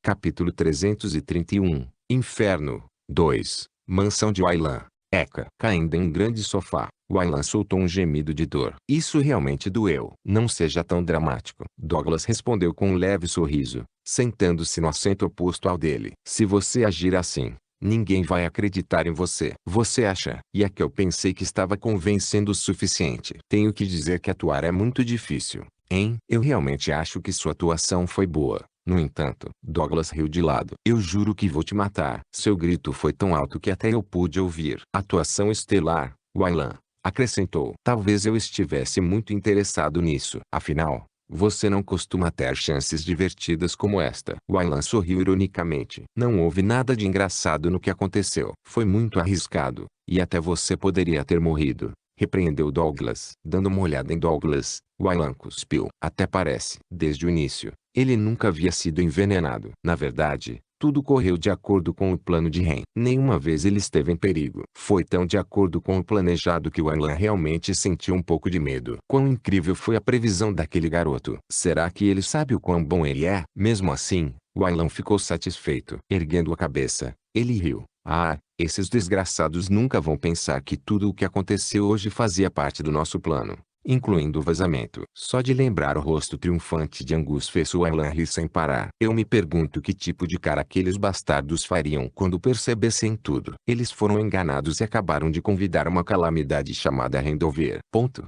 Capítulo 331 Inferno 2 Mansão de Wayland. Eka. Caindo em um grande sofá, Wayland soltou um gemido de dor. Isso realmente doeu. Não seja tão dramático. Douglas respondeu com um leve sorriso, sentando-se no assento oposto ao dele. Se você agir assim, ninguém vai acreditar em você. Você acha? E é que eu pensei que estava convencendo o suficiente. Tenho que dizer que atuar é muito difícil, hein? Eu realmente acho que sua atuação foi boa. No entanto, Douglas riu de lado. Eu juro que vou te matar. Seu grito foi tão alto que até eu pude ouvir. Atuação estelar, Wayland acrescentou. Talvez eu estivesse muito interessado nisso. Afinal, você não costuma ter chances divertidas como esta. Wayland sorriu ironicamente. Não houve nada de engraçado no que aconteceu. Foi muito arriscado, e até você poderia ter morrido, repreendeu Douglas. Dando uma olhada em Douglas, Wayland cuspiu. Até parece. Desde o início, ele nunca havia sido envenenado. Na verdade, tudo correu de acordo com o plano de Ren. Nenhuma vez ele esteve em perigo. Foi tão de acordo com o planejado que Wayland realmente sentiu um pouco de medo. Quão incrível foi a previsão daquele garoto. Será que ele sabe o quão bom ele é? Mesmo assim, Wayland ficou satisfeito. Erguendo a cabeça, ele riu. Ah, esses desgraçados nunca vão pensar que tudo o que aconteceu hoje fazia parte do nosso plano, incluindo o vazamento. Só de lembrar o rosto triunfante de Angus fez Wayland rir sem parar. Eu me pergunto que tipo de cara aqueles bastardos fariam quando percebessem tudo. Eles foram enganados e acabaram de convidar uma calamidade chamada Rendover. Ponto.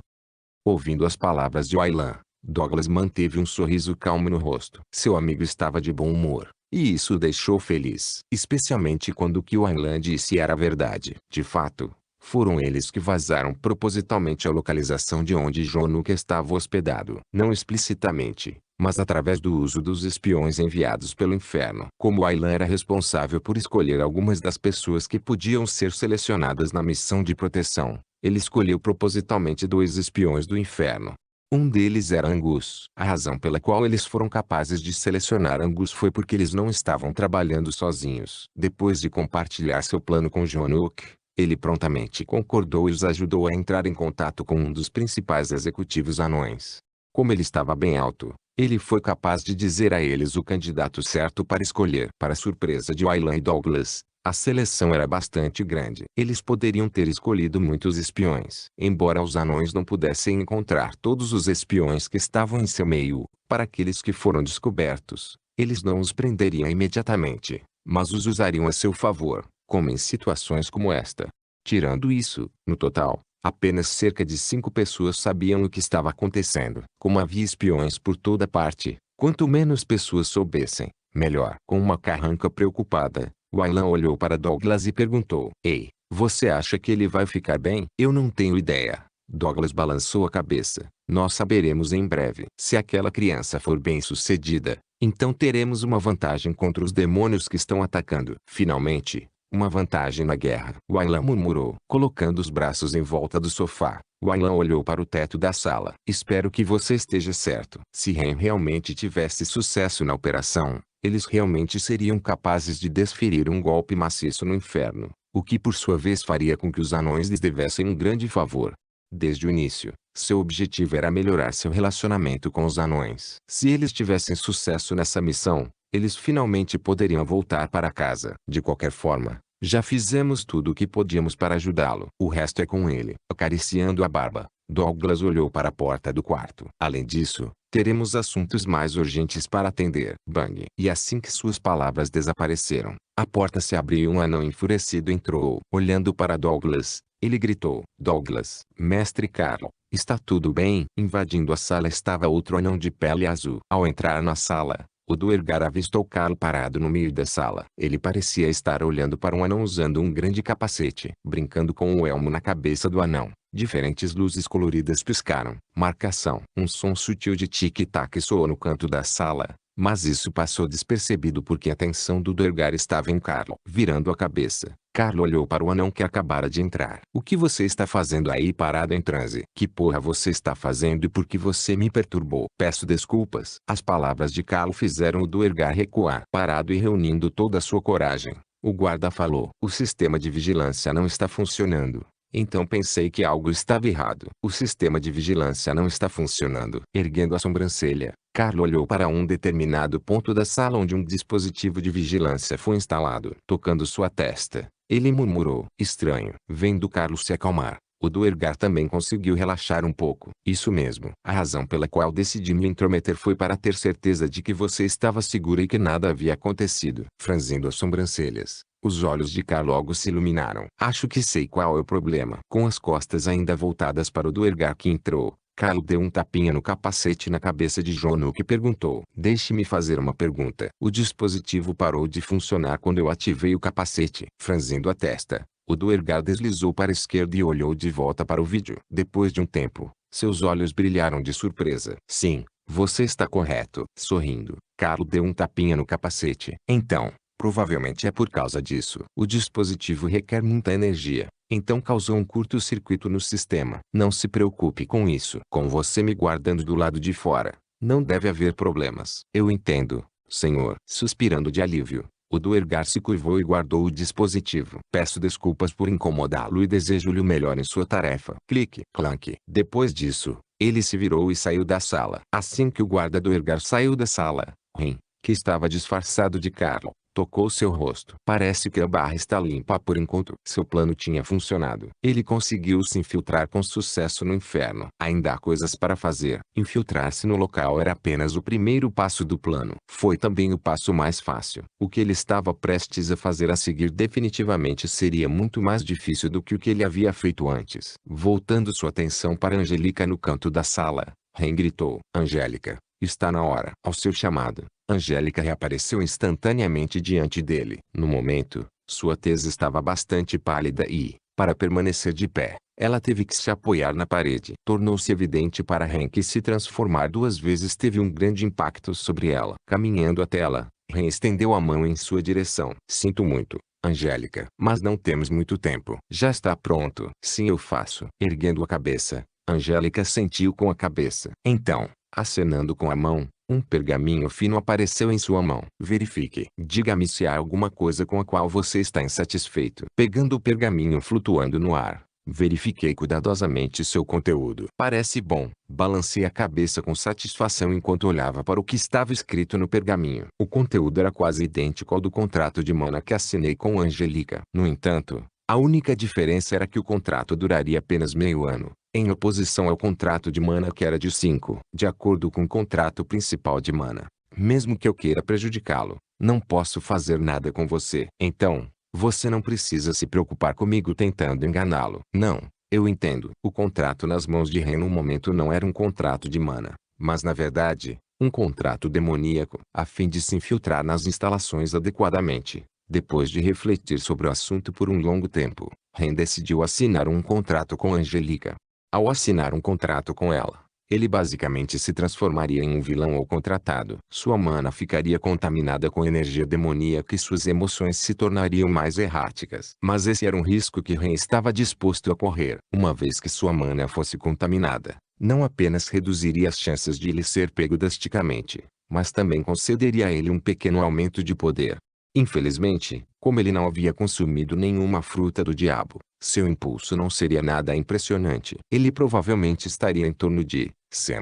Ouvindo as palavras de Wayland, Douglas manteve um sorriso calmo no rosto. Seu amigo estava de bom humor, e isso o deixou feliz. Especialmente quando o que Wayland disse era verdade. De fato, foram eles que vazaram propositalmente a localização de onde John Nuke estava hospedado. Não explicitamente, mas através do uso dos espiões enviados pelo inferno. Como Wayland era responsável por escolher algumas das pessoas que podiam ser selecionadas na missão de proteção, ele escolheu propositalmente 2 espiões do inferno. Um deles era Angus. A razão pela qual eles foram capazes de selecionar Angus foi porque eles não estavam trabalhando sozinhos. Depois de compartilhar seu plano com John Nuke, ele prontamente concordou e os ajudou a entrar em contato com um dos principais executivos anões. Como ele estava bem alto, ele foi capaz de dizer a eles o candidato certo para escolher. Para surpresa de Wayland e Douglas, a seleção era bastante grande. Eles poderiam ter escolhido muitos espiões. Embora os anões não pudessem encontrar todos os espiões que estavam em seu meio, para aqueles que foram descobertos, eles não os prenderiam imediatamente, mas os usariam a seu favor, como em situações como esta. Tirando isso, no total, apenas cerca de 5 pessoas sabiam o que estava acontecendo. Como havia espiões por toda parte, quanto menos pessoas soubessem, melhor. Com uma carranca preocupada, Wayland olhou para Douglas e perguntou: Ei, você acha que ele vai ficar bem? Eu não tenho ideia. Douglas balançou a cabeça. Nós saberemos em breve. Se aquela criança for bem-sucedida, então teremos uma vantagem contra os demônios que estão atacando. Finalmente, uma vantagem na guerra. Wayland murmurou. Colocando os braços em volta do sofá, Wayland olhou para o teto da sala. Espero que você esteja certo. Se Ren realmente tivesse sucesso na operação, eles realmente seriam capazes de desferir um golpe maciço no inferno, o que por sua vez faria com que os anões lhes devessem um grande favor. Desde o início, seu objetivo era melhorar seu relacionamento com os anões. Se eles tivessem sucesso nessa missão, eles finalmente poderiam voltar para casa. De qualquer forma, já fizemos tudo o que podíamos para ajudá-lo. O resto é com ele. Acariciando a barba, Douglas olhou para a porta do quarto. Além disso, teremos assuntos mais urgentes para atender. Bang! E assim que suas palavras desapareceram, a porta se abriu e um anão enfurecido entrou. Olhando para Douglas, ele gritou: Douglas, Mestre Carl, está tudo bem? Invadindo a sala estava outro anão de pele azul. Ao entrar na sala, o Duergar avistou Carl parado no meio da sala. Ele parecia estar olhando para um anão usando um grande capacete. Brincando com o elmo na cabeça do anão, diferentes luzes coloridas piscaram. Marcação. Um som sutil de tic-tac soou no canto da sala, mas isso passou despercebido porque a atenção do Duergar estava em Carl. Virando a cabeça, Carl olhou para o anão que acabara de entrar. O que você está fazendo aí parado em transe? Que porra você está fazendo e por que você me perturbou? Peço desculpas. As palavras de Carl fizeram o Duergar recuar. Parado e reunindo toda a sua coragem, o guarda falou: o sistema de vigilância não está funcionando. Então pensei que algo estava errado. O sistema de vigilância não está funcionando. Erguendo a sobrancelha, Carlo olhou para um determinado ponto da sala onde um dispositivo de vigilância foi instalado. Tocando sua testa, ele murmurou: estranho. Vendo Carlo se acalmar, o do Edgar também conseguiu relaxar um pouco. Isso mesmo. A razão pela qual decidi me intrometer foi para ter certeza de que você estava segura e que nada havia acontecido. Franzindo as sobrancelhas, os olhos de Carlo logo se iluminaram. Acho que sei qual é o problema. Com as costas ainda voltadas para o do Edgar que entrou, Carlo deu um tapinha no capacete na cabeça de John Nuke e perguntou: deixe-me fazer uma pergunta. O dispositivo parou de funcionar quando eu ativei o capacete. Franzindo a testa, o do Edgar deslizou para a esquerda e olhou de volta para o vídeo. Depois de um tempo, seus olhos brilharam de surpresa. Sim, você está correto. Sorrindo, Carlo deu um tapinha no capacete. Então, provavelmente é por causa disso. O dispositivo requer muita energia, então causou um curto-circuito no sistema. Não se preocupe com isso. Com você me guardando do lado de fora, não deve haver problemas. Eu entendo, senhor. Suspirando de alívio, o do Edgar se curvou e guardou o dispositivo. Peço desculpas por incomodá-lo e desejo-lhe o melhor em sua tarefa. Clique. Clank. Depois disso, ele se virou e saiu da sala. Assim que o guarda do Edgar saiu da sala, Ren, que estava disfarçado de Carlo, tocou seu rosto. Parece que a barra está limpa por enquanto. Seu plano tinha funcionado. Ele conseguiu se infiltrar com sucesso no inferno. Ainda há coisas para fazer. Infiltrar-se no local era apenas o primeiro passo do plano. Foi também o passo mais fácil. O que ele estava prestes a fazer a seguir definitivamente seria muito mais difícil do que o que ele havia feito antes. Voltando sua atenção para Angélica no canto da sala, Ren gritou: Angélica, está na hora. Ao seu chamado, Angélica reapareceu instantaneamente diante dele. No momento, sua tez estava bastante pálida e, para permanecer de pé, ela teve que se apoiar na parede. Tornou-se evidente para Ren que se transformar duas vezes teve um grande impacto sobre ela. Caminhando até ela, Ren estendeu a mão em sua direção. Sinto muito, Angélica, mas não temos muito tempo. Já está pronto? Sim, eu faço. Erguendo a cabeça, Angélica sentiu com a cabeça. Então, acenando com a mão, um pergaminho fino apareceu em sua mão. Verifique. Diga-me se há alguma coisa com a qual você está insatisfeito. Pegando o pergaminho flutuando no ar, verifiquei cuidadosamente seu conteúdo. Parece bom. Balancei a cabeça com satisfação enquanto olhava para o que estava escrito no pergaminho. O conteúdo era quase idêntico ao do contrato de mana que assinei com Angélica. No entanto, a única diferença era que o contrato duraria apenas meio ano, em oposição ao contrato de mana que era de 5. De acordo com o contrato principal de mana, mesmo que eu queira prejudicá-lo, não posso fazer nada com você. Então, você não precisa se preocupar comigo tentando enganá-lo. Não, eu entendo. O contrato nas mãos de Ren no momento não era um contrato de mana, mas na verdade, um contrato demoníaco. A fim de se infiltrar nas instalações adequadamente, depois de refletir sobre o assunto por um longo tempo, Ren decidiu assinar um contrato com Angélica. Ao assinar um contrato com ela, ele basicamente se transformaria em um vilão ou contratado. Sua mana ficaria contaminada com energia demoníaca e suas emoções se tornariam mais erráticas. Mas esse era um risco que Ren estava disposto a correr. Uma vez que sua mana fosse contaminada, não apenas reduziria as chances de ele ser pego drasticamente, mas também concederia a ele um pequeno aumento de poder. Infelizmente, como ele não havia consumido nenhuma fruta do diabo, seu impulso não seria nada impressionante. Ele provavelmente estaria em torno de C+.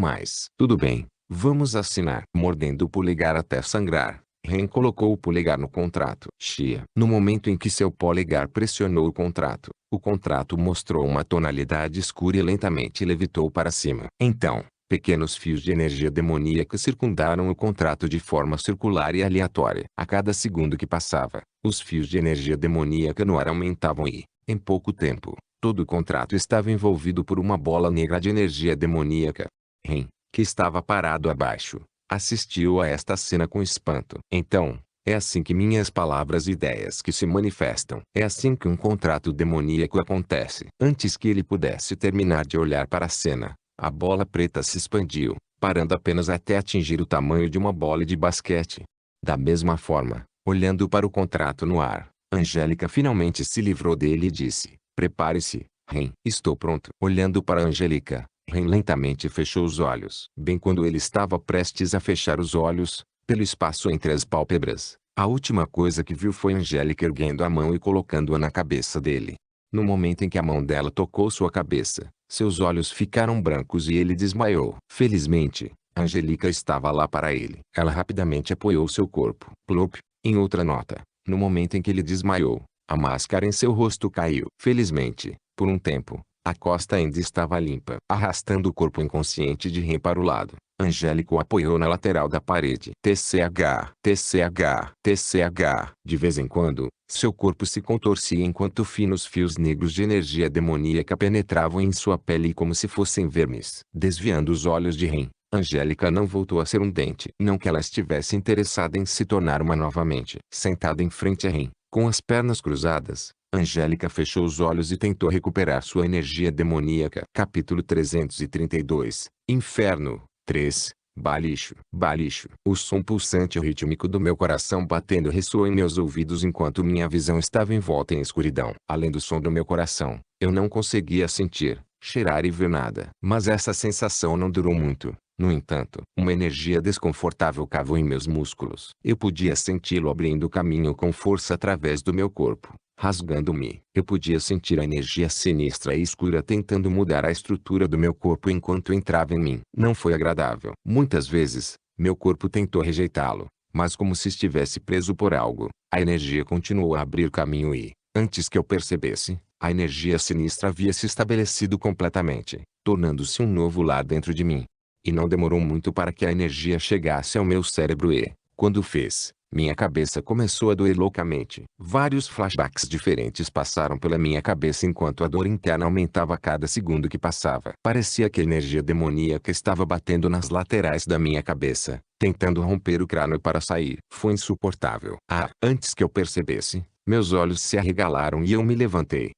Tudo bem, vamos assinar. Mordendo o polegar até sangrar, Ren colocou o polegar no contrato. Chia. No momento em que seu polegar pressionou o contrato mostrou uma tonalidade escura e lentamente levitou para cima. Então, pequenos fios de energia demoníaca circundaram o contrato de forma circular e aleatória. A cada segundo que passava, os fios de energia demoníaca no ar aumentavam e, em pouco tempo, todo o contrato estava envolvido por uma bola negra de energia demoníaca. Ren, que estava parado abaixo, assistiu a esta cena com espanto. Então, é assim que minhas palavras e ideias que se manifestam. É assim que um contrato demoníaco acontece. Antes que ele pudesse terminar de olhar para a cena, a bola preta se expandiu, parando apenas até atingir o tamanho de uma bola de basquete. Da mesma forma, olhando para o contrato no ar, Angélica finalmente se livrou dele e disse: prepare-se, Ren. Estou pronto. Olhando para Angélica, Ren lentamente fechou os olhos. Bem quando ele estava prestes a fechar os olhos, pelo espaço entre as pálpebras, a última coisa que viu foi Angélica erguendo a mão e colocando-a na cabeça dele. No momento em que a mão dela tocou sua cabeça, seus olhos ficaram brancos e ele desmaiou. Felizmente, Angélica estava lá para ele. Ela rapidamente apoiou seu corpo. Plop. Em outra nota, no momento em que ele desmaiou, a máscara em seu rosto caiu. Felizmente, por um tempo, a costa ainda estava limpa. Arrastando o corpo inconsciente de Ren para o lado, Angélica o apoiou na lateral da parede. TCH, TCH, TCH. De vez em quando, seu corpo se contorcia enquanto finos fios negros de energia demoníaca penetravam em sua pele como se fossem vermes. Desviando os olhos de Ren, Angélica não voltou a ser um dente. Não que ela estivesse interessada em se tornar uma novamente. Sentada em frente a Ren, com as pernas cruzadas, Angélica fechou os olhos e tentou recuperar sua energia demoníaca. Capítulo 332. Inferno. 3. Balicho. Balicho. O som pulsante e rítmico do meu coração batendo ressoou em meus ouvidos enquanto minha visão estava envolta em escuridão. Além do som do meu coração, eu não conseguia sentir, cheirar e ver nada. Mas essa sensação não durou muito. No entanto, uma energia desconfortável cavou em meus músculos. Eu podia senti-lo abrindo caminho com força através do meu corpo, rasgando-me. Eu podia sentir a energia sinistra e escura tentando mudar a estrutura do meu corpo enquanto entrava em mim. Não foi agradável. Muitas vezes, meu corpo tentou rejeitá-lo, mas como se estivesse preso por algo, a energia continuou a abrir caminho e, antes que eu percebesse, a energia sinistra havia se estabelecido completamente, tornando-se um novo lar dentro de mim. E não demorou muito para que a energia chegasse ao meu cérebro e, quando fez, minha cabeça começou a doer loucamente. Vários flashbacks diferentes passaram pela minha cabeça enquanto a dor interna aumentava a cada segundo que passava. Parecia que a energia demoníaca estava batendo nas laterais da minha cabeça, tentando romper o crânio para sair. Foi insuportável. Antes que eu percebesse, meus olhos se arregalaram e eu me levantei.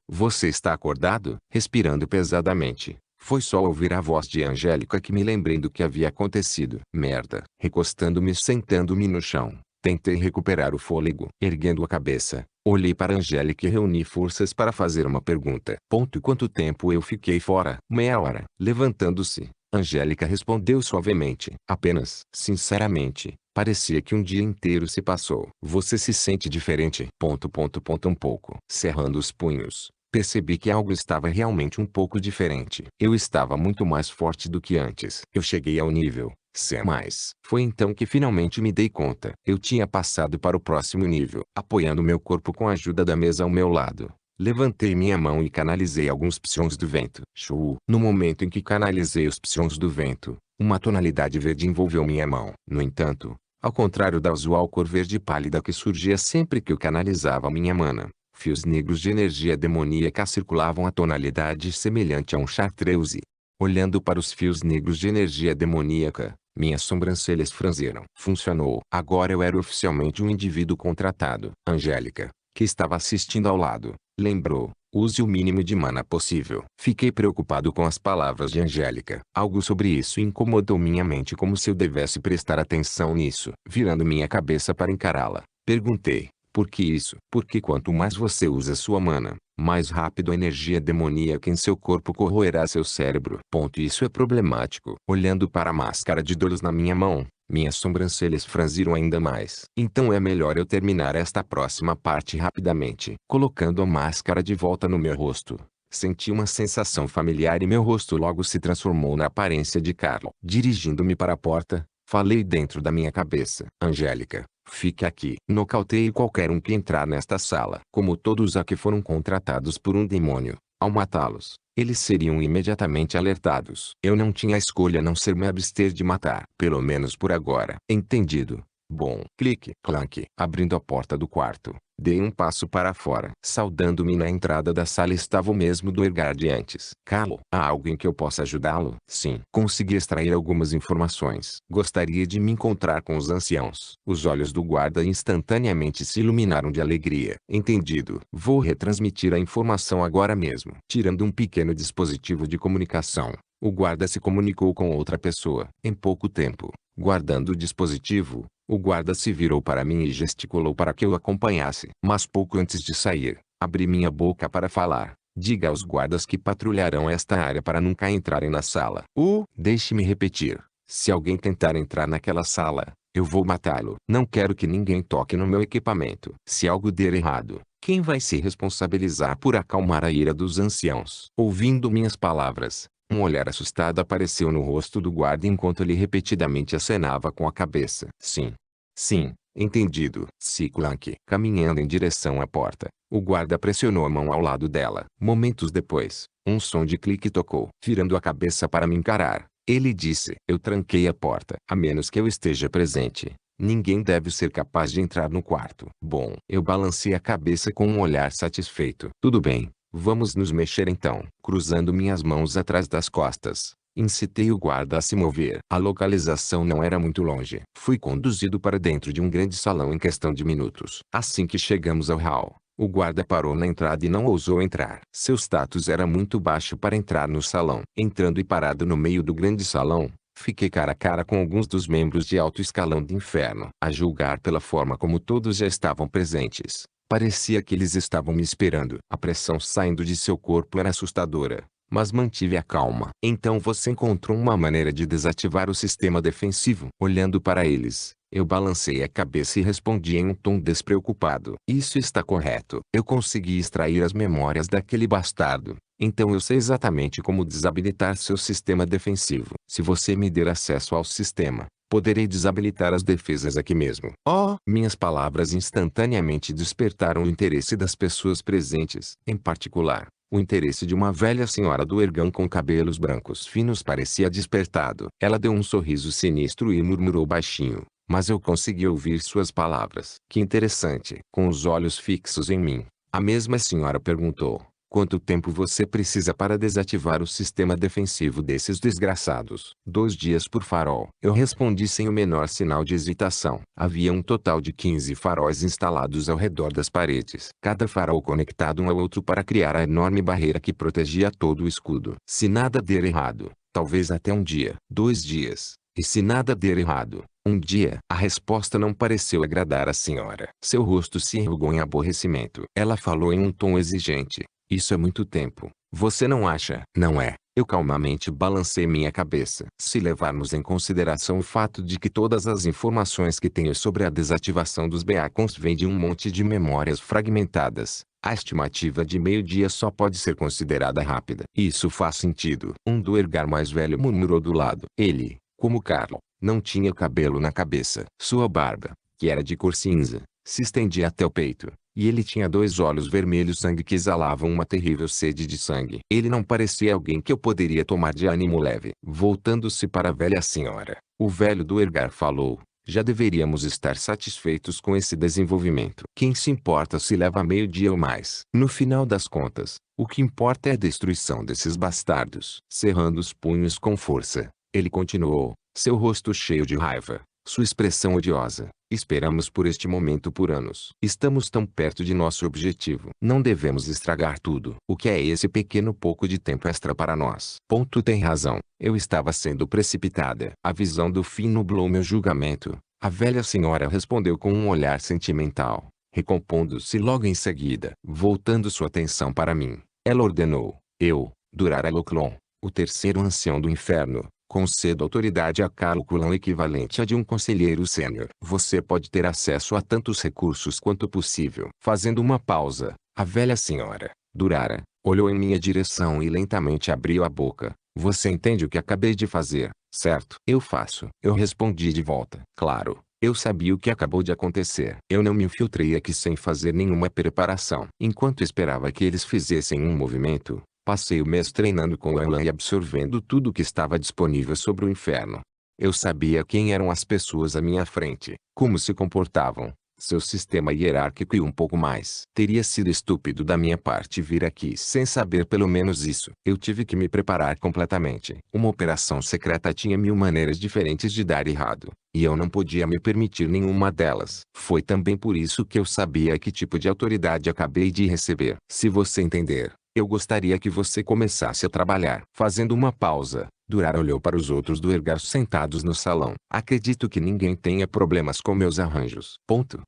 Você está acordado? Respirando pesadamente. Foi só ouvir a voz de Angélica que me lembrei do que havia acontecido. Merda. Recostando-me e sentando-me no chão, tentei recuperar o fôlego. Erguendo a cabeça, olhei para Angélica e reuni forças para fazer uma pergunta. Quanto tempo eu fiquei fora? Meia hora. Levantando-se, Angélica respondeu suavemente. Apenas. Sinceramente, parecia que um dia inteiro se passou. Você se sente diferente? Um pouco. Cerrando os punhos, percebi que algo estava realmente um pouco diferente. Eu estava muito mais forte do que antes. Eu cheguei ao nível C+. Foi então que finalmente me dei conta. Eu tinha passado para o próximo nível. Apoiando meu corpo com a ajuda da mesa ao meu lado, levantei minha mão e canalizei alguns psions do vento. Show! No momento em que canalizei os psions do vento, uma tonalidade verde envolveu minha mão. No entanto, ao contrário da usual cor verde pálida que surgia sempre que eu canalizava minha mana, fios negros de energia demoníaca circulavam a tonalidade semelhante a um chartreuse. Olhando para os fios negros de energia demoníaca, minhas sobrancelhas franziram. Funcionou. Agora eu era oficialmente um indivíduo contratado. Angélica, que estava assistindo ao lado, lembrou: use o mínimo de mana possível. Fiquei preocupado com as palavras de Angélica. Algo sobre isso incomodou minha mente como se eu devesse prestar atenção nisso. Virando minha cabeça para encará-la, perguntei: por que isso? Porque quanto mais você usa sua mana, mais rápido a energia demoníaca em seu corpo corroerá seu cérebro. Isso é problemático. Olhando para a máscara de Dolus na minha mão, minhas sobrancelhas franziram ainda mais. Então é melhor eu terminar esta próxima parte rapidamente. Colocando a máscara de volta no meu rosto, senti uma sensação familiar e meu rosto logo se transformou na aparência de Carlo. Dirigindo-me para a porta, falei dentro da minha cabeça: Angélica, fique aqui. Nocauteie qualquer um que entrar nesta sala. Como todos aqui foram contratados por um demônio, ao matá-los, eles seriam imediatamente alertados. Eu não tinha escolha a não ser me abster de matar. Pelo menos por agora. Entendido? Bom. Clique. Clank. Abrindo a porta do quarto, dei um passo para fora. Saudando-me na entrada da sala estava o mesmo do Ergard antes. Carlo, há algo em que eu possa ajudá-lo? Sim. Consegui extrair algumas informações. Gostaria de me encontrar com os anciãos. Os olhos do guarda instantaneamente se iluminaram de alegria. Entendido. Vou retransmitir a informação agora mesmo. Tirando um pequeno dispositivo de comunicação, o guarda se comunicou com outra pessoa. Em pouco tempo, guardando o dispositivo, o guarda se virou para mim e gesticulou para que eu o acompanhasse. Mas pouco antes de sair, abri minha boca para falar: diga aos guardas que patrulharão esta área para nunca entrarem na sala. Deixe-me repetir: se alguém tentar entrar naquela sala, eu vou matá-lo. Não quero que ninguém toque no meu equipamento. Se algo der errado, Quem vai se responsabilizar por acalmar a ira dos anciãos? Ouvindo minhas palavras, um olhar assustado apareceu no rosto do guarda enquanto ele repetidamente acenava com a cabeça. Sim. Sim, entendido. Ciclank. Caminhando em direção à porta, o guarda pressionou a mão ao lado dela. Momentos depois, um som de clique tocou. Virando a cabeça para me encarar, ele disse: eu tranquei a porta. A menos que eu esteja presente, ninguém deve ser capaz de entrar no quarto. Bom, eu balancei a cabeça com um olhar satisfeito. Tudo bem, vamos nos mexer então. Cruzando minhas mãos atrás das costas, incitei o guarda a se mover. A localização não era muito longe. Fui conduzido para dentro de um grande salão em questão de minutos. Assim que chegamos ao hall, o guarda parou na entrada e não ousou entrar. Seu status era muito baixo para entrar no salão. Entrando e parado no meio do grande salão, fiquei cara a cara com alguns dos membros de alto escalão do inferno. A julgar pela forma como todos já estavam presentes, parecia que eles estavam me esperando. A pressão saindo de seu corpo era assustadora, mas mantive a calma. Então você encontrou uma maneira de desativar o sistema defensivo? Olhando para eles, eu balancei a cabeça e respondi em um tom despreocupado. Isso está correto. Eu consegui extrair as memórias daquele bastardo. Então eu sei exatamente como desabilitar seu sistema defensivo. Se você me der acesso ao sistema, poderei desabilitar as defesas aqui mesmo. Oh! Minhas palavras instantaneamente despertaram o interesse das pessoas presentes. Em particular, o interesse de uma velha senhora do Ergão com cabelos brancos finos parecia despertado. Ela deu um sorriso sinistro e murmurou baixinho, mas eu consegui ouvir suas palavras. Que interessante. Com os olhos fixos em mim, a mesma senhora perguntou: quanto tempo você precisa para desativar o sistema defensivo desses desgraçados? 2 dias por farol. Eu respondi sem o menor sinal de hesitação. Havia um total de 15 faróis instalados ao redor das paredes. Cada farol conectado um ao outro para criar a enorme barreira que protegia todo o escudo. Se nada der errado, talvez até um dia. 2 dias. E se nada der errado, um dia? A resposta não pareceu agradar a senhora. Seu rosto se enrugou em aborrecimento. Ela falou em um tom exigente: isso é muito tempo, você não acha? Não é. Eu calmamente balancei minha cabeça. Se levarmos em consideração o fato de que todas as informações que tenho sobre a desativação dos beacons vêm de um monte de memórias fragmentadas, a estimativa de meio-dia só pode ser considerada rápida. Isso faz sentido. Um duergar mais velho murmurou do lado. Ele, como Carlo, não tinha cabelo na cabeça. Sua barba, que era de cor cinza, se estendia até o peito, e ele tinha 2 olhos vermelhos sangue que exalavam uma terrível sede de sangue. Ele não parecia alguém que eu poderia tomar de ânimo leve. Voltando-se para a velha senhora, o velho Duergar falou: já deveríamos estar satisfeitos com esse desenvolvimento. Quem se importa se leva meio-dia ou mais? No final das contas, o que importa é a destruição desses bastardos. Cerrando os punhos com força, ele continuou, seu rosto cheio de raiva, sua expressão odiosa. Esperamos por este momento por anos. Estamos tão perto de nosso objetivo. Não devemos estragar tudo. O que é esse pequeno pouco de tempo extra para nós? Ponto. Tem razão. Eu estava sendo precipitada. A visão do fim nublou meu julgamento. A velha senhora respondeu com um olhar sentimental, recompondo-se logo em seguida. Voltando sua atenção para mim, ela ordenou: eu, Durar Aloclon, o terceiro ancião do inferno, concedo autoridade a cálculo equivalente a de um conselheiro sênior. Você pode ter acesso a tantos recursos quanto possível. Fazendo uma pausa, a velha senhora, Durara, olhou em minha direção e lentamente abriu a boca. Você entende o que acabei de fazer, certo? Eu faço. Eu respondi de volta. Claro. Eu sabia o que acabou de acontecer. Eu não me infiltrei aqui sem fazer nenhuma preparação. Enquanto esperava que eles fizessem um movimento, passei o mês treinando com Alan e absorvendo tudo o que estava disponível sobre o inferno. Eu sabia quem eram as pessoas à minha frente, como se comportavam, seu sistema hierárquico e um pouco mais. Teria sido estúpido da minha parte vir aqui sem saber pelo menos isso. Eu tive que me preparar completamente. Uma operação secreta tinha 1000 maneiras diferentes de dar errado, e eu não podia me permitir nenhuma delas. Foi também por isso que eu sabia que tipo de autoridade acabei de receber. Se você entender, eu gostaria que você começasse a trabalhar. Fazendo uma pausa, Durar olhou para os outros Duergar sentados no salão. Acredito que ninguém tenha problemas com meus arranjos. Ponto.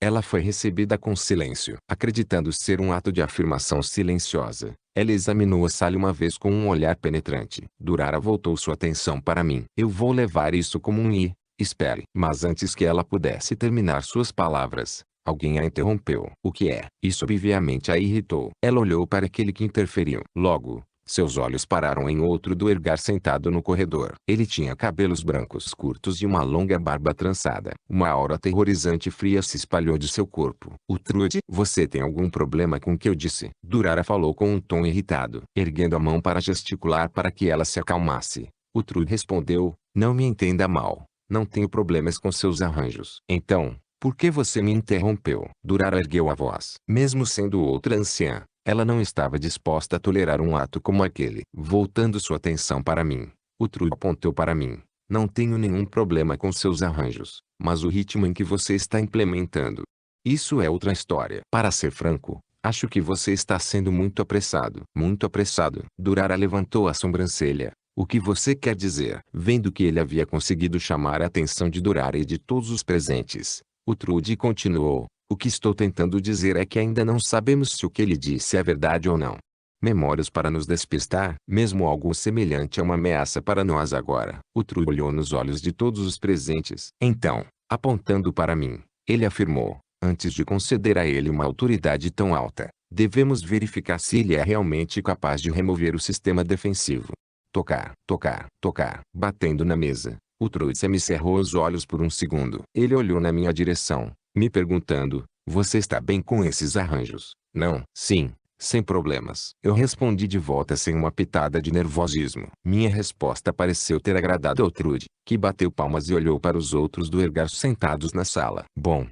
Ela foi recebida com silêncio. Acreditando ser um ato de afirmação silenciosa, ela examinou a sala uma vez com um olhar penetrante. Durara voltou sua atenção para mim. Eu vou levar isso como um i. Espere. Mas antes que ela pudesse terminar suas palavras, Alguém a interrompeu. O que é? Isso obviamente a irritou. Ela olhou para aquele que interferiu. Logo, seus olhos pararam em outro duergar sentado no corredor. Ele tinha cabelos brancos curtos e uma longa barba trançada. Uma aura aterrorizante e fria se espalhou de seu corpo. Uhtrude, você tem algum problema com o que eu disse? Durara falou com um tom irritado, erguendo a mão para gesticular para que ela se acalmasse. Uhtrude respondeu, não me entenda mal. Não tenho problemas com seus arranjos. Então, por que você me interrompeu? Durara ergueu a voz. Mesmo sendo outra anciã, ela não estava disposta a tolerar um ato como aquele. Voltando sua atenção para mim, Uhtrude apontou para mim. Não tenho nenhum problema com seus arranjos, mas o ritmo em que você está implementando. Isso é outra história. Para ser franco, acho que você está sendo muito apressado. Muito apressado. Durara levantou a sobrancelha. O que você quer dizer? Vendo que ele havia conseguido chamar a atenção de Durara e de todos os presentes, Uhtrude continuou. O que estou tentando dizer é que ainda não sabemos se o que ele disse é verdade ou não. Memórias para nos despistar, mesmo algo semelhante a uma ameaça para nós agora. Uhtrude olhou nos olhos de todos os presentes. Então, apontando para mim, ele afirmou, antes de conceder a ele uma autoridade tão alta, devemos verificar se ele é realmente capaz de remover o sistema defensivo. Tocar, tocar, tocar, batendo na mesa. Uhtrude semicerrou os olhos por um segundo. Ele olhou na minha direção, me perguntando, você está bem com esses arranjos? Não. Sim, sem problemas. Eu respondi de volta sem uma pitada de nervosismo. Minha resposta pareceu ter agradado a Uhtrude, que bateu palmas e olhou para os outros duergar sentados na sala. Bom,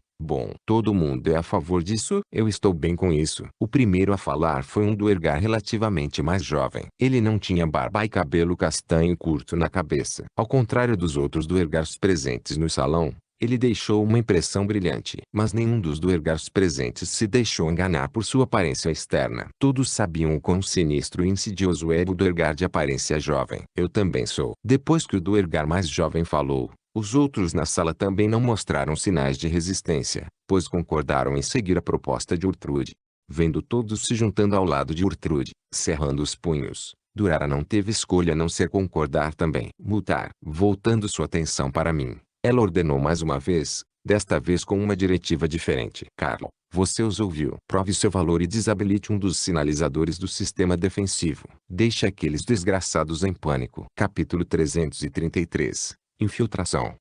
todo mundo é a favor disso? Eu estou bem com isso. O primeiro a falar foi um duergar relativamente mais jovem. Ele não tinha barba e cabelo castanho curto na cabeça. Ao contrário dos outros duergars presentes no salão, ele deixou uma impressão brilhante. Mas nenhum dos duergars presentes se deixou enganar por sua aparência externa. Todos sabiam o quão sinistro e insidioso era o duergar de aparência jovem. Eu também sou. Depois que o duergar mais jovem falou, os outros na sala também não mostraram sinais de resistência, pois concordaram em seguir a proposta de Uhtrude. Vendo todos se juntando ao lado de Uhtrude, cerrando os punhos, Durara não teve escolha a não ser concordar também. Mutar. Voltando sua atenção para mim, ela ordenou mais uma vez, desta vez com uma diretiva diferente. Carlo, você os ouviu. Prove seu valor e desabilite um dos sinalizadores do sistema defensivo. Deixe aqueles desgraçados em pânico. Capítulo 333. Infiltração.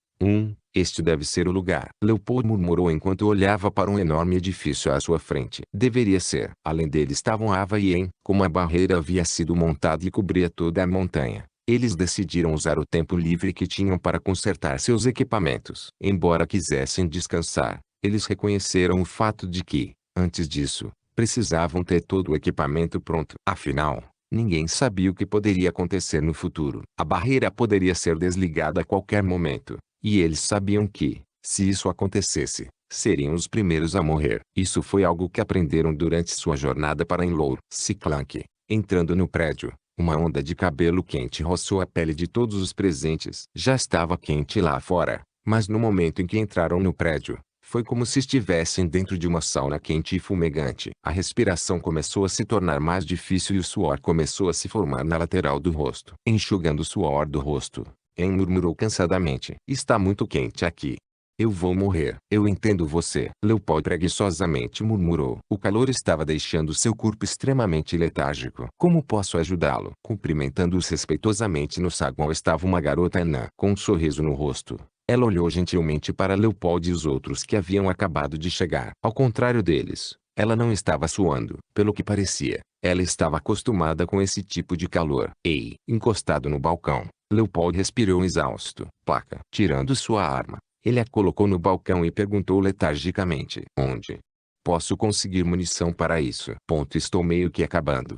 Este deve ser o lugar. Leopold murmurou enquanto olhava para um enorme edifício à sua frente. Deveria ser. Além dele estavam Ava e En, como a barreira havia sido montada e cobria toda a montanha. Eles decidiram usar o tempo livre que tinham para consertar seus equipamentos. Embora quisessem descansar, eles reconheceram o fato de que, antes disso, precisavam ter todo o equipamento pronto. Afinal, ninguém sabia o que poderia acontecer no futuro. A barreira poderia ser desligada a qualquer momento, e eles sabiam que, se isso acontecesse, seriam os primeiros a morrer. Isso foi algo que aprenderam durante sua jornada para Enlour. Ciclank. Entrando no prédio, uma onda de cabelo quente roçou a pele de todos os presentes. Já estava quente lá fora, mas no momento em que entraram no prédio, foi como se estivessem dentro de uma sauna quente e fumegante. A respiração começou a se tornar mais difícil e o suor começou a se formar na lateral do rosto. Enxugando o suor do rosto, En murmurou cansadamente. Está muito quente aqui. Eu vou morrer. Eu entendo você. Leopold preguiçosamente murmurou. O calor estava deixando seu corpo extremamente letárgico. Como posso ajudá-lo? Cumprimentando-os respeitosamente no saguão estava uma garota anã. Com um sorriso no rosto, ela olhou gentilmente para Leopold e os outros que haviam acabado de chegar. Ao contrário deles, ela não estava suando. Pelo que parecia, ela estava acostumada com esse tipo de calor. Ei! Encostado no balcão, Leopold respirou exausto. Placa. Tirando sua arma, ele a colocou no balcão e perguntou letargicamente. Onde? Posso conseguir munição para isso? Estou meio que acabando.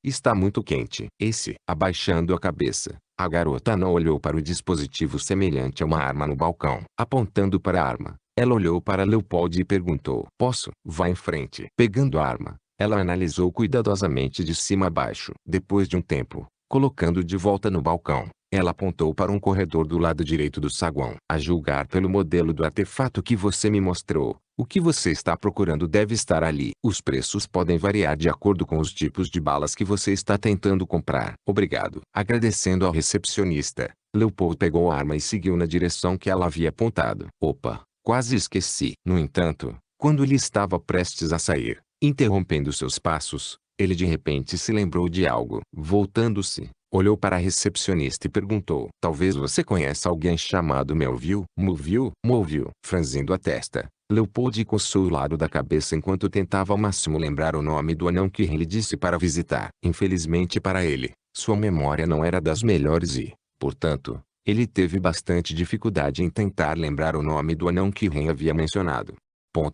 Está muito quente. Abaixando a cabeça, a garota não olhou para o dispositivo semelhante a uma arma no balcão. Apontando para a arma, ela olhou para Leopold e perguntou. Posso? Vá em frente. Pegando a arma, ela analisou cuidadosamente de cima a baixo. Depois de um tempo, colocando de volta no balcão, ela apontou para um corredor do lado direito do saguão. A julgar pelo modelo do artefato que você me mostrou, o que você está procurando deve estar ali. Os preços podem variar de acordo com os tipos de balas que você está tentando comprar. Obrigado. Agradecendo ao recepcionista, Leopold pegou a arma e seguiu na direção que ela havia apontado. Quase esqueci. No entanto, Quando ele estava prestes a sair, interrompendo seus passos, ele de repente se lembrou de algo. Voltando-se, olhou para a recepcionista e perguntou: talvez você conheça alguém chamado Melville? Mulville, franzindo a testa. Leopold coçou o lado da cabeça enquanto tentava ao máximo lembrar o nome do anão que ele disse para visitar. Infelizmente para ele, sua memória não era das melhores e, portanto, ele teve bastante dificuldade em tentar lembrar o nome do anão que Ren havia mencionado.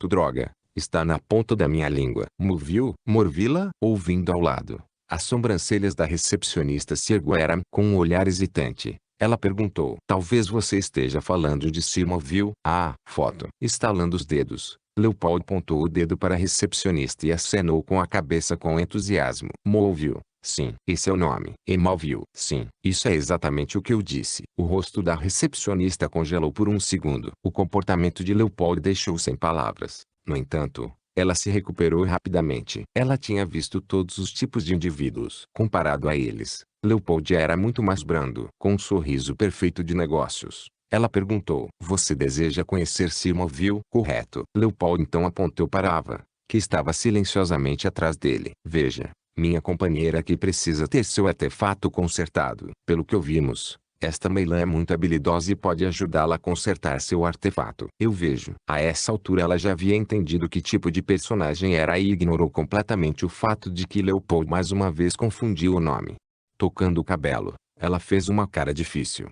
Droga, está na ponta da minha língua. Morvilla, ouvindo ao lado. As sobrancelhas da recepcionista se ergueram com um olhar hesitante. Ela perguntou: talvez você esteja falando de Sir Morville? Ah, foto. Estalando os dedos, Leopold apontou o dedo para a recepcionista e acenou com a cabeça com entusiasmo. Morville. Sim, esse é o nome. E Malville. Sim, isso é exatamente o que eu disse. O rosto da recepcionista congelou por um segundo. O comportamento de Leopold deixou sem palavras. No entanto, ela se recuperou rapidamente. Ela tinha visto todos os tipos de indivíduos. Comparado a eles, Leopold era muito mais brando. Com um sorriso perfeito de negócios, ela perguntou: você deseja conhecer Sir Malville? Correto. Leopold então apontou para Ava, que estava silenciosamente atrás dele. Veja, minha companheira aqui precisa ter seu artefato consertado. Pelo que ouvimos, esta Meilã é muito habilidosa e pode ajudá-la a consertar seu artefato. Eu vejo. A essa altura ela já havia entendido que tipo de personagem era e ignorou completamente o fato de que Leopold mais uma vez confundiu o nome. Tocando o cabelo, ela fez uma cara difícil.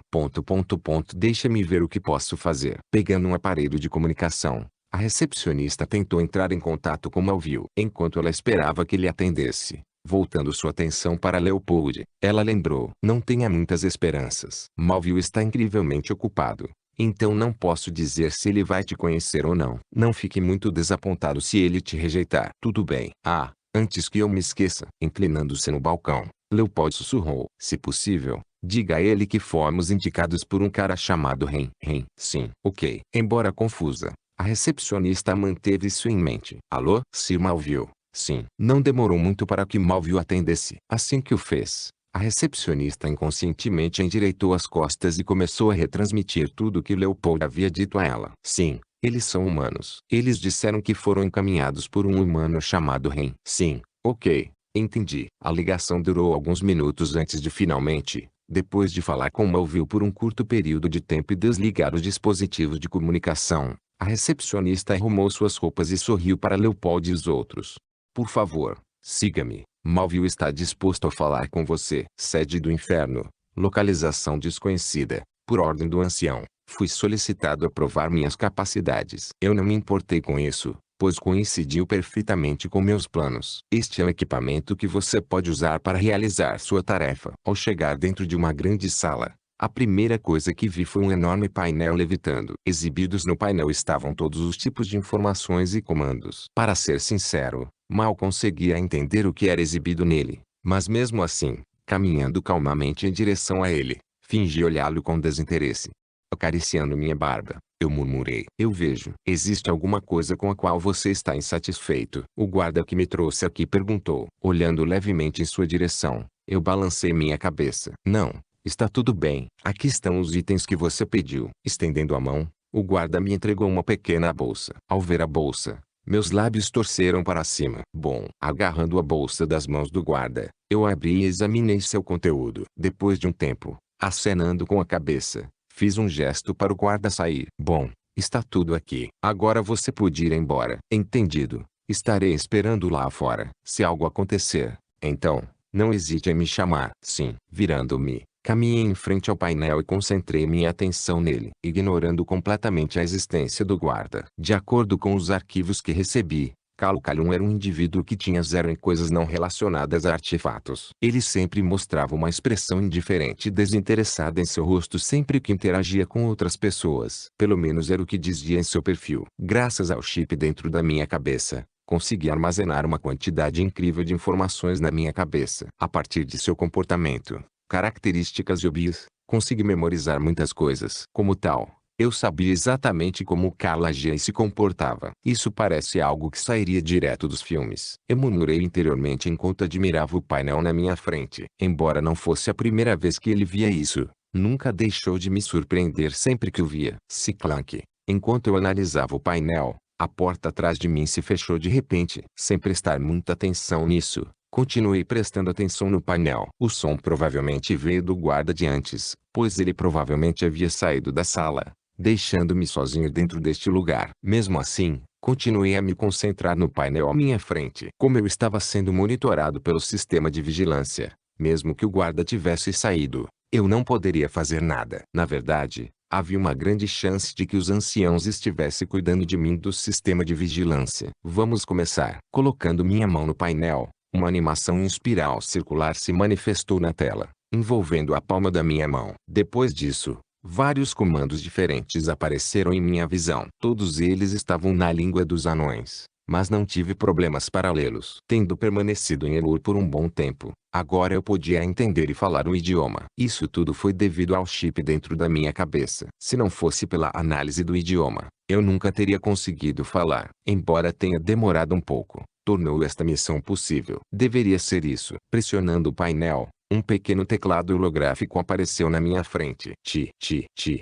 Deixa-me ver o que posso fazer. Pegando um aparelho de comunicação, a recepcionista tentou entrar em contato com Malville. Enquanto ela esperava que ele atendesse, voltando sua atenção para Leopold, ela lembrou: não tenha muitas esperanças. Malville está incrivelmente ocupado, então não posso dizer se ele vai te conhecer ou não. Não fique muito desapontado se ele te rejeitar. Tudo bem. Ah, antes que eu me esqueça. Inclinando-se no balcão, Leopold sussurrou: se possível, diga a ele que fomos indicados por um cara chamado Ren. Sim. Ok. Embora confusa, a recepcionista manteve isso em mente. Alô? Sir Malville. Sim. Não demorou muito para que Malville atendesse. Assim que o fez, a recepcionista inconscientemente endireitou as costas e começou a retransmitir tudo o que Leopold havia dito a ela. Sim, eles são humanos. Eles disseram que foram encaminhados por um humano chamado Ren. Sim, ok, entendi. A ligação durou alguns minutos antes de finalmente, depois de falar com Malville por um curto período de tempo e desligar os dispositivos de comunicação, a recepcionista arrumou suas roupas e sorriu para Leopold e os outros. Por favor, siga-me. Malville está disposto a falar com você. Sede do inferno. Localização desconhecida. Por ordem do ancião, fui solicitado a provar minhas capacidades. Eu não me importei com isso, pois coincidiu perfeitamente com meus planos. Este é o equipamento que você pode usar para realizar sua tarefa. Ao chegar dentro de uma grande sala, a primeira coisa que vi foi um enorme painel levitando. Exibidos no painel estavam todos os tipos de informações e comandos. Para ser sincero, mal conseguia entender o que era exibido nele, mas mesmo assim, caminhando calmamente em direção a ele, fingi olhá-lo com desinteresse. Acariciando minha barba, eu murmurei: eu vejo. Existe alguma coisa com a qual você está insatisfeito? O guarda que me trouxe aqui perguntou. Olhando levemente em sua direção, eu balancei minha cabeça. Não. Está tudo bem. Aqui estão os itens que você pediu. Estendendo a mão, o guarda me entregou uma pequena bolsa. Ao ver a bolsa, meus lábios torceram para cima. Bom, agarrando a bolsa das mãos do guarda, eu abri e examinei seu conteúdo. Depois de um tempo, acenando com a cabeça, fiz um gesto para o guarda sair. Bom, está tudo aqui. Agora você pode ir embora. Entendido. Estarei esperando lá fora. Se algo acontecer, então, não hesite em me chamar. Sim. Virando-me, caminhei em frente ao painel e concentrei minha atenção nele, ignorando completamente a existência do guarda. De acordo com os arquivos que recebi, Calum era um indivíduo que tinha zero em coisas não relacionadas a artefatos. Ele sempre mostrava uma expressão indiferente e desinteressada em seu rosto sempre que interagia com outras pessoas. Pelo menos era o que dizia em seu perfil. Graças ao chip dentro da minha cabeça, consegui armazenar uma quantidade incrível de informações na minha cabeça. A partir de seu comportamento, características e hobbies, consegui memorizar muitas coisas. Como tal, eu sabia exatamente como Carla agia e se comportava. Isso parece algo que sairia direto dos filmes. Eu murmurei interiormente enquanto admirava o painel na minha frente. Embora não fosse a primeira vez que ele via isso, nunca deixou de me surpreender sempre que o via. Clank. Enquanto eu analisava o painel, A porta atrás de mim se fechou de repente. Sem prestar muita atenção nisso, continuei prestando atenção no painel. O som provavelmente veio do guarda de antes, pois ele provavelmente havia saído da sala, deixando-me sozinho dentro deste lugar. Mesmo assim, continuei a me concentrar no painel à minha frente. Como eu estava sendo monitorado pelo sistema de vigilância, mesmo que o guarda tivesse saído, eu não poderia fazer nada. Na verdade, havia uma grande chance de que os anciãos estivessem cuidando de mim do sistema de vigilância. Vamos começar. Colocando minha mão no painel, uma animação em espiral circular se manifestou na tela, envolvendo a palma da minha mão. Depois disso, vários comandos diferentes apareceram em minha visão. Todos eles estavam na língua dos anões, mas não tive problemas para lê-los. Tendo permanecido em Elur por um bom tempo, agora eu podia entender e falar o idioma. Isso tudo foi devido ao chip dentro da minha cabeça. Se não fosse pela análise do idioma, eu nunca teria conseguido falar. Embora tenha demorado um pouco, tornou esta missão possível. Deveria ser isso. Pressionando o painel, um pequeno teclado holográfico apareceu na minha frente.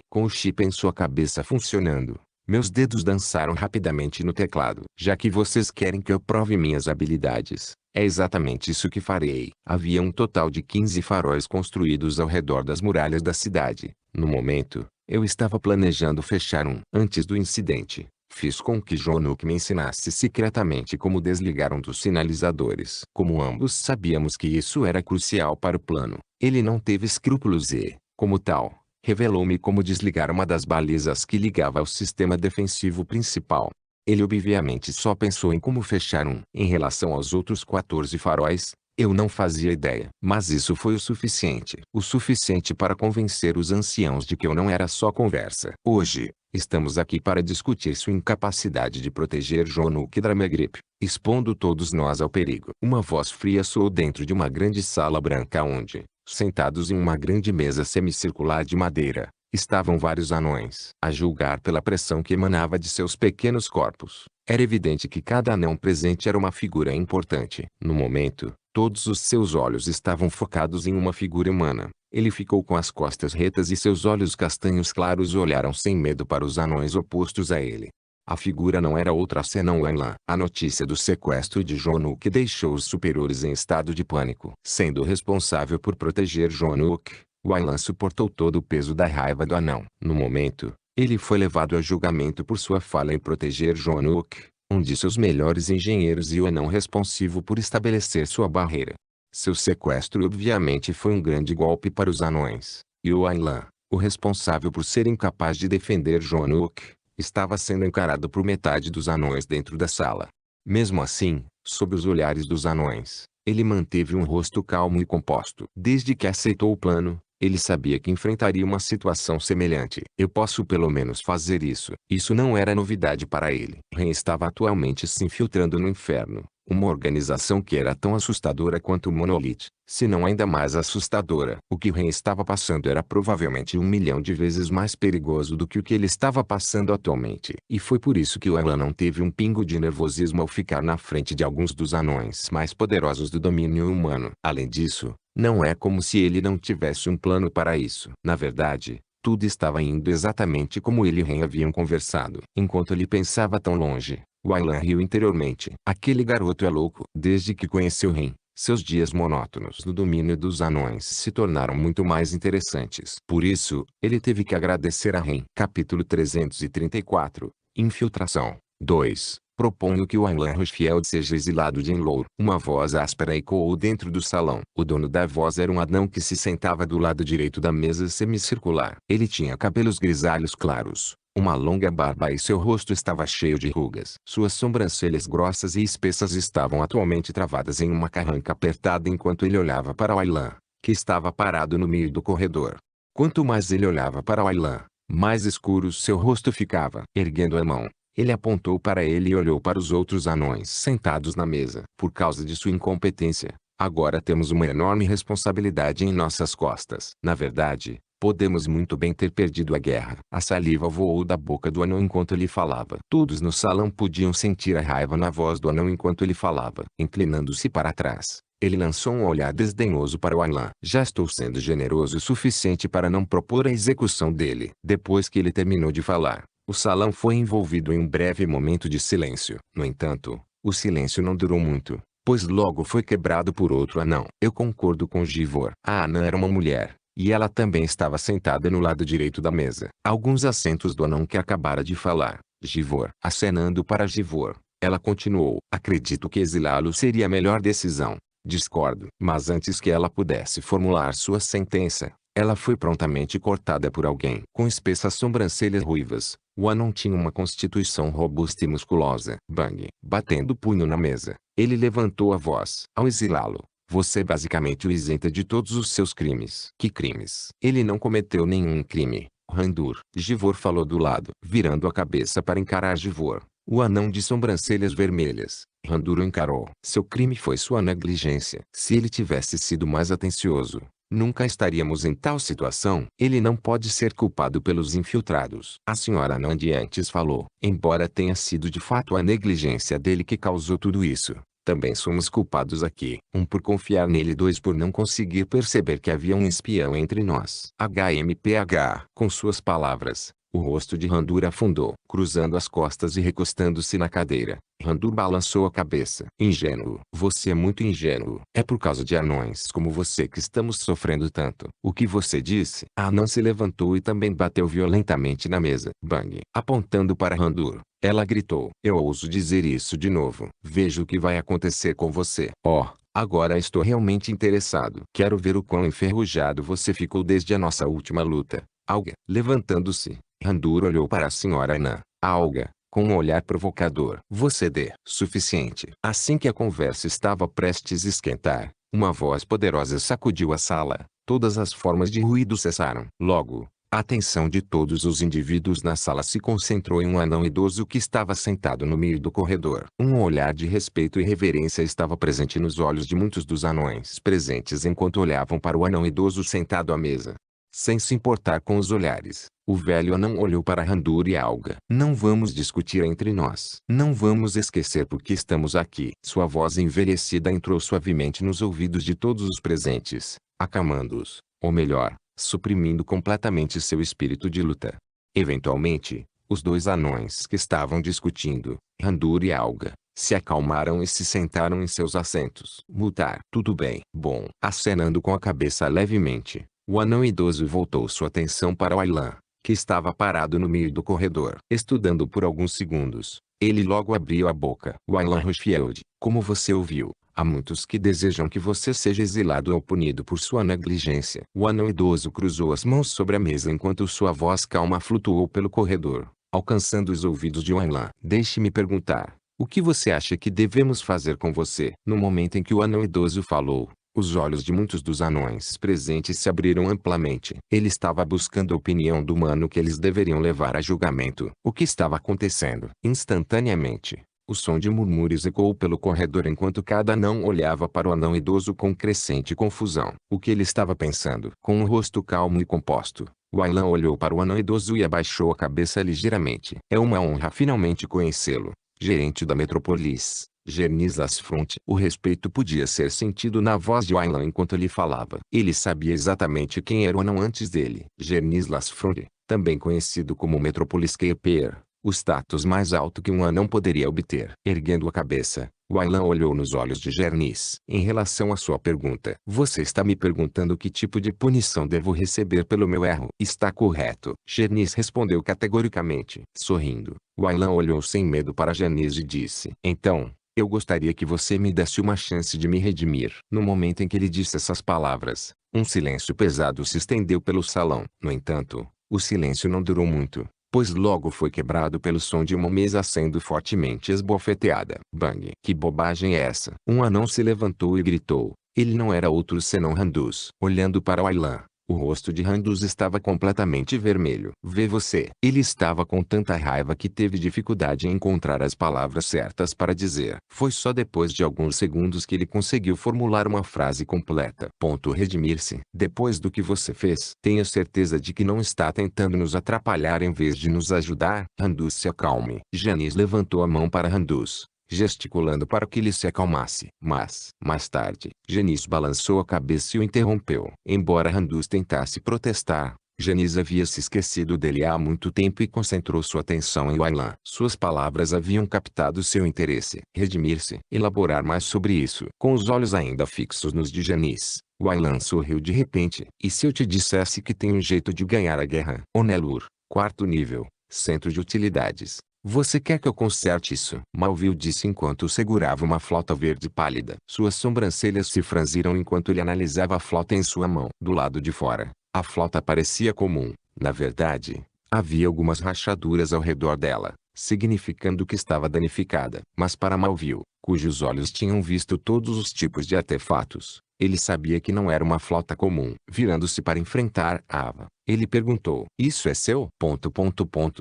Com o chip em sua cabeça funcionando, meus dedos dançaram rapidamente no teclado. Já que vocês querem que eu prove minhas habilidades, é exatamente isso que farei. Havia um total de 15 faróis construídos ao redor das muralhas da cidade. No momento, eu estava planejando fechar um. Antes do incidente, fiz com que Jonuk me ensinasse secretamente como desligar um dos sinalizadores. Como ambos sabíamos que isso era crucial para o plano, ele não teve escrúpulos e, como tal, revelou-me como desligar uma das balizas que ligava ao sistema defensivo principal. Ele obviamente só pensou em como fechar um. Em relação aos outros 14 faróis, eu não fazia ideia. Mas isso foi o suficiente. O suficiente para convencer os anciãos de que eu não era só conversa. Hoje, estamos aqui para discutir sua incapacidade de proteger Jonuk Dramegrip, expondo todos nós ao perigo. Uma voz fria soou dentro de uma grande sala branca onde, sentados em uma grande mesa semicircular de madeira, estavam vários anões. A julgar pela pressão que emanava de seus pequenos corpos, era evidente que cada anão presente era uma figura importante. No momento, todos os seus olhos estavam focados em uma figura humana. Ele ficou com as costas retas e seus olhos castanhos claros olharam sem medo para os anões opostos a ele. A figura não era outra senão Aylan. A notícia do sequestro de Jonuk deixou os superiores em estado de pânico. Sendo responsável por proteger Jonuk, Aylan suportou todo o peso da raiva do anão. No momento, ele foi levado a julgamento por sua falha em proteger Jonuk, um de seus melhores engenheiros e o anão responsivo por estabelecer sua barreira. Seu sequestro obviamente foi um grande golpe para os anões, e o Aylan, o responsável por ser incapaz de defender Jonuk, estava sendo encarado por metade dos anões dentro da sala. Mesmo assim, sob os olhares dos anões, ele manteve um rosto calmo e composto. Desde que aceitou o plano, ele sabia que enfrentaria uma situação semelhante. Eu posso pelo menos fazer isso. Isso não era novidade para ele. Ren estava atualmente se infiltrando no inferno, uma organização que era tão assustadora quanto o Monolith, se não ainda mais assustadora. O que Ren estava passando era provavelmente 1.000.000 de vezes mais perigoso do que o que ele estava passando atualmente. E foi por isso que o Aylan não teve um pingo de nervosismo ao ficar na frente de alguns dos anões mais poderosos do domínio humano. Além disso, não é como se ele não tivesse um plano para isso. Na verdade, tudo estava indo exatamente como ele e Ren haviam conversado. Enquanto ele pensava tão longe, o Aylan riu interiormente. Aquele garoto é louco. Desde que conheceu Ren, seus dias monótonos no domínio dos anões se tornaram muito mais interessantes. Por isso, ele teve que agradecer a Ren. Capítulo 334. Infiltração. 2. Proponho que o Aylan Rushfield seja exilado de Enlor. Uma voz áspera ecoou dentro do salão. O dono da voz era um anão que se sentava do lado direito da mesa semicircular. Ele tinha cabelos grisalhos claros, uma longa barba e seu rosto estava cheio de rugas. Suas sobrancelhas grossas e espessas estavam atualmente travadas em uma carranca apertada enquanto ele olhava para o Aylan, que estava parado no meio do corredor. Quanto mais ele olhava para o Aylan, mais escuro seu rosto ficava. Erguendo a mão, ele apontou para ele e olhou para os outros anões sentados na mesa. Por causa de sua incompetência, agora temos uma enorme responsabilidade em nossas costas. Na verdade, podemos muito bem ter perdido a guerra. A saliva voou da boca do anão enquanto ele falava. Todos no salão podiam sentir a raiva na voz do anão enquanto ele falava. Inclinando-se para trás, ele lançou um olhar desdenhoso para o Aylan. Já estou sendo generoso o suficiente para não propor a execução dele. Depois que ele terminou de falar, O salão foi envolvido em um breve momento de silêncio. No entanto, o silêncio não durou muito, pois logo foi quebrado por outro anão. Eu concordo com Givor. A anã era uma mulher, e ela também estava sentada no lado direito da mesa. Alguns assentos do anão que acabara de falar. Givor. Acenando para Givor, ela continuou. Acredito que exilá-lo seria a melhor decisão. Discordo. Mas antes que ela pudesse formular sua sentença, ela foi prontamente cortada por alguém. Com espessas sobrancelhas ruivas, o anão tinha uma constituição robusta e musculosa. Bang! Batendo o punho na mesa, ele levantou a voz. Ao exilá-lo, você basicamente o isenta de todos os seus crimes. Que crimes? Ele não cometeu nenhum crime. Randur. Givor falou do lado, virando a cabeça para encarar Givor. O anão de sobrancelhas vermelhas. Randur o encarou. Seu crime foi sua negligência. Se ele tivesse sido mais atencioso, nunca estaríamos em tal situação. Ele não pode ser culpado pelos infiltrados. A senhora Nandi antes falou. Embora tenha sido de fato a negligência dele que causou tudo isso, também somos culpados aqui. Um por confiar nele, dois por não conseguir perceber que havia um espião entre nós. HMPH. Com suas palavras, o rosto de Randur afundou, cruzando as costas e recostando-se na cadeira. Randur balançou a cabeça. Ingênuo. Você é muito ingênuo. É por causa de anões como você que estamos sofrendo tanto. O que você disse? A anã se levantou e também bateu violentamente na mesa. Bang! Apontando para Randur, ela gritou. Eu ouso dizer isso de novo. Veja o que vai acontecer com você. Oh, agora estou realmente interessado. Quero ver o quão enferrujado você ficou desde a nossa última luta. Alga. Levantando-se, Randur olhou para a senhora Anã. Alga, com um olhar provocador. Você dê. Suficiente. Assim que a conversa estava prestes a esquentar, uma voz poderosa sacudiu a sala. Todas as formas de ruído cessaram. Logo, a atenção de todos os indivíduos na sala se concentrou em um anão idoso que estava sentado no meio do corredor. Um olhar de respeito e reverência estava presente nos olhos de muitos dos anões presentes enquanto olhavam para o anão idoso sentado à mesa. Sem se importar com os olhares, o velho anão olhou para Randur e Alga. Não vamos discutir entre nós. Não vamos esquecer por que estamos aqui. Sua voz envelhecida entrou suavemente nos ouvidos de todos os presentes, acalmando-os, ou melhor, suprimindo completamente seu espírito de luta. Eventualmente, os dois anões que estavam discutindo, Randur e Alga, se acalmaram e se sentaram em seus assentos. Mutar. Tudo bem. Bom. Acenando com a cabeça levemente, o anão idoso voltou sua atenção para Ailan, que estava parado no meio do corredor. Estudando por alguns segundos, ele logo abriu a boca. Ailan Rushfield, como você ouviu, há muitos que desejam que você seja exilado ou punido por sua negligência. O anão idoso cruzou as mãos sobre a mesa enquanto sua voz calma flutuou pelo corredor, alcançando os ouvidos de Ailan. Deixe-me perguntar, o que você acha que devemos fazer com você? No momento em que o anão idoso falou, os olhos de muitos dos anões presentes se abriram amplamente. Ele estava buscando a opinião do humano que eles deveriam levar a julgamento. O que estava acontecendo? Instantaneamente, o som de murmúrios ecoou pelo corredor enquanto cada anão olhava para o anão idoso com crescente confusão. O que ele estava pensando? Com um rosto calmo e composto, o Ailan olhou para o anão idoso e abaixou a cabeça ligeiramente. É uma honra finalmente conhecê-lo, gerente da Metrópolis. Gernis Lasfront. O respeito podia ser sentido na voz de Ailan enquanto ele falava. Ele sabia exatamente quem era o anão antes dele. Gernis Lasfront, também conhecido como Metropolis Keeper, o status mais alto que um anão poderia obter. Erguendo a cabeça, Ailan olhou nos olhos de Gernis. Em relação à sua pergunta, você está me perguntando que tipo de punição devo receber pelo meu erro? Está correto. Gernis respondeu categoricamente. Sorrindo, Ailan olhou sem medo para Gernis e disse. Então, eu gostaria que você me desse uma chance de me redimir. No momento em que ele disse essas palavras, um silêncio pesado se estendeu pelo salão. No entanto, o silêncio não durou muito, pois logo foi quebrado pelo som de uma mesa sendo fortemente esbofeteada. Bang! Que bobagem é essa? Um anão se levantou e gritou. Ele não era outro senão Randus. Olhando para Ailan, o rosto de Randus estava completamente vermelho. Vê você. Ele estava com tanta raiva que teve dificuldade em encontrar as palavras certas para dizer. Foi só depois de alguns segundos que ele conseguiu formular uma frase completa. Redimir-se. Depois do que você fez, tenho certeza de que não está tentando nos atrapalhar em vez de nos ajudar. Randus, se acalme. Janice levantou a mão para Randus, gesticulando para que ele se acalmasse. Mas, mais tarde, Janice balançou a cabeça e o interrompeu. Embora Randus tentasse protestar, Janice havia se esquecido dele há muito tempo e concentrou sua atenção em Wayland. Suas palavras haviam captado seu interesse. Redimir-se. Elaborar mais sobre isso. Com os olhos ainda fixos nos de Janice, Wayland sorriu de repente. E se eu te dissesse que tem um jeito de ganhar a guerra? Onelur, quarto nível, centro de utilidades. Você quer que eu conserte isso? Malville disse enquanto segurava uma flauta verde pálida. Suas sobrancelhas se franziram enquanto ele analisava a flauta em sua mão. Do lado de fora, a flauta parecia comum. Na verdade, havia algumas rachaduras ao redor dela, significando que estava danificada. Mas para Malville, cujos olhos tinham visto todos os tipos de artefatos, ele sabia que não era uma flauta comum. Virando-se para enfrentar Ava, ele perguntou: Isso é seu?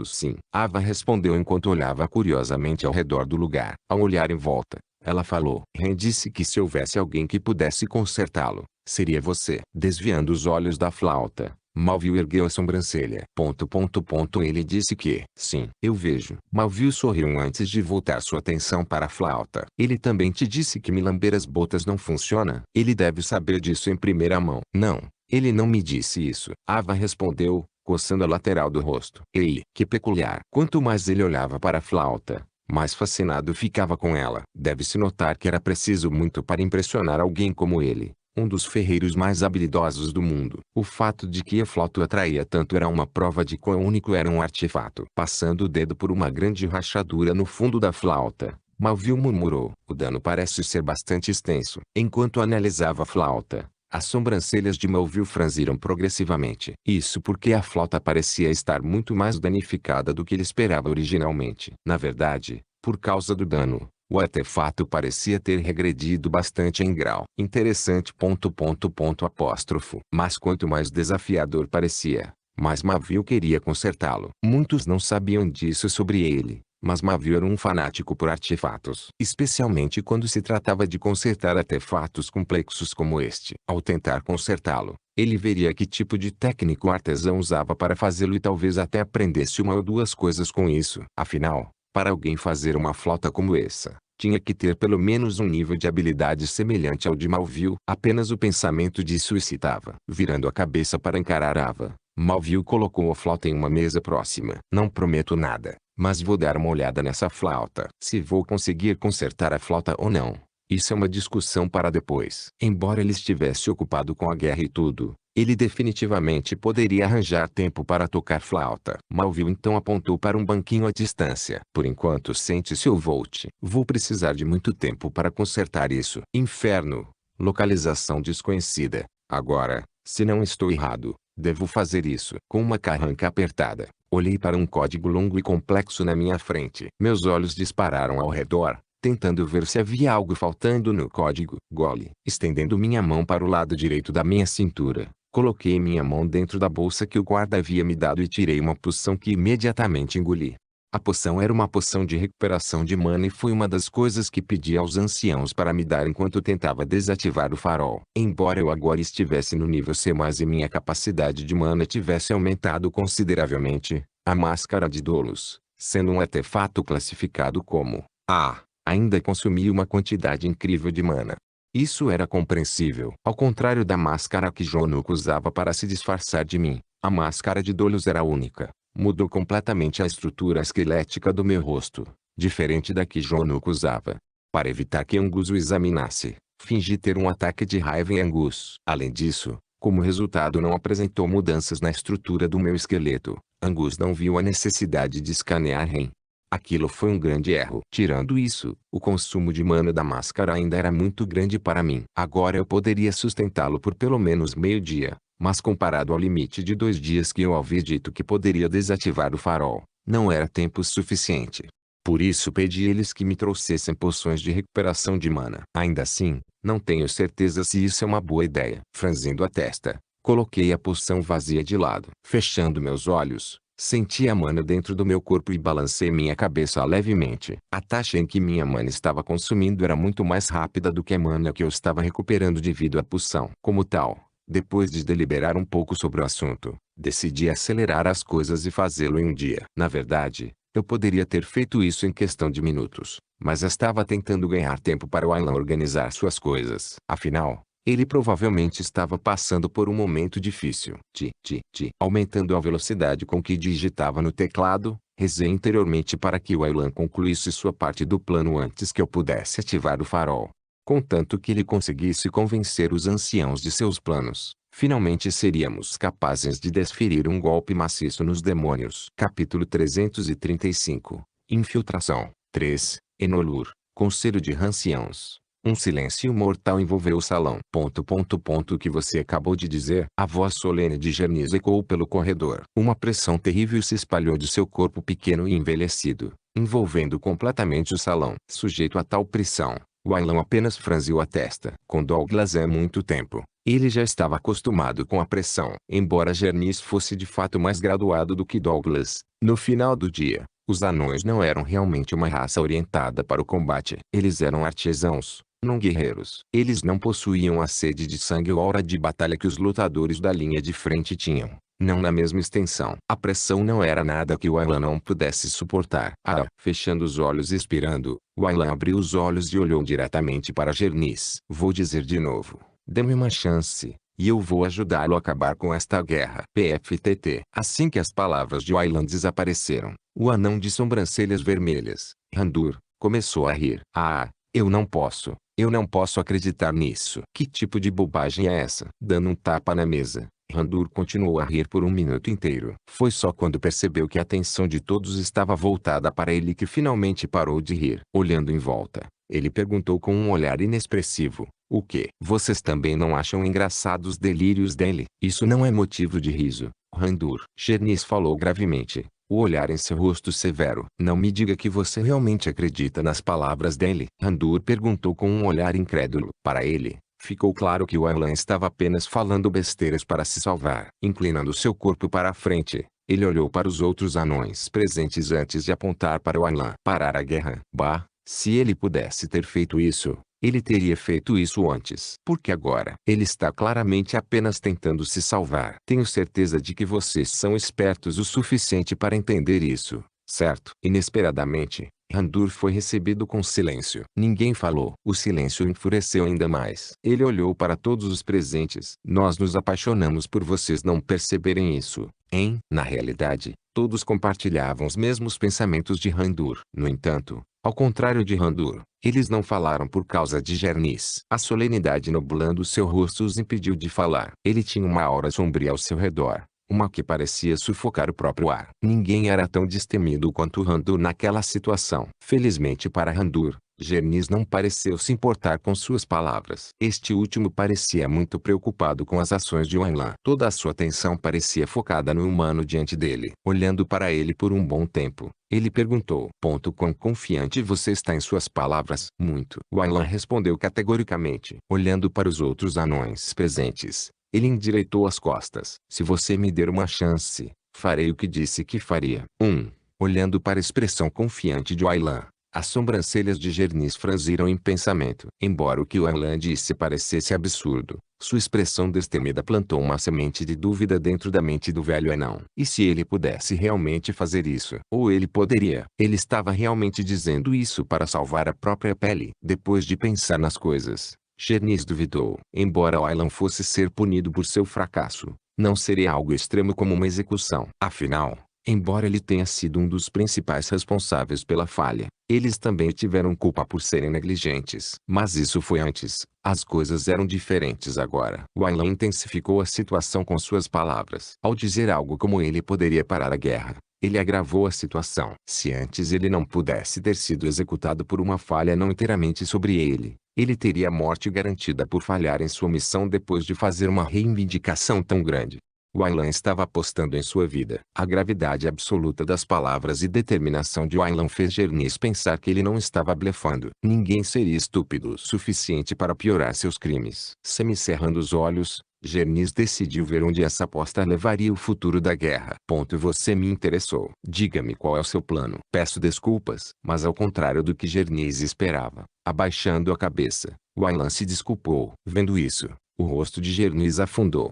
Sim. Ava respondeu enquanto olhava curiosamente ao redor do lugar. Ao olhar em volta, ela falou: Ren disse que se houvesse alguém que pudesse consertá-lo, seria você. Desviando os olhos da flauta, Malville ergueu a sobrancelha. Ele disse que, sim, eu vejo. Malville sorriu antes de voltar sua atenção para a flauta. Ele também te disse que me lamber as botas não funciona? Ele deve saber disso em primeira mão. Não, ele não me disse isso. Ava respondeu, coçando a lateral do rosto. Ei, que peculiar. Quanto mais ele olhava para a flauta, mais fascinado ficava com ela. Deve-se notar que era preciso muito para impressionar alguém como ele, um dos ferreiros mais habilidosos do mundo. O fato de que a flauta o atraía tanto era uma prova de quão único era um artefato. Passando o dedo por uma grande rachadura no fundo da flauta, Malville murmurou: O dano parece ser bastante extenso. Enquanto analisava a flauta, as sobrancelhas de Malville franziram progressivamente. Isso porque a flauta parecia estar muito mais danificada do que ele esperava originalmente. Na verdade, por causa do dano, o artefato parecia ter regredido bastante em grau. Interessante. Mas quanto mais desafiador parecia, mais Malville queria consertá-lo. Muitos não sabiam disso sobre ele, mas Malville era um fanático por artefatos. Especialmente quando se tratava de consertar artefatos complexos como este. Ao tentar consertá-lo, ele veria que tipo de técnica o artesão usava para fazê-lo e talvez até aprendesse uma ou duas coisas com isso. Afinal, para alguém fazer uma flauta como essa, tinha que ter pelo menos um nível de habilidade semelhante ao de Malville. Apenas o pensamento disso excitava. Virando a cabeça para encarar Ava, Malville colocou a flauta em uma mesa próxima. Não prometo nada, mas vou dar uma olhada nessa flauta. Se vou conseguir consertar a flauta ou não, isso é uma discussão para depois. Embora ele estivesse ocupado com a guerra e tudo, ele definitivamente poderia arranjar tempo para tocar flauta. Malville então apontou para um banquinho à distância. Por enquanto sente-se ou volte. Vou precisar de muito tempo para consertar isso. Inferno. Localização desconhecida. Agora, se não estou errado, devo fazer isso. Com uma carranca apertada, olhei para um código longo e complexo na minha frente. Meus olhos dispararam ao redor, tentando ver se havia algo faltando no código. Gole. Estendendo minha mão para o lado direito da minha cintura, coloquei minha mão dentro da bolsa que o guarda havia me dado e tirei uma poção que imediatamente engoli. A poção era uma poção de recuperação de mana e foi uma das coisas que pedi aos anciãos para me dar enquanto tentava desativar o farol. Embora eu agora estivesse no nível C+, e minha capacidade de mana tivesse aumentado consideravelmente, a Máscara de Dolus, sendo um artefato classificado como A, ainda consumia uma quantidade incrível de mana. Isso era compreensível. Ao contrário da máscara que Jonuco usava para se disfarçar de mim, a Máscara de Dolus era única. Mudou completamente a estrutura esquelética do meu rosto, diferente da que Jonuco usava. Para evitar que Angus o examinasse, fingi ter um ataque de raiva em Angus. Além disso, como resultado não apresentou mudanças na estrutura do meu esqueleto, Angus não viu a necessidade de escanear Ren. Aquilo foi um grande erro. Tirando isso, o consumo de mana da máscara ainda era muito grande para mim. Agora eu poderia sustentá-lo por pelo menos meio dia, mas comparado ao limite de 2 dias que eu havia dito que poderia desativar o farol, não era tempo suficiente. Por isso pedi a eles que me trouxessem poções de recuperação de mana. Ainda assim, não tenho certeza se isso é uma boa ideia. Franzindo a testa, coloquei a poção vazia de lado. Fechando meus olhos, senti a mana dentro do meu corpo e balancei minha cabeça levemente. A taxa em que minha mana estava consumindo era muito mais rápida do que a mana que eu estava recuperando devido à poção. Como tal, depois de deliberar um pouco sobre o assunto, decidi acelerar as coisas e fazê-lo em um dia. Na verdade, eu poderia ter feito isso em questão de minutos, mas estava tentando ganhar tempo para Wayland organizar suas coisas. Afinal, Ele provavelmente estava passando por um momento difícil. Aumentando a velocidade com que digitava no teclado, rezei interiormente para que o Aylan concluísse sua parte do plano antes que eu pudesse ativar o farol. Contanto que ele conseguisse convencer os anciãos de seus planos, finalmente seríamos capazes de desferir um golpe maciço nos demônios. Capítulo 335 Infiltração 3. Enolur, Conselho de Anciãos. Um silêncio mortal envolveu o salão. O que você acabou de dizer? A voz solene de Gernis ecoou pelo corredor. Uma pressão terrível se espalhou de seu corpo pequeno e envelhecido, envolvendo completamente o salão. Sujeito a tal pressão, o Aylan apenas franziu a testa. Com Douglas há muito tempo, ele já estava acostumado com a pressão. Embora Gernis fosse de fato mais graduado do que Douglas, no final do dia, os anões não eram realmente uma raça orientada para o combate. Eles eram artesãos, não guerreiros. Eles não possuíam a sede de sangue ou aura de batalha que os lutadores da linha de frente tinham, não na mesma extensão. A pressão não era nada que o Aylan não pudesse suportar. Fechando os olhos e expirando, o Aylan abriu os olhos e olhou diretamente para Gernis. Vou dizer de novo, dê-me uma chance, e eu vou ajudá-lo a acabar com esta guerra. PFTT. Assim que as palavras de Aylan desapareceram, o anão de sobrancelhas vermelhas, Randur, começou a rir. Eu não posso acreditar nisso. Que tipo de bobagem é essa? Dando um tapa na mesa, Randur continuou a rir por um minuto inteiro. Foi só quando percebeu que a atenção de todos estava voltada para ele que finalmente parou de rir. Olhando em volta, ele perguntou com um olhar inexpressivo: o quê? Vocês também não acham engraçados os delírios dele? Isso não é motivo de riso, Randur. Gernis falou gravemente, o olhar em seu rosto severo. Não me diga que você realmente acredita nas palavras dele. Randur perguntou com um olhar incrédulo. Para ele, ficou claro que o Aylan estava apenas falando besteiras para se salvar. Inclinando seu corpo para a frente, ele olhou para os outros anões presentes antes de apontar para o Aylan. Parar a guerra? Se ele pudesse ter feito isso, ele teria feito isso antes. Porque agora, ele está claramente apenas tentando se salvar. Tenho certeza de que vocês são espertos o suficiente para entender isso, certo? Inesperadamente, Randur foi recebido com silêncio. Ninguém falou. O silêncio enfureceu ainda mais. Ele olhou para todos os presentes. Nós nos apaixonamos por vocês não perceberem isso, hein? Na realidade, todos compartilhavam os mesmos pensamentos de Randur. No entanto, ao contrário de Randur, eles não falaram por causa de Gernis. A solenidade nublando seu rosto os impediu de falar. Ele tinha uma aura sombria ao seu redor, uma que parecia sufocar o próprio ar. Ninguém era tão destemido quanto Randur naquela situação. Felizmente para Randur, Gernis não pareceu se importar com suas palavras. Este último parecia muito preocupado com as ações de Aylan. Toda a sua atenção parecia focada no humano diante dele. Olhando para ele por um bom tempo, ele perguntou: quão confiante você está em suas palavras? Muito. O Aylan respondeu categoricamente. Olhando para os outros anões presentes, ele endireitou as costas. Se você me der uma chance, farei o que disse que faria. Olhando para a expressão confiante de Aylan, as sobrancelhas de Gernis franziram em pensamento. Embora o que o Aylan disse parecesse absurdo, sua expressão destemida plantou uma semente de dúvida dentro da mente do velho anão. E se ele pudesse realmente fazer isso? Ou ele poderia? Ele estava realmente dizendo isso para salvar a própria pele? Depois de pensar nas coisas, Gernis duvidou. Embora Aylan fosse ser punido por seu fracasso, não seria algo extremo como uma execução. Afinal, embora ele tenha sido um dos principais responsáveis pela falha, eles também tiveram culpa por serem negligentes. Mas isso foi antes. As coisas eram diferentes agora. O Aylan intensificou a situação com suas palavras. Ao dizer algo como ele poderia parar a guerra, ele agravou a situação. Se antes ele não pudesse ter sido executado por uma falha não inteiramente sobre ele, ele teria a morte garantida por falhar em sua missão depois de fazer uma reivindicação tão grande. O Aylan estava apostando em sua vida. A gravidade absoluta das palavras e determinação de Aylan fez Gernis pensar que ele não estava blefando. Ninguém seria estúpido o suficiente para piorar seus crimes. Semicerrando os olhos, Gernis decidiu ver onde essa aposta levaria o futuro da guerra. Você me interessou. Diga-me qual é o seu plano. Peço desculpas, mas ao contrário do que Gernis esperava, abaixando a cabeça, o Aylan se desculpou. Vendo isso, o rosto de Gernis afundou.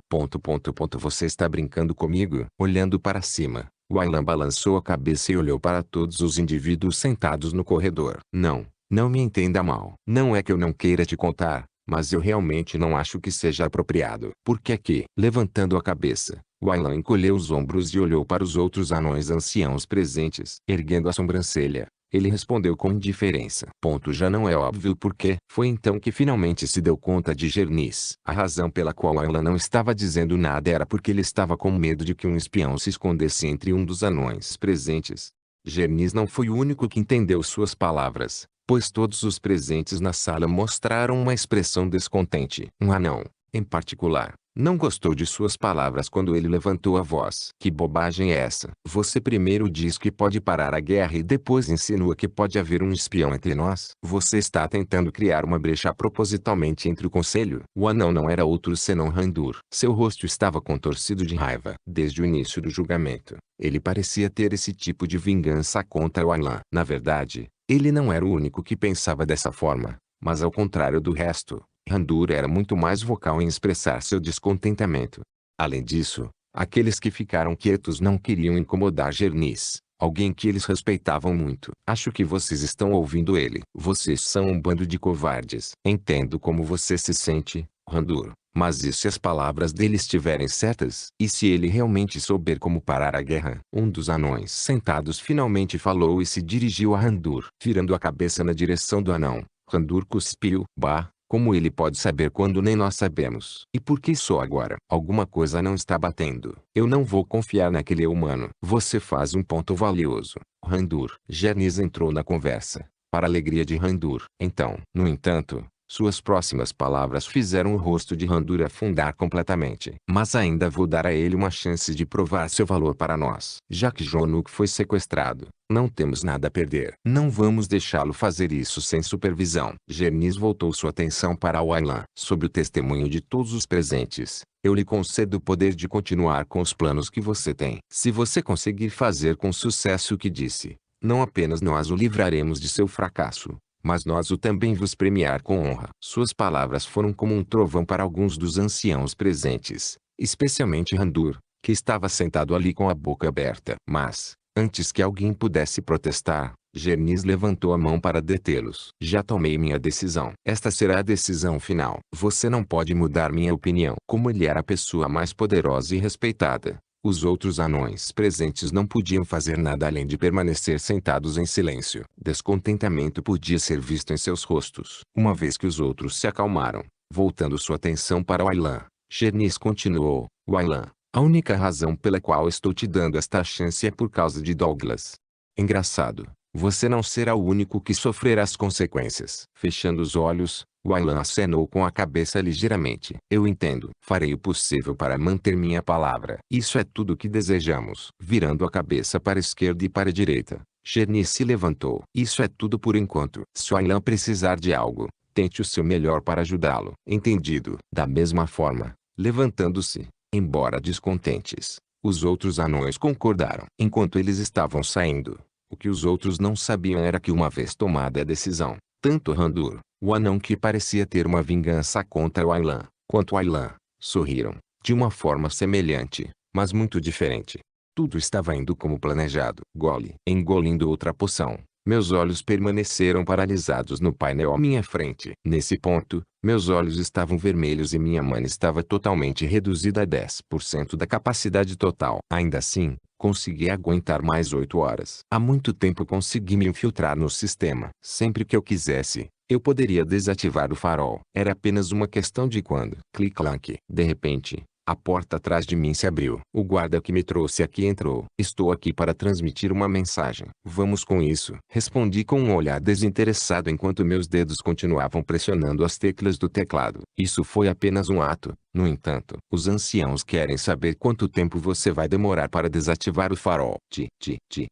Você está brincando comigo? Olhando para cima, o Aylan balançou a cabeça e olhou para todos os indivíduos sentados no corredor. Não me entenda mal. Não é que eu não queira te contar, Mas eu realmente não acho que seja apropriado. Por que aqui? Levantando a cabeça, Wayland encolheu os ombros e olhou para os outros anões anciãos presentes. Erguendo a sobrancelha, ele respondeu com indiferença. Já não é óbvio por quê. Foi então que finalmente se deu conta de Gernis. A razão pela qual Wayland não estava dizendo nada era porque ele estava com medo de que um espião se escondesse entre um dos anões presentes. Gernis não foi o único que entendeu suas palavras, pois todos os presentes na sala mostraram uma expressão descontente. Um anão, em particular, não gostou de suas palavras quando ele levantou a voz. Que bobagem é essa? Você primeiro diz que pode parar a guerra e depois insinua que pode haver um espião entre nós. Você está tentando criar uma brecha propositalmente entre o conselho. O anão não era outro senão Randur. Seu rosto estava contorcido de raiva. Desde o início do julgamento, ele parecia ter esse tipo de vingança contra Wayland. Na verdade, ele não era o único que pensava dessa forma, mas ao contrário do resto, Randur era muito mais vocal em expressar seu descontentamento. Além disso, aqueles que ficaram quietos não queriam incomodar Gernis, alguém que eles respeitavam muito. Acho que vocês estão ouvindo ele. Vocês são um bando de covardes. Entendo como você se sente, Randur, mas e se as palavras dele estiverem certas? E se ele realmente souber como parar a guerra? Um dos anões sentados finalmente falou e se dirigiu a Randur. Virando a cabeça na direção do anão, Randur cuspiu. Bah! Como ele pode saber quando nem nós sabemos? E por que só agora? Alguma coisa não está batendo. Eu não vou confiar naquele humano. Você faz um ponto valioso, Randur. Gernis entrou na conversa, para a alegria de Randur. Então, no entanto, suas próximas palavras fizeram o rosto de Randur afundar completamente. Mas ainda vou dar a ele uma chance de provar seu valor para nós. Já que Jonuk foi sequestrado, não temos nada a perder. Não vamos deixá-lo fazer isso sem supervisão. Gernis voltou sua atenção para Wayland. Sob o testemunho de todos os presentes, eu lhe concedo o poder de continuar com os planos que você tem. Se você conseguir fazer com sucesso o que disse, não apenas nós o livraremos de seu fracasso, mas nós o também vos premiar com honra. Suas palavras foram como um trovão para alguns dos anciãos presentes, especialmente Randur, que estava sentado ali com a boca aberta. Mas, antes que alguém pudesse protestar, Gernis levantou a mão para detê-los. Já tomei minha decisão. Esta será a decisão final. Você não pode mudar minha opinião. Como ele era a pessoa mais poderosa e respeitada, os outros anões presentes não podiam fazer nada além de permanecer sentados em silêncio. Descontentamento podia ser visto em seus rostos. Uma vez que os outros se acalmaram, voltando sua atenção para Wayland, Gernis continuou. Wayland, a única razão pela qual estou te dando esta chance é por causa de Douglas. Engraçado, você não será o único que sofrerá as consequências. Fechando os olhos, Wayland acenou com a cabeça ligeiramente. Eu entendo. Farei o possível para manter minha palavra. Isso é tudo o que desejamos. Virando a cabeça para a esquerda e para a direita, Gernis se levantou. Isso é tudo por enquanto. Se Wayland precisar de algo, tente o seu melhor para ajudá-lo. Entendido. Da mesma forma, levantando-se, embora descontentes, os outros anões concordaram. Enquanto eles estavam saindo, o que os outros não sabiam era que uma vez tomada a decisão, tanto Randur, o anão que parecia ter uma vingança contra Wayland, quanto Wayland, sorriram, de uma forma semelhante, mas muito diferente. Tudo estava indo como planejado. Gole. Engolindo outra poção, meus olhos permaneceram paralisados no painel à minha frente. Nesse ponto, meus olhos estavam vermelhos e minha mana estava totalmente reduzida a 10% da capacidade total. Ainda assim, consegui aguentar mais 8 horas. Há muito tempo consegui me infiltrar no sistema. Sempre que eu quisesse, eu poderia desativar o farol. Era apenas uma questão de quando. Clic-clank. De repente, a porta atrás de mim se abriu. O guarda que me trouxe aqui entrou. Estou aqui para transmitir uma mensagem. Vamos com isso. Respondi com um olhar desinteressado enquanto meus dedos continuavam pressionando as teclas do teclado. Isso foi apenas um ato. No entanto, os anciãos querem saber quanto tempo você vai demorar para desativar o farol.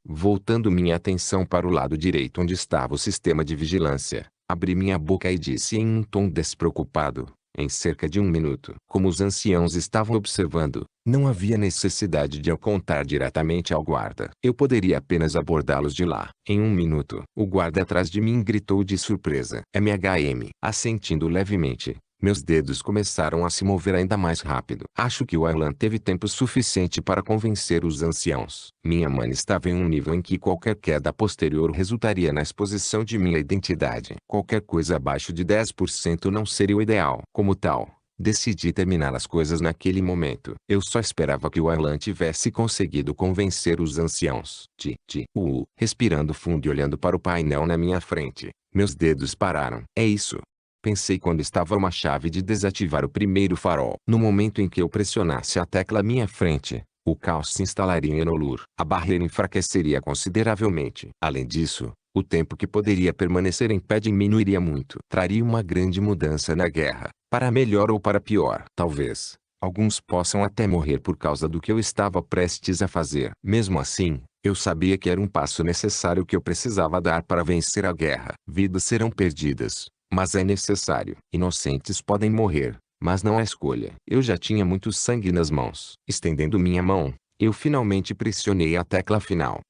Voltando minha atenção para o lado direito onde estava o sistema de vigilância, abri minha boca e disse em um tom despreocupado: em cerca de 1 minuto. Como os anciãos estavam observando, não havia necessidade de eu contar diretamente ao guarda. Eu poderia apenas abordá-los de lá. Em 1 minuto. O guarda atrás de mim gritou de surpresa. MHM. Assentindo levemente, Meus dedos começaram a se mover ainda mais rápido. Acho que o Aylan teve tempo suficiente para convencer os anciãos. Minha mãe estava em um nível em que qualquer queda posterior resultaria na exposição de minha identidade. Qualquer coisa abaixo de 10% não seria o ideal. Como tal, decidi terminar as coisas naquele momento. Eu só esperava que o Aylan tivesse conseguido convencer os anciãos. Respirando fundo e olhando para o painel na minha frente, meus dedos pararam. É isso. Pensei quando estava uma chave de desativar o primeiro farol. No momento em que eu pressionasse a tecla à minha frente, o caos se instalaria em Enolur. A barreira enfraqueceria consideravelmente. Além disso, o tempo que poderia permanecer em pé diminuiria muito. Traria uma grande mudança na guerra, para melhor ou para pior. Talvez alguns possam até morrer por causa do que eu estava prestes a fazer. Mesmo assim, eu sabia que era um passo necessário que eu precisava dar para vencer a guerra. Vidas serão perdidas, mas é necessário. Inocentes podem morrer, mas não há escolha. Eu já tinha muito sangue nas mãos. Estendendo minha mão, eu finalmente pressionei a tecla final.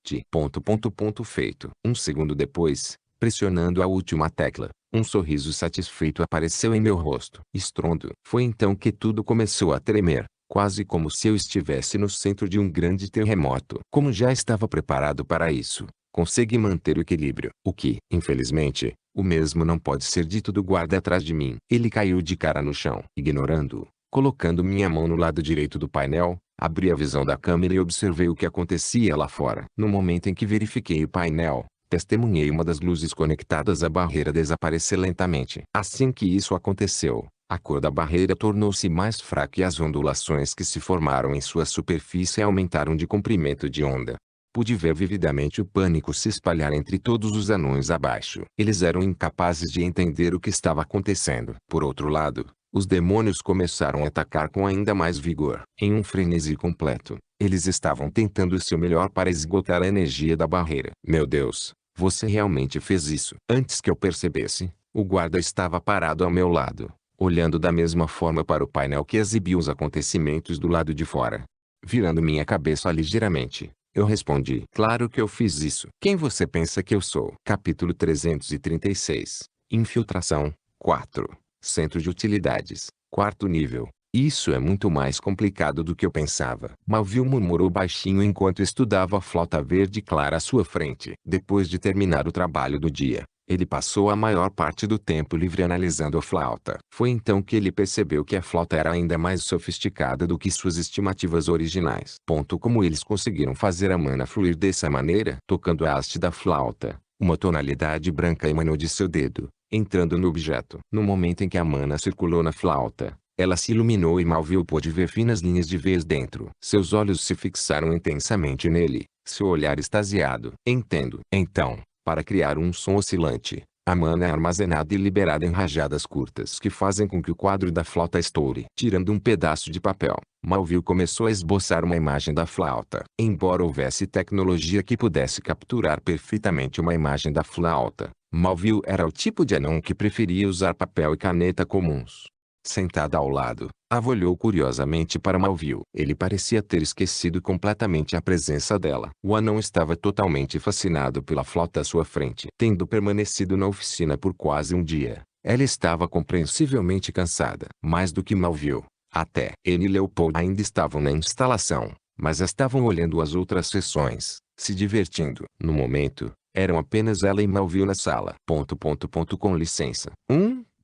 Feito. Um segundo depois, pressionando a última tecla, um sorriso satisfeito apareceu em meu rosto. Estrondo. Foi então que tudo começou a tremer, quase como se eu estivesse no centro de um grande terremoto. Como já estava preparado para isso, consegui manter o equilíbrio. O que, infelizmente, o mesmo não pode ser dito do guarda atrás de mim. Ele caiu de cara no chão. Ignorando-o, colocando minha mão no lado direito do painel, abri a visão da câmera e observei o que acontecia lá fora. No momento em que verifiquei o painel, testemunhei uma das luzes conectadas à barreira desaparecer lentamente. Assim que isso aconteceu, a cor da barreira tornou-se mais fraca e as ondulações que se formaram em sua superfície aumentaram de comprimento de onda. Pude ver vividamente o pânico se espalhar entre todos os anões abaixo. Eles eram incapazes de entender o que estava acontecendo. Por outro lado, os demônios começaram a atacar com ainda mais vigor. Em um frenesi completo, eles estavam tentando o seu melhor para esgotar a energia da barreira. Meu Deus, você realmente fez isso. Antes que eu percebesse, o guarda estava parado ao meu lado, olhando da mesma forma para o painel que exibia os acontecimentos do lado de fora. Virando minha cabeça ligeiramente, eu respondi: claro que eu fiz isso. Quem você pensa que eu sou? Capítulo 336. Infiltração. 4. Centro de utilidades. Quarto nível. Isso é muito mais complicado do que eu pensava. Malville murmurou baixinho enquanto estudava a flauta verde clara à sua frente. Depois de terminar o trabalho do dia, ele passou a maior parte do tempo livre analisando a flauta. Foi então que ele percebeu que a flauta era ainda mais sofisticada do que suas estimativas originais. Como eles conseguiram fazer a mana fluir dessa maneira? Tocando a haste da flauta, uma tonalidade branca emanou de seu dedo, entrando no objeto. No momento em que a mana circulou na flauta, ela se iluminou e Malville pôde ver finas linhas de vez dentro. Seus olhos se fixaram intensamente nele, seu olhar extasiado. Entendo. Então, para criar um som oscilante, a mana é armazenada e liberada em rajadas curtas que fazem com que o quadro da flauta estoure. Tirando um pedaço de papel, Malville começou a esboçar uma imagem da flauta. Embora houvesse tecnologia que pudesse capturar perfeitamente uma imagem da flauta, Malville era o tipo de anão que preferia usar papel e caneta comuns. Sentada ao lado, Ava olhou curiosamente para Malville. Ele parecia ter esquecido completamente a presença dela. O anão estava totalmente fascinado pela flauta à sua frente. Tendo permanecido na oficina por quase um dia, ela estava compreensivelmente cansada. Mais do que Malville, até Anne e Leopold ainda estavam na instalação, mas estavam olhando as outras sessões, se divertindo. No momento, eram apenas ela e Malville na sala. Com licença.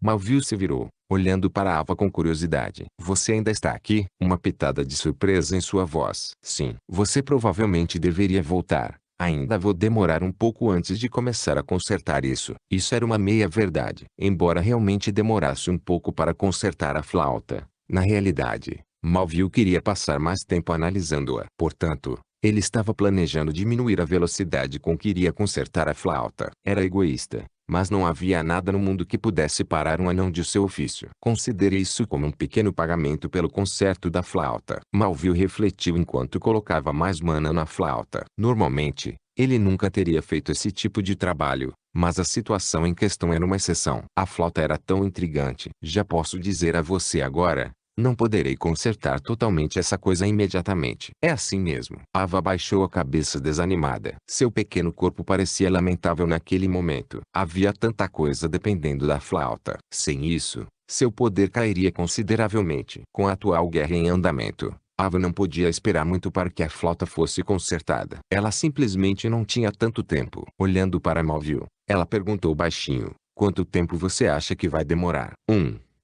Malville se virou, olhando para Ava com curiosidade. Você ainda está aqui? Uma pitada de surpresa em sua voz. Sim. Você provavelmente deveria voltar. Ainda vou demorar um pouco antes de começar a consertar isso. Isso era uma meia-verdade. Embora realmente demorasse um pouco para consertar a flauta, na realidade, Malville queria passar mais tempo analisando-a. Portanto, ele estava planejando diminuir a velocidade com que iria consertar a flauta. Era egoísta. Mas não havia nada no mundo que pudesse parar um anão de seu ofício. Considere isso como um pequeno pagamento pelo conserto da flauta. Malville refletiu enquanto colocava mais mana na flauta. Normalmente, ele nunca teria feito esse tipo de trabalho, mas a situação em questão era uma exceção. A flauta era tão intrigante. Já posso dizer a você agora, Não poderei consertar totalmente essa coisa imediatamente. É assim mesmo. Ava baixou a cabeça desanimada. Seu pequeno corpo parecia lamentável naquele momento. Havia tanta coisa dependendo da flauta. Sem isso, seu poder cairia consideravelmente. Com a atual guerra em andamento, Ava não podia esperar muito para que a flauta fosse consertada. Ela simplesmente não tinha tanto tempo. Olhando para Malvio, ela perguntou baixinho: quanto tempo você acha que vai demorar?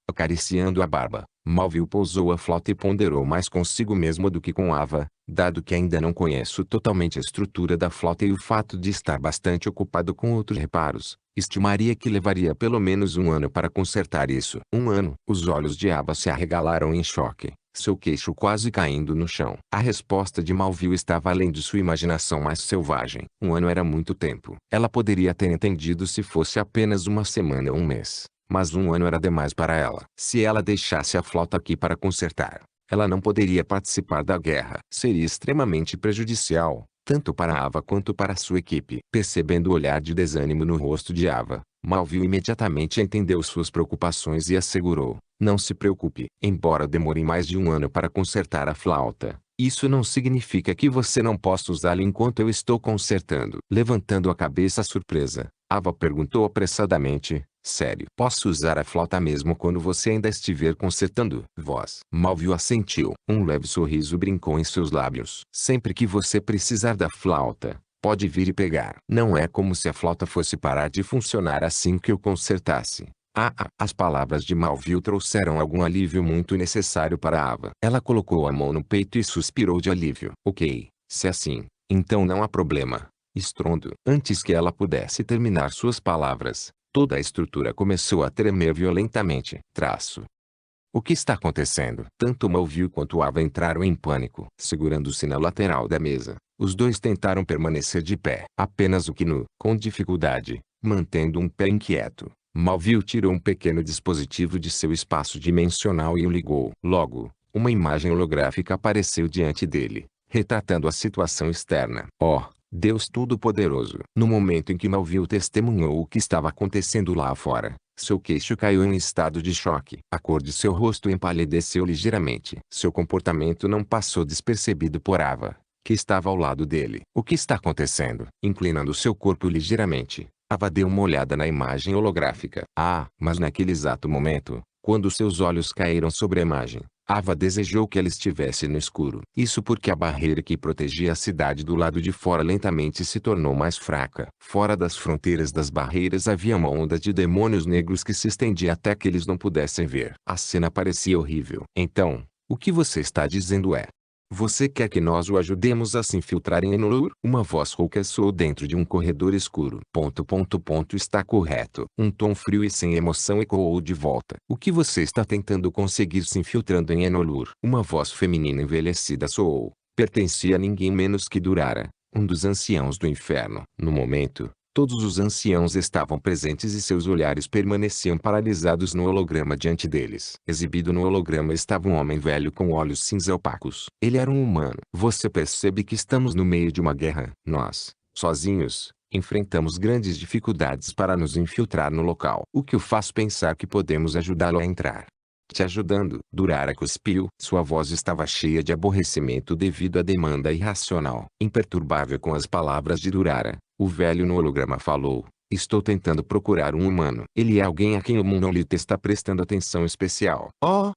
Acariciando a barba, Malvio pousou a flauta e ponderou mais consigo mesmo do que com Ava, dado que ainda não conheço totalmente a estrutura da flauta e o fato de estar bastante ocupado com outros reparos. Estimaria que levaria pelo menos 1 ano para consertar isso. 1 ano? Os olhos de Ava se arregalaram em choque, seu queixo quase caindo no chão. A resposta de Malvio estava além de sua imaginação mais selvagem. 1 ano era muito tempo. Ela poderia ter entendido se fosse apenas uma semana ou um mês, mas 1 ano era demais para ela. Se ela deixasse a flauta aqui para consertar, ela não poderia participar da guerra. Seria extremamente prejudicial, tanto para Ava quanto para sua equipe. Percebendo o olhar de desânimo no rosto de Ava, Malvio imediatamente entendeu suas preocupações e assegurou: não se preocupe. Embora demore mais de 1 ano para consertar a flauta, isso não significa que você não possa usá-la enquanto eu estou consertando. Levantando a cabeça surpresa, Ava perguntou apressadamente: sério? Posso usar a flauta mesmo quando você ainda estiver consertando? Malvio assentiu. Um leve sorriso brincou em seus lábios. Sempre que você precisar da flauta, pode vir e pegar. Não é como se a flauta fosse parar de funcionar assim que eu consertasse. As palavras de Malvio trouxeram algum alívio muito necessário para Ava. Ela colocou a mão no peito e suspirou de alívio. Ok, se é assim, então não há problema. Estrondo. Antes que ela pudesse terminar suas palavras, toda a estrutura começou a tremer violentamente. O que está acontecendo? Tanto Malvio quanto Ava entraram em pânico. Segurando-se na lateral da mesa, os dois tentaram permanecer de pé. Apenas o Kinu, com dificuldade, mantendo um pé inquieto. Malvio tirou um pequeno dispositivo de seu espaço dimensional e o ligou. Logo, uma imagem holográfica apareceu diante dele, retratando a situação externa. Oh, Deus Todo-Poderoso! No momento em que Malvio testemunhou o que estava acontecendo lá fora, seu queixo caiu em estado de choque. A cor de seu rosto empalideceu ligeiramente. Seu comportamento não passou despercebido por Ava, que estava ao lado dele. O que está acontecendo? Inclinando seu corpo ligeiramente, Ava deu uma olhada na imagem holográfica. Mas naquele exato momento, quando seus olhos caíram sobre a imagem, Ava desejou que ela estivesse no escuro. Isso porque a barreira que protegia a cidade do lado de fora lentamente se tornou mais fraca. Fora das fronteiras das barreiras havia uma onda de demônios negros que se estendia até que eles não pudessem ver. A cena parecia horrível. Então, o que você está dizendo é: você quer que nós o ajudemos a se infiltrar em Enolur? Uma voz rouca soou dentro de um corredor escuro. Está correto. Um tom frio e sem emoção ecoou de volta. O que você está tentando conseguir se infiltrando em Enolur? Uma voz feminina envelhecida soou. Pertencia a ninguém menos que Durara, um dos anciãos do inferno. No momento, todos os anciãos estavam presentes e seus olhares permaneciam paralisados no holograma diante deles. Exibido no holograma estava um homem velho com olhos cinza opacos. Ele era um humano. Você percebe que estamos no meio de uma guerra. Nós, sozinhos, enfrentamos grandes dificuldades para nos infiltrar no local. O que o faz pensar que podemos ajudá-lo a entrar? Te ajudando? Durara cuspiu. Sua voz estava cheia de aborrecimento devido à demanda irracional. Imperturbável com as palavras de Durara, o velho no holograma falou: estou tentando procurar um humano. Ele é alguém a quem o monolito está prestando atenção especial.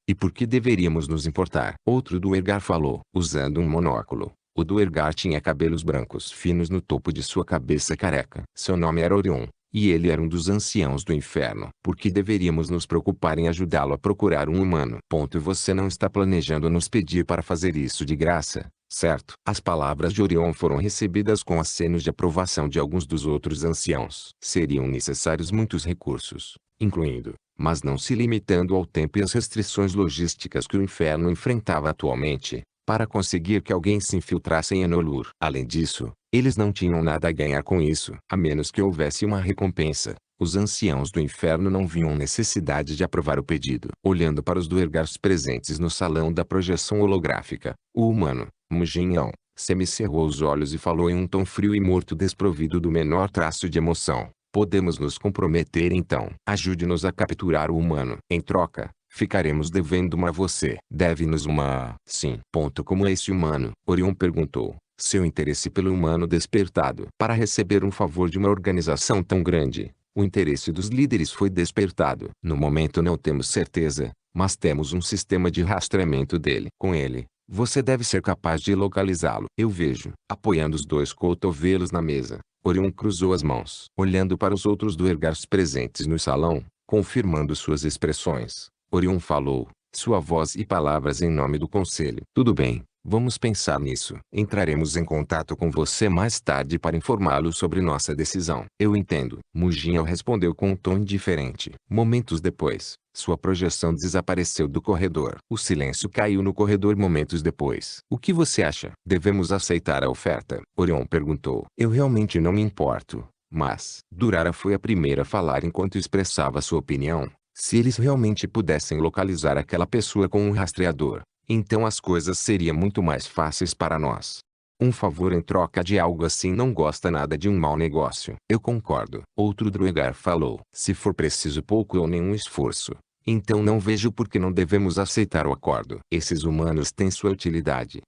E por que deveríamos nos importar? Outro Duergar falou, usando um monóculo. O Duergar tinha cabelos brancos finos no topo de sua cabeça careca. Seu nome era Orion, e ele era um dos anciãos do inferno. Por que deveríamos nos preocupar em ajudá-lo a procurar um humano? Você não está planejando nos pedir para fazer isso de graça, certo? As palavras de Orion foram recebidas com acenos de aprovação de alguns dos outros anciãos. Seriam necessários muitos recursos, incluindo, mas não se limitando ao tempo e às restrições logísticas que o inferno enfrentava atualmente, para conseguir que alguém se infiltrasse em Enolur. Além disso, eles não tinham nada a ganhar com isso. A menos que houvesse uma recompensa, os anciãos do inferno não viam necessidade de aprovar o pedido. Olhando para os Duergars presentes no salão da projeção holográfica, o humano, Mujinhão, semicerrou os olhos e falou em um tom frio e morto desprovido do menor traço de emoção. Podemos nos comprometer então. Ajude-nos a capturar o humano. Em troca, Ficaremos devendo uma a você. Deve-nos uma... Sim. Como esse humano? Orion perguntou, seu interesse pelo humano despertado. Para receber um favor de uma organização tão grande, o interesse dos líderes foi despertado. No momento não temos certeza, mas temos um sistema de rastreamento dele. Com ele, você deve ser capaz de localizá-lo. Eu vejo. Apoiando os dois cotovelos na mesa, Orion cruzou as mãos. Olhando para os outros duergars presentes no salão, confirmando suas expressões, Orion falou, sua voz e palavras em nome do conselho. Tudo bem, vamos pensar nisso. Entraremos em contato com você mais tarde para informá-lo sobre nossa decisão. Eu entendo. Mujinho respondeu com um tom indiferente. Momentos depois, sua projeção desapareceu do corredor. O silêncio caiu no corredor momentos depois. O que você acha? Devemos aceitar a oferta? Orion perguntou. Eu realmente não me importo. Mas, Durara foi a primeira a falar enquanto expressava sua opinião. Se eles realmente pudessem localizar aquela pessoa com um rastreador, então as coisas seriam muito mais fáceis para nós. Um favor em troca de algo assim não gosta nada de um mau negócio. Eu concordo. Outro Duergar falou. Se for preciso pouco ou nenhum esforço, então não vejo por que não devemos aceitar o acordo. Esses humanos têm sua utilidade.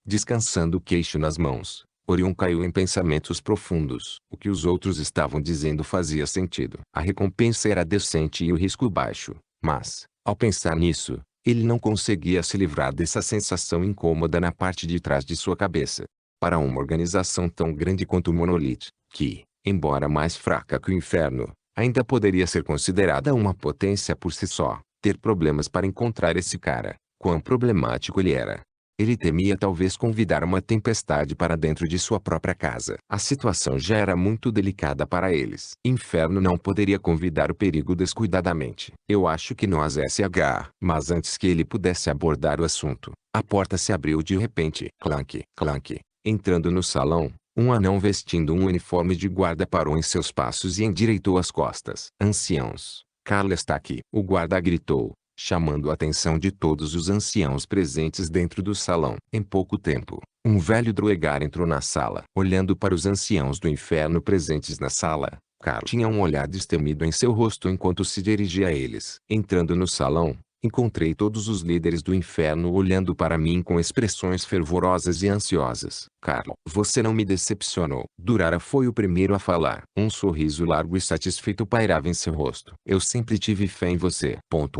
Descansando o queixo nas mãos, Orion caiu em pensamentos profundos. O que os outros estavam dizendo fazia sentido. A recompensa era decente e o risco baixo. Mas, ao pensar nisso, ele não conseguia se livrar dessa sensação incômoda na parte de trás de sua cabeça. Para uma organização tão grande quanto o Monolith, que, embora mais fraca que o Inferno, ainda poderia ser considerada uma potência por si só, ter problemas para encontrar esse cara, quão problemático ele era. Ele temia talvez convidar uma tempestade para dentro de sua própria casa. A situação já era muito delicada para eles. Inferno não poderia convidar o perigo descuidadamente. Eu acho que nós SH. Mas antes que ele pudesse abordar o assunto, a porta se abriu de repente. Clank, clank. Entrando no salão, um anão vestindo um uniforme de guarda parou em seus passos e endireitou as costas. Anciãos, Carla está aqui. O guarda gritou, chamando a atenção de todos os anciãos presentes dentro do salão. Em pouco tempo, um velho Duergar entrou na sala. Olhando para os anciãos do inferno presentes na sala, Carl tinha um olhar destemido em seu rosto enquanto se dirigia a eles. Entrando no salão, encontrei todos os líderes do inferno olhando para mim com expressões fervorosas e ansiosas. Carl, você não me decepcionou. Durara foi o primeiro a falar. Um sorriso largo e satisfeito pairava em seu rosto. Eu sempre tive fé em você.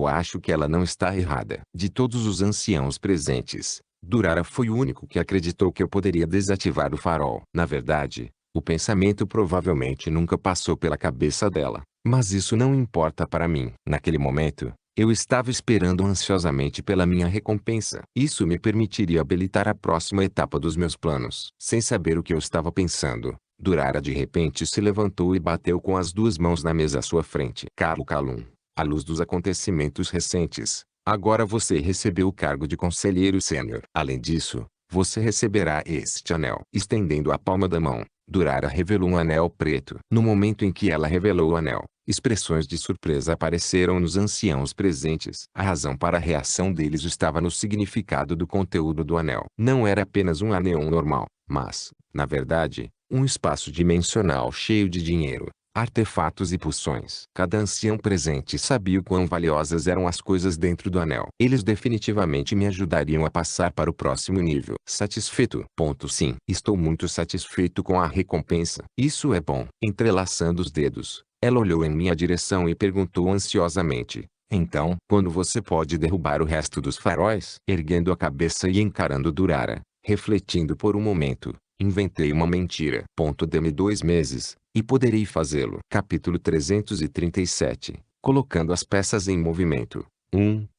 Acho que ela não está errada. De todos os anciãos presentes, Durara foi o único que acreditou que eu poderia desativar o farol. Na verdade, o pensamento provavelmente nunca passou pela cabeça dela. Mas isso não importa para mim. Naquele momento, eu estava esperando ansiosamente pela minha recompensa. Isso me permitiria habilitar a próxima etapa dos meus planos. Sem saber o que eu estava pensando, Durara de repente se levantou e bateu com as duas mãos na mesa à sua frente. Caro Calum, à luz dos acontecimentos recentes, agora você recebeu o cargo de conselheiro sênior. Além disso, você receberá este anel. Estendendo a palma da mão, Durara revelou um anel preto. No momento em que ela revelou o anel, expressões de surpresa apareceram nos anciãos presentes. A razão para a reação deles estava no significado do conteúdo do anel. Não era apenas um anel normal, mas, na verdade, um espaço dimensional cheio de dinheiro, artefatos e poções. Cada ancião presente sabia o quão valiosas eram as coisas dentro do anel. Eles definitivamente me ajudariam a passar para o próximo nível. Satisfeito? Sim. Estou muito satisfeito com a recompensa. Isso é bom. Entrelaçando os dedos, ela olhou em minha direção e perguntou ansiosamente. Então, quando você pode derrubar o resto dos faróis? Erguendo a cabeça e encarando Durara, refletindo por um momento, inventei uma mentira. Dê-me 2 meses, e poderei fazê-lo. Capítulo 337. Colocando as peças em movimento.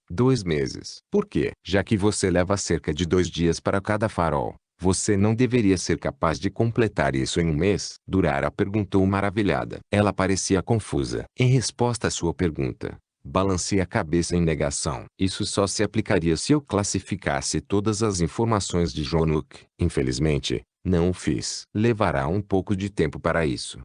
2 meses. Por quê? Já que você leva cerca de 2 dias para cada farol, você não deveria ser capaz de completar isso em 1 mês? Durara perguntou maravilhada. Ela parecia confusa. Em resposta à sua pergunta, balancei a cabeça em negação. Isso só se aplicaria se eu classificasse todas as informações de Jonuk. Infelizmente, não o fiz. Levará um pouco de tempo para isso.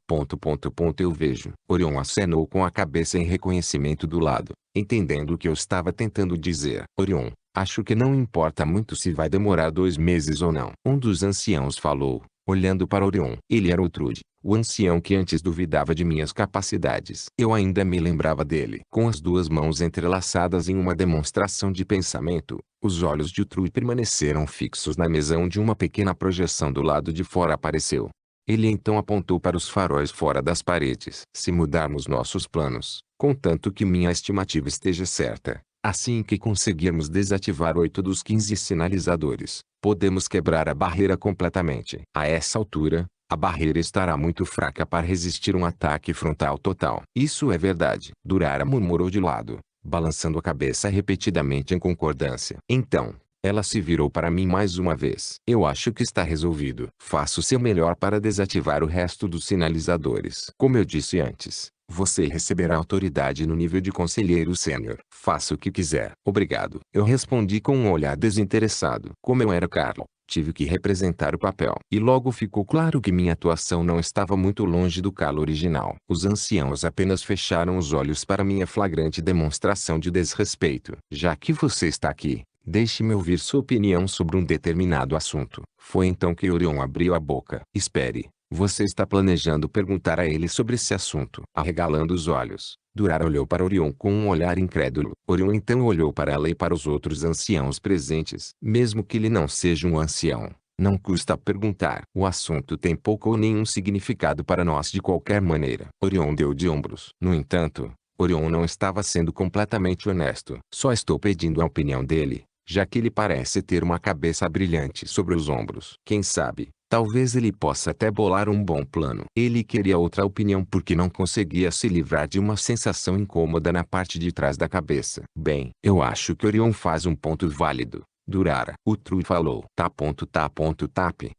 Eu vejo. Orion acenou com a cabeça em reconhecimento do lado, entendendo o que eu estava tentando dizer. Orion, acho que não importa muito se vai demorar 2 meses ou não. Um dos anciãos falou, olhando para Orion. Ele era o Trude, o ancião que antes duvidava de minhas capacidades. Eu ainda me lembrava dele. Com as duas mãos entrelaçadas em uma demonstração de pensamento, os olhos de Trui permaneceram fixos na mesa onde uma pequena projeção do lado de fora apareceu. Ele então apontou para os faróis fora das paredes. Se mudarmos nossos planos, contanto que minha estimativa esteja certa, assim que conseguirmos desativar 8 dos 15 sinalizadores, podemos quebrar a barreira completamente. A essa altura, a barreira estará muito fraca para resistir um ataque frontal total. Isso é verdade. Durara murmurou de lado, balançando a cabeça repetidamente em concordância. Então, ela se virou para mim mais uma vez. Eu acho que está resolvido. Faça o seu melhor para desativar o resto dos sinalizadores. Como eu disse antes, você receberá autoridade no nível de conselheiro sênior. Faça o que quiser. Obrigado. Eu respondi com um olhar desinteressado. Como eu era Carlo, tive que representar o papel. E logo ficou claro que minha atuação não estava muito longe do Carlo original. Os anciãos apenas fecharam os olhos para minha flagrante demonstração de desrespeito. Já que você está aqui, deixe-me ouvir sua opinião sobre um determinado assunto. Foi então que Orion abriu a boca. Espere, você está planejando perguntar a ele sobre esse assunto? Arregalando os olhos, Durara olhou para Orion com um olhar incrédulo. Orion então olhou para ela e para os outros anciãos presentes. Mesmo que ele não seja um ancião, não custa perguntar. O assunto tem pouco ou nenhum significado para nós de qualquer maneira. Orion deu de ombros. No entanto, Orion não estava sendo completamente honesto. Só estou pedindo a opinião dele, já que ele parece ter uma cabeça brilhante sobre os ombros. Quem sabe, talvez ele possa até bolar um bom plano. Ele queria outra opinião porque não conseguia se livrar de uma sensação incômoda na parte de trás da cabeça. Bem, eu acho que Orion faz um ponto válido, Durara. O Trui falou. Tap,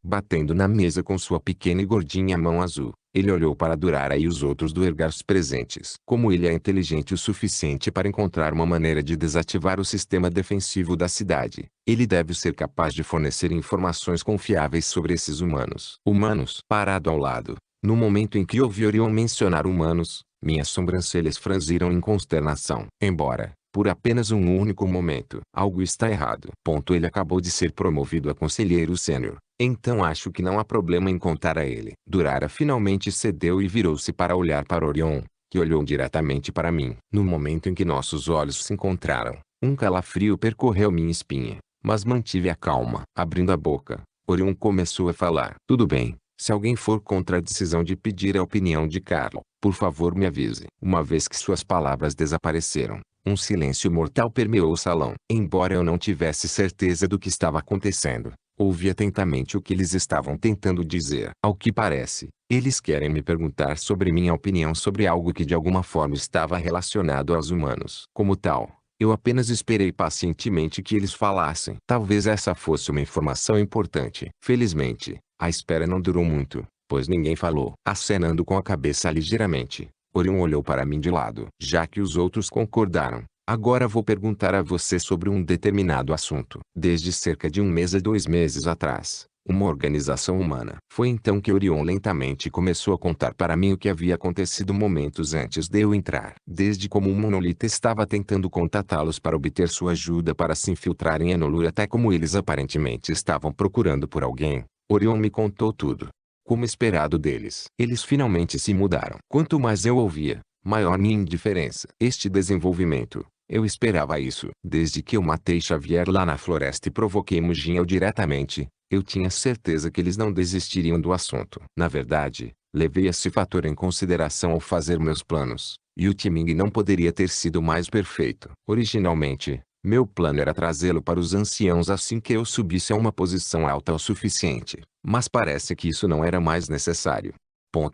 batendo na mesa com sua pequena e gordinha mão azul. Ele olhou para Durara e os outros Duergars presentes. Como ele é inteligente o suficiente para encontrar uma maneira de desativar o sistema defensivo da cidade, ele deve ser capaz de fornecer informações confiáveis sobre esses humanos. Humanos? Parado ao lado, no momento em que ouvi Orion mencionar humanos, minhas sobrancelhas franziram em consternação. Embora, por apenas um único momento, algo está errado. Ele acabou de ser promovido a conselheiro sênior. Então acho que não há problema em contar a ele. Durara finalmente cedeu e virou-se para olhar para Orion, que olhou diretamente para mim. No momento em que nossos olhos se encontraram, um calafrio percorreu minha espinha, mas mantive a calma. Abrindo a boca, Orion começou a falar. Tudo bem, se alguém for contra a decisão de pedir a opinião de Carlo, por favor me avise. Uma vez que suas palavras desapareceram, um silêncio mortal permeou o salão. Embora eu não tivesse certeza do que estava acontecendo, ouvi atentamente o que eles estavam tentando dizer. Ao que parece, eles querem me perguntar sobre minha opinião sobre algo que de alguma forma estava relacionado aos humanos. Como tal, eu apenas esperei pacientemente que eles falassem. Talvez essa fosse uma informação importante. Felizmente, a espera não durou muito, pois ninguém falou. Acenando com a cabeça ligeiramente, Orion olhou para mim de lado. Já que os outros concordaram, agora vou perguntar a você sobre um determinado assunto. Desde cerca de 1 mês a 2 meses atrás, uma organização humana. Foi então que Orion lentamente começou a contar para mim o que havia acontecido momentos antes de eu entrar. Desde como um monolita estava tentando contatá-los para obter sua ajuda para se infiltrar em Enolur até como eles aparentemente estavam procurando por alguém. Orion me contou tudo. Como esperado deles, eles finalmente se mudaram. Quanto mais eu ouvia, maior minha indiferença. Este desenvolvimento, eu esperava isso. Desde que eu matei Xavier lá na floresta e provoquei Mujinhel diretamente, eu tinha certeza que eles não desistiriam do assunto. Na verdade, levei esse fator em consideração ao fazer meus planos, e o timing não poderia ter sido mais perfeito. Originalmente, meu plano era trazê-lo para os anciãos assim que eu subisse a uma posição alta o suficiente, mas parece que isso não era mais necessário.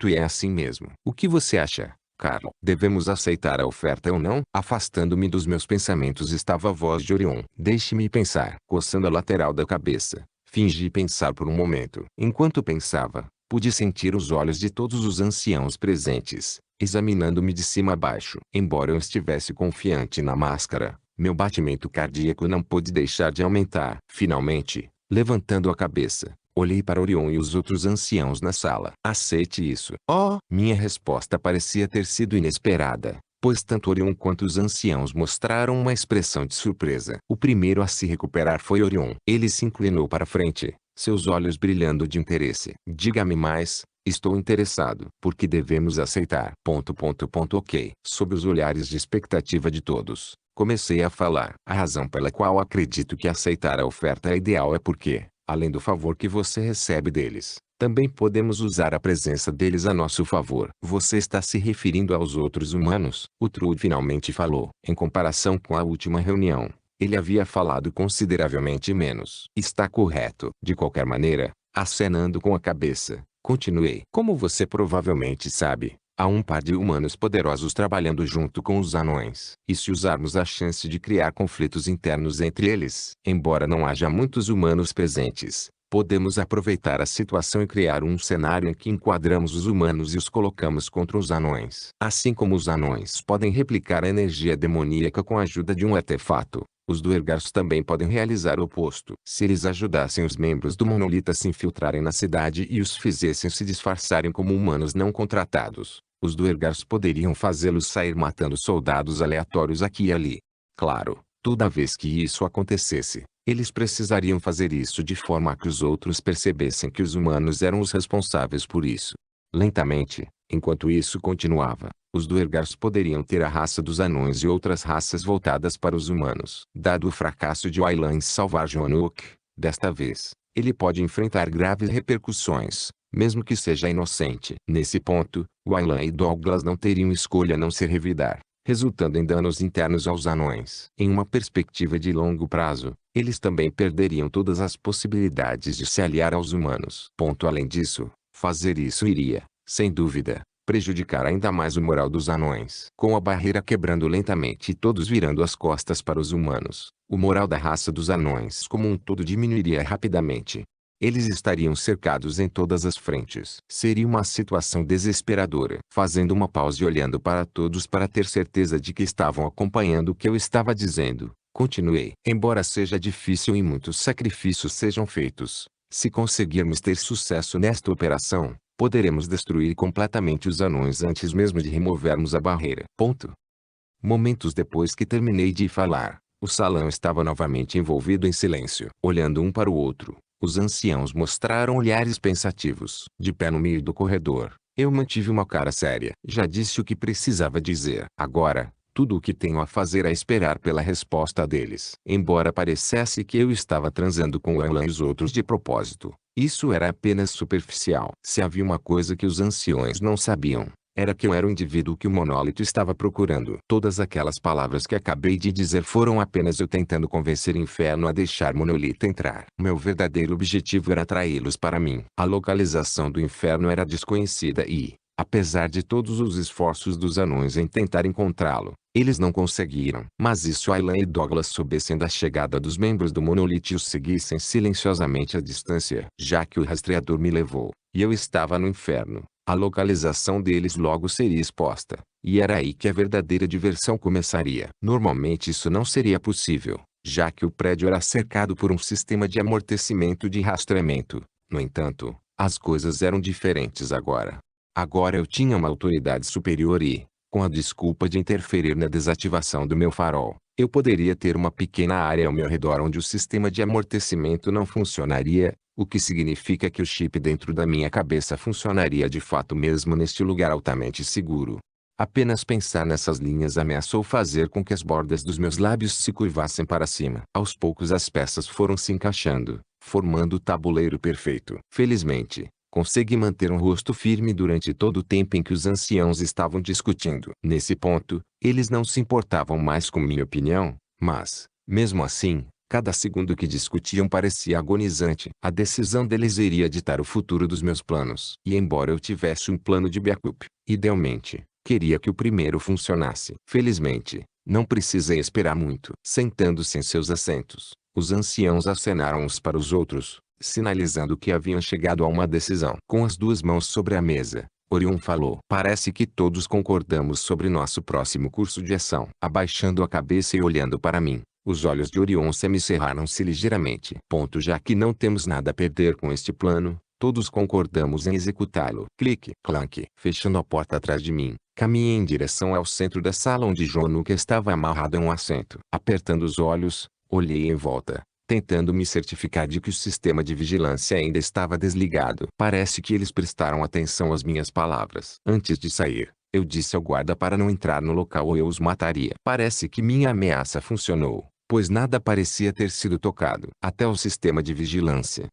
E é assim mesmo. O que você acha, Carlo? Devemos aceitar a oferta ou não? Afastando-me dos meus pensamentos estava a voz de Orion. Deixe-me pensar. Coçando a lateral da cabeça, fingi pensar por um momento. Enquanto pensava, pude sentir os olhos de todos os anciãos presentes, examinando-me de cima a baixo. Embora eu estivesse confiante na máscara, meu batimento cardíaco não pôde deixar de aumentar. Finalmente, levantando a cabeça, olhei para Orion e os outros anciãos na sala. Aceite isso. Oh! Minha resposta parecia ter sido inesperada, pois tanto Orion quanto os anciãos mostraram uma expressão de surpresa. O primeiro a se recuperar foi Orion. Ele se inclinou para frente, seus olhos brilhando de interesse. Diga-me mais, Estou interessado. Porque devemos aceitar. Ok. Sob os olhares de expectativa de todos, comecei a falar. A razão pela qual acredito que aceitar a oferta é ideal é porque, além do favor que você recebe deles, também podemos usar a presença deles a nosso favor. Você está se referindo aos outros humanos? O Trude finalmente falou. Em comparação com a última reunião, ele havia falado consideravelmente menos. Está correto. De qualquer maneira, acenando com a cabeça, continuei. Como você provavelmente sabe, há um par de humanos poderosos trabalhando junto com os anões. E se usarmos a chance de criar conflitos internos entre eles, embora não haja muitos humanos presentes, podemos aproveitar a situação e criar um cenário em que enquadramos os humanos e os colocamos contra os anões. Assim como os anões podem replicar a energia demoníaca com a ajuda de um artefato, os Duergars também podem realizar o oposto. Se eles ajudassem os membros do Monolito a se infiltrarem na cidade e os fizessem se disfarçarem como humanos não contratados, os Duergars poderiam fazê-los sair matando soldados aleatórios aqui e ali. Claro, toda vez que isso acontecesse, eles precisariam fazer isso de forma a que os outros percebessem que os humanos eram os responsáveis por isso. Lentamente, enquanto isso continuava, os Duergars poderiam ter a raça dos anões e outras raças voltadas para os humanos. Dado o fracasso de Wayland em salvar Joanuk, desta vez, ele pode enfrentar graves repercussões, mesmo que seja inocente. Nesse ponto, Wayland e Douglas não teriam escolha a não se revidar, resultando em danos internos aos anões. Em uma perspectiva de longo prazo, eles também perderiam todas as possibilidades de se aliar aos humanos. Além disso, fazer isso iria, sem dúvida, prejudicar ainda mais o moral dos anões. Com a barreira quebrando lentamente e todos virando as costas para os humanos, o moral da raça dos anões como um todo diminuiria rapidamente. Eles estariam cercados em todas as frentes. Seria uma situação desesperadora. Fazendo uma pausa e olhando para todos para ter certeza de que estavam acompanhando o que eu estava dizendo, continuei. Embora seja difícil e muitos sacrifícios sejam feitos, se conseguirmos ter sucesso nesta operação, poderemos destruir completamente os anões antes mesmo de removermos a barreira. Momentos depois que terminei de falar, o salão estava novamente envolvido em silêncio. Olhando um para o outro, os anciãos mostraram olhares pensativos. De pé no meio do corredor, eu mantive uma cara séria. Já disse o que precisava dizer. Agora, tudo o que tenho a fazer é esperar pela resposta deles. Embora parecesse que eu estava transando com Alan e os outros de propósito, isso era apenas superficial. Se havia uma coisa que os anciões não sabiam, era que eu era o indivíduo que o monólito estava procurando. Todas aquelas palavras que acabei de dizer foram apenas eu tentando convencer o inferno a deixar monolito entrar. Meu verdadeiro objetivo era atraí-los para mim. A localização do inferno era desconhecida e, apesar de todos os esforços dos anões em tentar encontrá-lo, eles não conseguiram. Mas e se Aylan e Douglas soubessem da chegada dos membros do monolito e os seguissem silenciosamente à distância? Já que o rastreador me levou, e eu estava no inferno, a localização deles logo seria exposta, e era aí que a verdadeira diversão começaria. Normalmente isso não seria possível, já que o prédio era cercado por um sistema de amortecimento de rastreamento. No entanto, as coisas eram diferentes agora. Agora eu tinha uma autoridade superior e, com a desculpa de interferir na desativação do meu farol, eu poderia ter uma pequena área ao meu redor onde o sistema de amortecimento não funcionaria, o que significa que o chip dentro da minha cabeça funcionaria de fato mesmo neste lugar altamente seguro. Apenas pensar nessas linhas ameaçou fazer com que as bordas dos meus lábios se curvassem para cima. Aos poucos as peças foram se encaixando, formando o tabuleiro perfeito. Felizmente, consegui manter um rosto firme durante todo o tempo em que os anciãos estavam discutindo. Nesse ponto, eles não se importavam mais com minha opinião, mas, mesmo assim, cada segundo que discutiam parecia agonizante. A decisão deles iria ditar o futuro dos meus planos. E embora eu tivesse um plano de backup, idealmente, queria que o primeiro funcionasse. Felizmente, não precisei esperar muito. Sentando-se em seus assentos, os anciãos acenaram uns para os outros, sinalizando que haviam chegado a uma decisão. Com as duas mãos sobre a mesa, Orion falou. Parece que todos concordamos sobre nosso próximo curso de ação. Abaixando a cabeça e olhando para mim, os olhos de Orion semicerraram-se ligeiramente. Já que não temos nada a perder com este plano, todos concordamos em executá-lo. Clique, clank. Fechando a porta atrás de mim, caminhei em direção ao centro da sala onde Joanuk estava amarrado a um assento. Apertando os olhos, olhei em volta, tentando me certificar de que o sistema de vigilância ainda estava desligado. Parece que eles prestaram atenção às minhas palavras. Antes de sair, eu disse ao guarda para não entrar no local ou eu os mataria. Parece que minha ameaça funcionou, pois nada parecia ter sido tocado. Até o sistema de vigilância.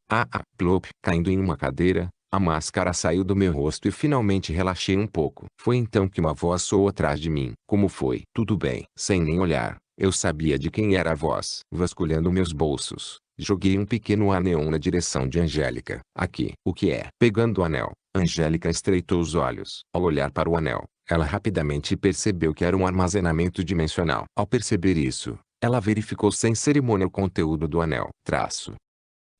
Plop. Caindo em uma cadeira, a máscara saiu do meu rosto e finalmente relaxei um pouco. Foi então que uma voz soou atrás de mim. Como foi? Tudo bem. Sem nem olhar, eu sabia de quem era a voz. Vasculhando meus bolsos, joguei um pequeno anel na direção de Angélica. Aqui. O que é? Pegando o anel, Angélica estreitou os olhos. Ao olhar para o anel, ela rapidamente percebeu que era um armazenamento dimensional. Ao perceber isso, ela verificou sem cerimônia o conteúdo do anel.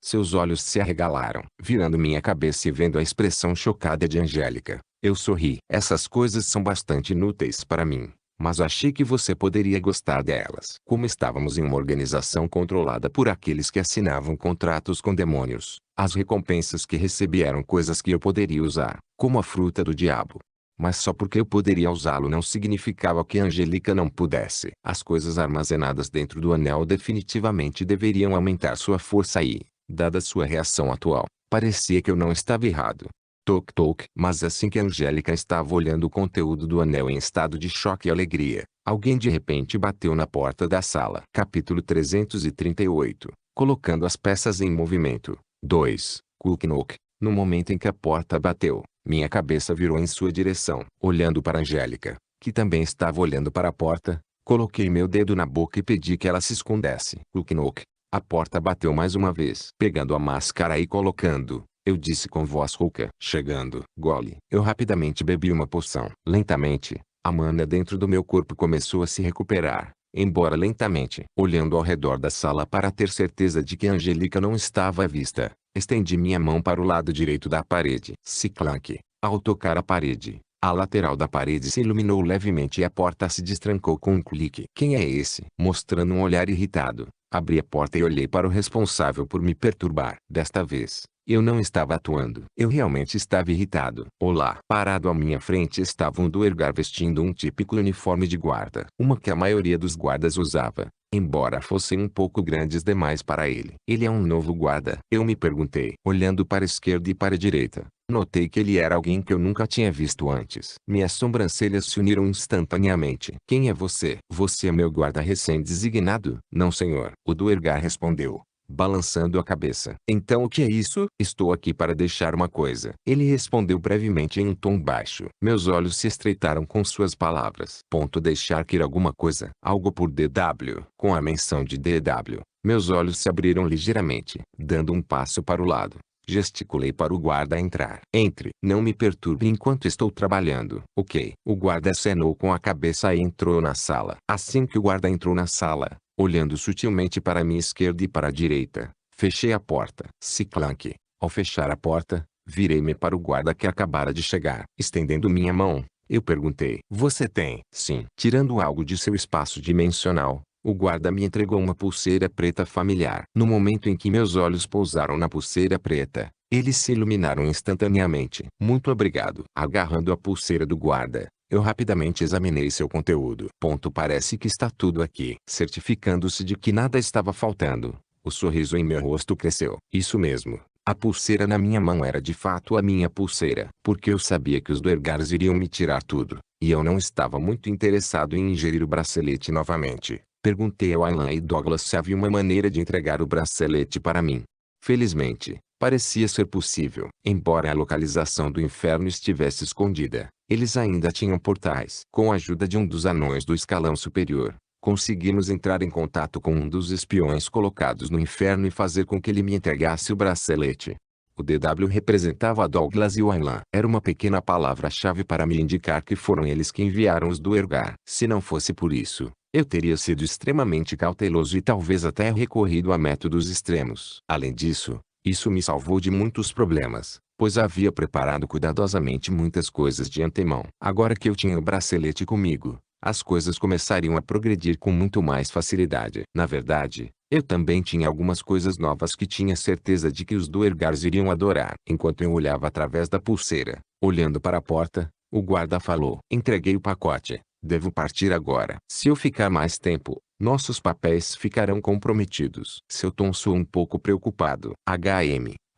Seus olhos se arregalaram. Virando minha cabeça e vendo a expressão chocada de Angélica, eu sorri. Essas coisas são bastante inúteis para mim, mas achei que você poderia gostar delas. Como estávamos em uma organização controlada por aqueles que assinavam contratos com demônios, as recompensas que recebi eram coisas que eu poderia usar, como a fruta do diabo. Mas só porque eu poderia usá-lo não significava que Angélica não pudesse. As coisas armazenadas dentro do anel definitivamente deveriam aumentar sua força e, dada sua reação atual, parecia que eu não estava errado. Toc toc. Mas assim que Angélica estava olhando o conteúdo do anel em estado de choque e alegria, alguém de repente bateu na porta da sala. Capítulo 338. Colocando as peças em movimento. 2. Kuknok. No momento em que a porta bateu, minha cabeça virou em sua direção. Olhando para Angélica, que também estava olhando para a porta, coloquei meu dedo na boca e pedi que ela se escondesse. Kuknok. A porta bateu mais uma vez. Pegando a máscara e colocando, eu disse com voz rouca. Chegando. Gole. Eu rapidamente bebi uma poção. Lentamente, a mana dentro do meu corpo começou a se recuperar, embora lentamente. Olhando ao redor da sala para ter certeza de que Angélica não estava à vista, estendi minha mão para o lado direito da parede. Clank. Ao tocar a parede, a lateral da parede se iluminou levemente e a porta se destrancou com um clique. Quem é esse? Mostrando um olhar irritado, abri a porta e olhei para o responsável por me perturbar. Desta vez, eu não estava atuando. Eu realmente estava irritado. Olá. Parado à minha frente estava um Duergar vestindo um típico uniforme de guarda. Uma que a maioria dos guardas usava, embora fossem um pouco grandes demais para ele. Ele é um novo guarda? Eu me perguntei. Olhando para a esquerda e para a direita, notei que ele era alguém que eu nunca tinha visto antes. Minhas sobrancelhas se uniram instantaneamente. Quem é você? Você é meu guarda recém-designado? Não, senhor. O Duergar respondeu, balançando a cabeça. Então o que é isso? Estou aqui para deixar uma coisa. Ele respondeu brevemente em um tom baixo. Meus olhos se estreitaram com suas palavras. Deixar que ir alguma coisa. Algo por DW. Com a menção de DW, meus olhos se abriram ligeiramente. Dando um passo para o lado, gesticulei para o guarda entrar. Entre. Não me perturbe enquanto estou trabalhando. Ok. O guarda acenou com a cabeça e entrou na sala. Assim que o guarda entrou na sala, olhando sutilmente para minha esquerda e para a direita, fechei a porta. Clank. Ao fechar a porta, virei-me para o guarda que acabara de chegar. Estendendo minha mão, eu perguntei. Você tem? Sim. Tirando algo de seu espaço dimensional, o guarda me entregou uma pulseira preta familiar. No momento em que meus olhos pousaram na pulseira preta, eles se iluminaram instantaneamente. Muito obrigado. Agarrando a pulseira do guarda, eu rapidamente examinei seu conteúdo. Parece que está tudo aqui. Certificando-se de que nada estava faltando, o sorriso em meu rosto cresceu. Isso mesmo. A pulseira na minha mão era de fato a minha pulseira. Porque eu sabia que os Duergars iriam me tirar tudo, e eu não estava muito interessado em ingerir o bracelete novamente. Perguntei ao Aylan e Douglas se havia uma maneira de entregar o bracelete para mim. Felizmente, parecia ser possível. Embora a localização do inferno estivesse escondida, eles ainda tinham portais. Com a ajuda de um dos anões do escalão superior, conseguimos entrar em contato com um dos espiões colocados no inferno e fazer com que ele me entregasse o bracelete. O DW representava a Douglas e o Aylan. Era uma pequena palavra-chave para me indicar que foram eles que enviaram os Duergar. Se não fosse por isso, eu teria sido extremamente cauteloso e talvez até recorrido a métodos extremos. Além disso, isso me salvou de muitos problemas, pois havia preparado cuidadosamente muitas coisas de antemão. Agora que eu tinha o bracelete comigo, as coisas começariam a progredir com muito mais facilidade. Na verdade, eu também tinha algumas coisas novas que tinha certeza de que os Duergars iriam adorar. Enquanto eu olhava através da pulseira, olhando para a porta, o guarda falou. Entreguei o pacote. Devo partir agora. Se eu ficar mais tempo, Nossos papéis ficarão comprometidos. Seu tom soou um pouco preocupado.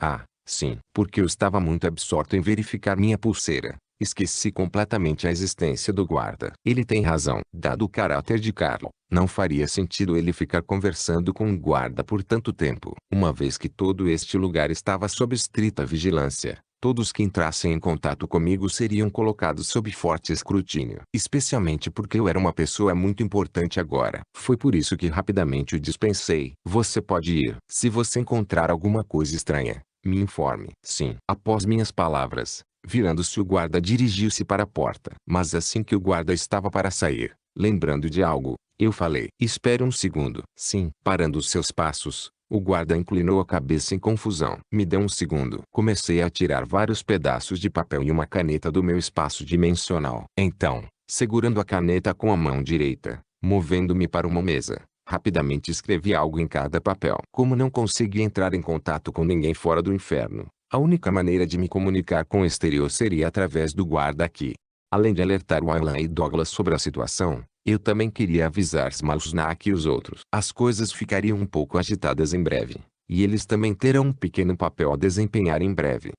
Ah, sim. Porque eu estava muito absorto em verificar minha pulseira. Esqueci completamente a existência do guarda. Ele tem razão. Dado o caráter de Carlo, não faria sentido ele ficar conversando com um guarda por tanto tempo. Uma vez que todo este lugar estava sob estrita vigilância, todos que entrassem em contato comigo seriam colocados sob forte escrutínio. Especialmente porque eu era uma pessoa muito importante agora. Foi por isso que rapidamente o dispensei. Você pode ir. Se você encontrar alguma coisa estranha, me informe. Sim. Após minhas palavras, virando-se o guarda dirigiu-se para a porta. Mas assim que o guarda estava para sair, lembrando de algo, eu falei: espere um segundo. Sim. Parando os seus passos, o guarda inclinou a cabeça em confusão. Me dê um segundo. Comecei a tirar vários pedaços de papel e uma caneta do meu espaço dimensional. Então, segurando a caneta com a mão direita, movendo-me para uma mesa, rapidamente escrevi algo em cada papel. Como não conseguia entrar em contato com ninguém fora do inferno, a única maneira de me comunicar com o exterior seria através do guarda aqui. Além de alertar Wayland e Douglas sobre a situação, eu também queria avisar Smalsnak e os outros. As coisas ficariam um pouco agitadas em breve, e eles também terão um pequeno papel a desempenhar em breve.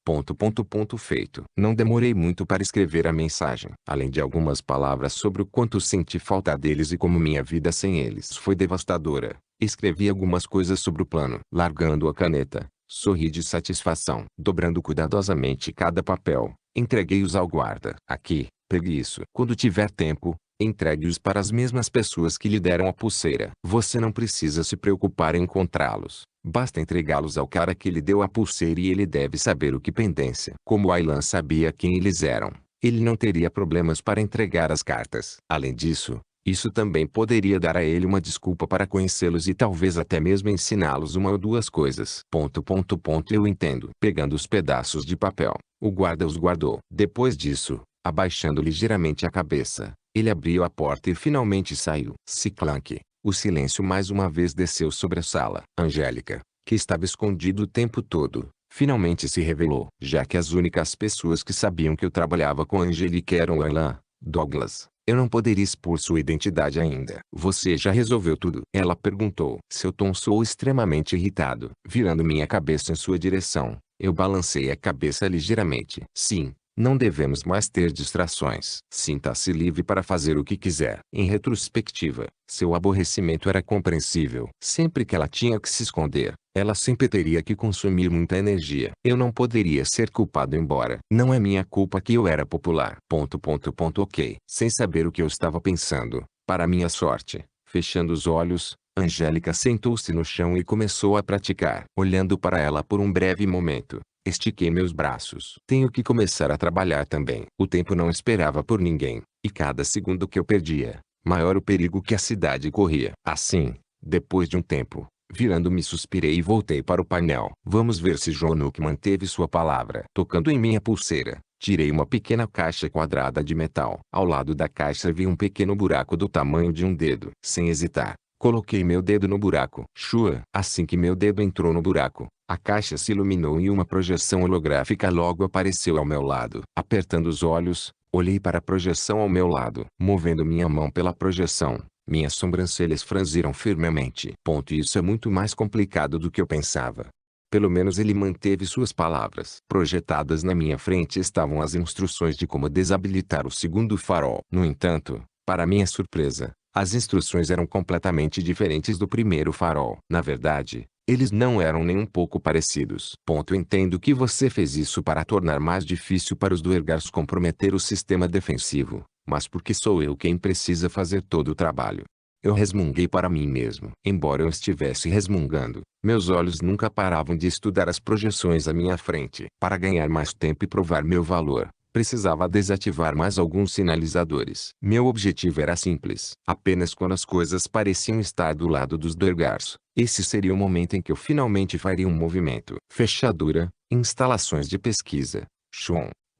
Feito. Não demorei muito para escrever a mensagem. Além de algumas palavras sobre o quanto senti falta deles e como minha vida sem eles foi devastadora, escrevi algumas coisas sobre o plano. Largando a caneta, sorri de satisfação. Dobrando cuidadosamente cada papel, entreguei-os ao guarda. Aqui, pegue isso. Quando tiver tempo, entregue-os para as mesmas pessoas que lhe deram a pulseira. Você não precisa se preocupar em encontrá-los. Basta entregá-los ao cara que lhe deu a pulseira e ele deve saber o que pendência. Como Wayland sabia quem eles eram, ele não teria problemas para entregar as cartas. Além disso, isso também poderia dar a ele uma desculpa para conhecê-los e talvez até mesmo ensiná-los uma ou duas coisas. Eu entendo. Pegando os pedaços de papel, o guarda os guardou. Depois disso, abaixando ligeiramente a cabeça, ele abriu a porta e finalmente saiu. Clank. O silêncio mais uma vez desceu sobre a sala. Angélica, que estava escondido o tempo todo, finalmente se revelou. Já que as únicas pessoas que sabiam que eu trabalhava com Angélica eram Wayland, Douglas, eu não poderia expor sua identidade ainda. Você já resolveu tudo? Ela perguntou. Seu tom soou extremamente irritado. Virando minha cabeça em sua direção, eu balancei a cabeça ligeiramente. Sim. Não devemos mais ter distrações. Sinta-se livre para fazer o que quiser. Em retrospectiva, seu aborrecimento era compreensível. Sempre que ela tinha que se esconder, ela sempre teria que consumir muita energia. Eu não poderia ser culpado embora. Não é minha culpa que eu era popular. Ok. Sem saber o que eu estava pensando, para minha sorte, fechando os olhos, Angélica sentou-se no chão e começou a praticar. Olhando para ela por um breve momento, estiquei meus braços. Tenho que começar a trabalhar também. O tempo não esperava por ninguém, e cada segundo que eu perdia, maior o perigo que a cidade corria. Assim, depois de um tempo, virando-me suspirei e voltei para o painel. Vamos ver se Johnuk manteve sua palavra. Tocando em minha pulseira, tirei uma pequena caixa quadrada de metal. Ao lado da caixa vi um pequeno buraco do tamanho de um dedo. Sem hesitar, coloquei meu dedo no buraco. Assim que meu dedo entrou no buraco, a caixa se iluminou e uma projeção holográfica logo apareceu ao meu lado. Apertando os olhos, olhei para a projeção ao meu lado. Movendo minha mão pela projeção, minhas sobrancelhas franziram firmemente. Isso é muito mais complicado do que eu pensava. Pelo menos ele manteve suas palavras. Projetadas na minha frente estavam as instruções de como desabilitar o segundo farol. No entanto, para minha surpresa, as instruções eram completamente diferentes do primeiro farol. Na verdade, eles não eram nem um pouco parecidos. Entendo que você fez isso para tornar mais difícil para os Duergars comprometer o sistema defensivo, mas porque sou eu quem precisa fazer todo o trabalho. Eu resmunguei para mim mesmo. Embora eu estivesse resmungando, meus olhos nunca paravam de estudar as projeções à minha frente. Para ganhar mais tempo e provar meu valor, precisava desativar mais alguns sinalizadores. Meu objetivo era simples. Apenas quando as coisas pareciam estar do lado dos Duergars, esse seria o momento em que eu finalmente faria um movimento. Fechadura, instalações de pesquisa.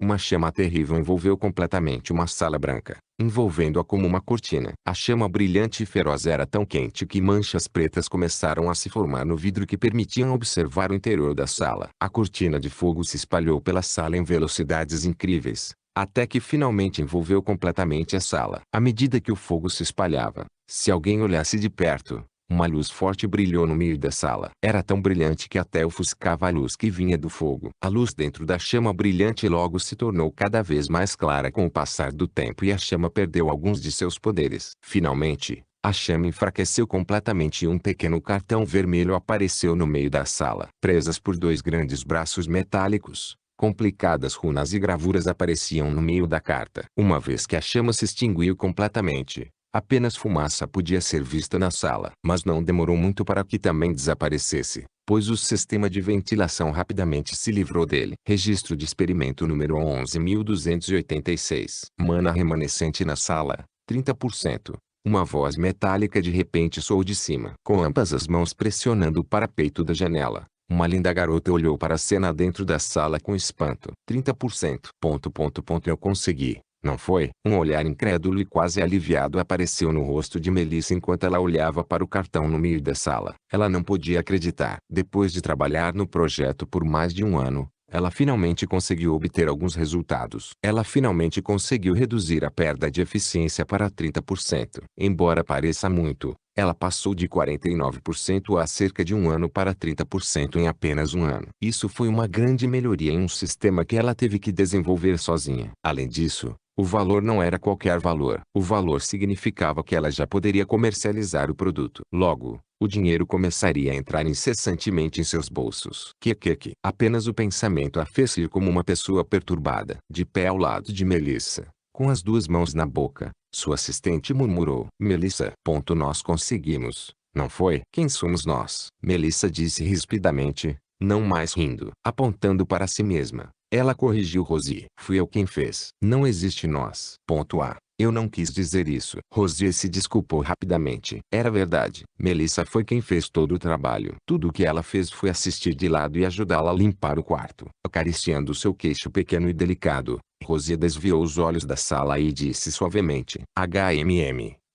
Uma chama terrível envolveu completamente uma sala branca, envolvendo-a como uma cortina. A chama brilhante e feroz era tão quente que manchas pretas começaram a se formar no vidro que permitiam observar o interior da sala. A cortina de fogo se espalhou pela sala em velocidades incríveis, até que finalmente envolveu completamente a sala. À medida que o fogo se espalhava, Se alguém olhasse de perto, uma luz forte brilhou no meio da sala. Era tão brilhante que até ofuscava a luz que vinha do fogo. A luz dentro da chama brilhante logo se tornou cada vez mais clara com o passar do tempo e a chama perdeu alguns de seus poderes. Finalmente, a chama enfraqueceu completamente e um pequeno cartão vermelho apareceu no meio da sala. Presas por dois grandes braços metálicos, complicadas runas e gravuras apareciam no meio da carta. Uma vez que a chama se extinguiu completamente, apenas fumaça podia ser vista na sala. Mas não demorou muito para que também desaparecesse, pois o sistema de ventilação rapidamente se livrou dele. Registro de experimento número 11.286. Mana remanescente na sala, 30%. Uma voz metálica de repente soou de cima. Com ambas as mãos pressionando o parapeito da janela, uma linda garota olhou para a cena dentro da sala com espanto. 30%. Eu consegui. Não foi? Um olhar incrédulo e quase aliviado apareceu no rosto de Melissa enquanto ela olhava para o cartão no meio da sala. Ela não podia acreditar. Depois de trabalhar no projeto por mais de um ano, ela finalmente conseguiu obter alguns resultados. Ela finalmente conseguiu reduzir a perda de eficiência para 30%. Embora pareça muito, ela passou de 49% há cerca de um ano para 30% em apenas um ano. Isso foi uma grande melhoria em um sistema que ela teve que desenvolver sozinha. Além disso, o valor não era qualquer valor. O valor significava que ela já poderia comercializar o produto. Logo, o dinheiro começaria a entrar incessantemente em seus bolsos. Apenas o pensamento a fez ir como uma pessoa perturbada. De pé ao lado de Melissa, com as duas mãos na boca, sua assistente murmurou. Melissa. Nós conseguimos, não foi? Quem somos nós? Melissa disse rispidamente, não mais rindo. Apontando para si mesma, ela corrigiu Rosie. Fui eu quem fez. Não existe nós. Eu não quis dizer isso. Rosie se desculpou rapidamente. Era verdade. Melissa foi quem fez todo o trabalho. Tudo o que ela fez foi assistir de lado e ajudá-la a limpar o quarto. Acariciando seu queixo pequeno e delicado, Rosie desviou os olhos da sala e disse suavemente.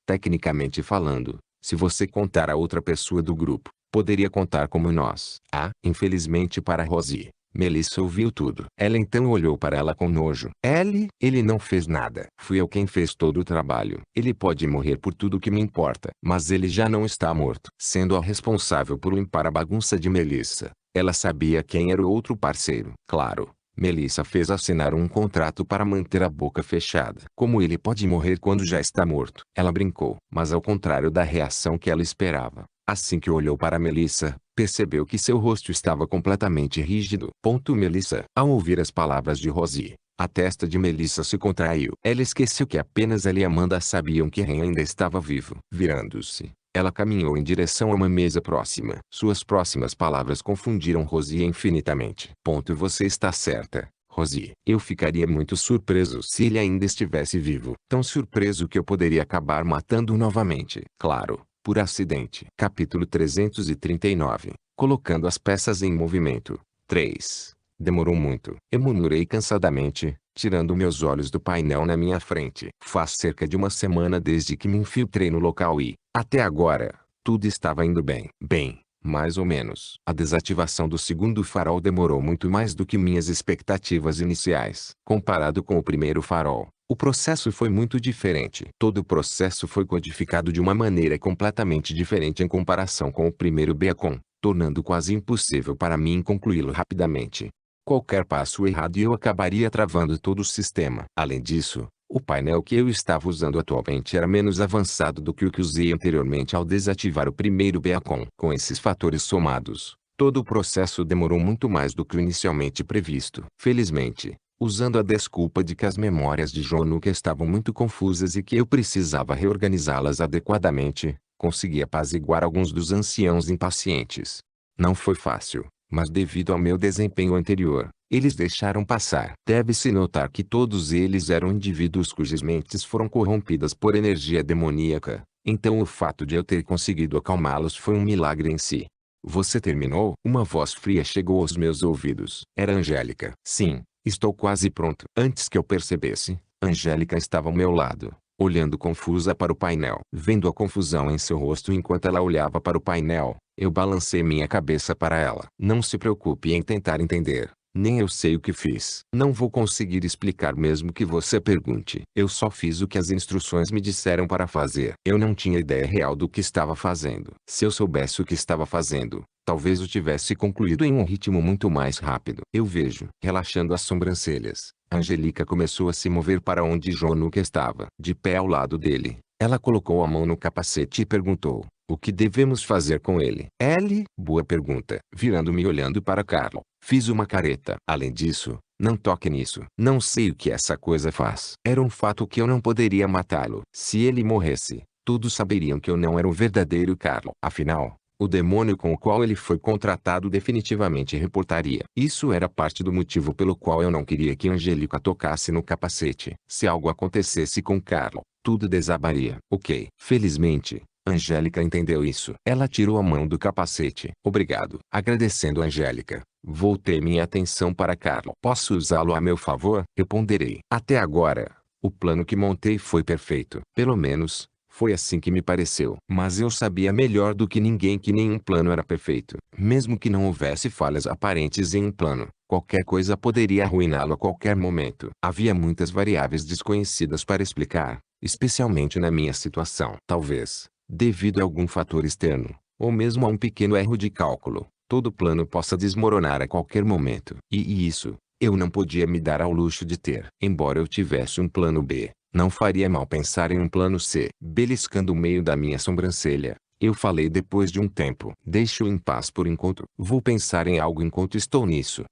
Tecnicamente falando, se você contar a outra pessoa do grupo, poderia contar como nós. Infelizmente para Rosie, Melissa ouviu tudo. Ela então olhou para ela com nojo. Ele não fez nada. Fui eu quem fez todo o trabalho. Ele pode morrer por tudo que me importa. Mas ele já não está morto. Sendo a responsável por limpar a bagunça de Melissa, ela sabia quem era o outro parceiro. Claro, Melissa fez assinar um contrato para manter a boca fechada. Como ele pode morrer quando já está morto? Ela brincou. Mas ao contrário da reação que ela esperava, assim que olhou para Melissa, percebeu que seu rosto estava completamente rígido. Melissa. Ao ouvir as palavras de Rosie, a testa de Melissa se contraiu. Ela esqueceu que apenas ela e Amanda sabiam que Ren ainda estava vivo. Virando-se, ela caminhou em direção a uma mesa próxima. Suas próximas palavras confundiram Rosie infinitamente. Você está certa, Rosie. Eu ficaria muito surpreso se ele ainda estivesse vivo. Tão surpreso que eu poderia acabar matando-o novamente. Claro, por acidente. Capítulo 339. Colocando as peças em movimento. 3. Demorou muito. Eu murmurei cansadamente, tirando meus olhos do painel na minha frente. Faz cerca de uma semana desde que me infiltrei no local e, até agora, tudo estava indo bem. Bem, mais ou menos. A desativação do segundo farol demorou muito mais do que minhas expectativas iniciais. Comparado com o primeiro farol, o processo foi muito diferente. Todo o processo foi codificado de uma maneira completamente diferente em comparação com o primeiro beacon, tornando quase impossível para mim concluí-lo rapidamente. Qualquer passo errado e eu acabaria travando todo o sistema. Além disso, o painel que eu estava usando atualmente era menos avançado do que o que usei anteriormente ao desativar o primeiro beacon. Com esses fatores somados, todo o processo demorou muito mais do que o inicialmente previsto. Felizmente, usando a desculpa de que as memórias de Jonuka estavam muito confusas e que eu precisava reorganizá-las adequadamente, consegui apaziguar alguns dos anciãos impacientes. Não foi fácil, mas devido ao meu desempenho anterior, eles deixaram passar. Deve-se notar que todos eles eram indivíduos cujas mentes foram corrompidas por energia demoníaca, então o fato de eu ter conseguido acalmá-los foi um milagre em si. Você terminou? Uma voz fria chegou aos meus ouvidos. Era Angélica. Sim. Estou quase pronto. Antes que eu percebesse, Angélica estava ao meu lado, olhando confusa para o painel. Vendo a confusão em seu rosto enquanto ela olhava para o painel, eu balancei minha cabeça para ela. Não se preocupe em tentar entender. Nem eu sei o que fiz. Não vou conseguir explicar mesmo que você pergunte. Eu só fiz o que as instruções me disseram para fazer. Eu não tinha ideia real do que estava fazendo. Se eu soubesse o que estava fazendo, talvez eu tivesse concluído em um ritmo muito mais rápido. Eu vejo. Relaxando as sobrancelhas, Angélica começou a se mover para onde Jonuca estava. De pé ao lado dele, ela colocou a mão no capacete e perguntou: o que devemos fazer com ele? Ellie? Boa pergunta. Virando-me e olhando para Carlo, fiz uma careta. Além disso, não toque nisso. Não sei o que essa coisa faz. Era um fato que eu não poderia matá-lo. Se ele morresse, todos saberiam que eu não era o verdadeiro Carlo. Afinal, o demônio com o qual ele foi contratado definitivamente reportaria. Isso era parte do motivo pelo qual eu não queria que Angélica tocasse no capacete. Se algo acontecesse com Carlo, tudo desabaria. Ok. Felizmente, Angélica entendeu isso. Ela tirou a mão do capacete. Obrigado. Agradecendo Angélica, voltei minha atenção para Carlo. Posso usá-lo a meu favor? Eu ponderei. Até agora, o plano que montei foi perfeito. Pelo menos, foi assim que me pareceu. Mas eu sabia melhor do que ninguém que nenhum plano era perfeito. Mesmo que não houvesse falhas aparentes em um plano, qualquer coisa poderia arruiná-lo a qualquer momento. Havia muitas variáveis desconhecidas para explicar, especialmente na minha situação. Talvez, devido a algum fator externo, ou mesmo a um pequeno erro de cálculo, todo plano possa desmoronar a qualquer momento. E isso, eu não podia me dar ao luxo de ter. Embora eu tivesse um plano B, não faria mal pensar em um plano C. Beliscando o meio da minha sobrancelha, eu falei depois de um tempo. Deixe-o em paz por enquanto. Vou pensar em algo enquanto estou nisso.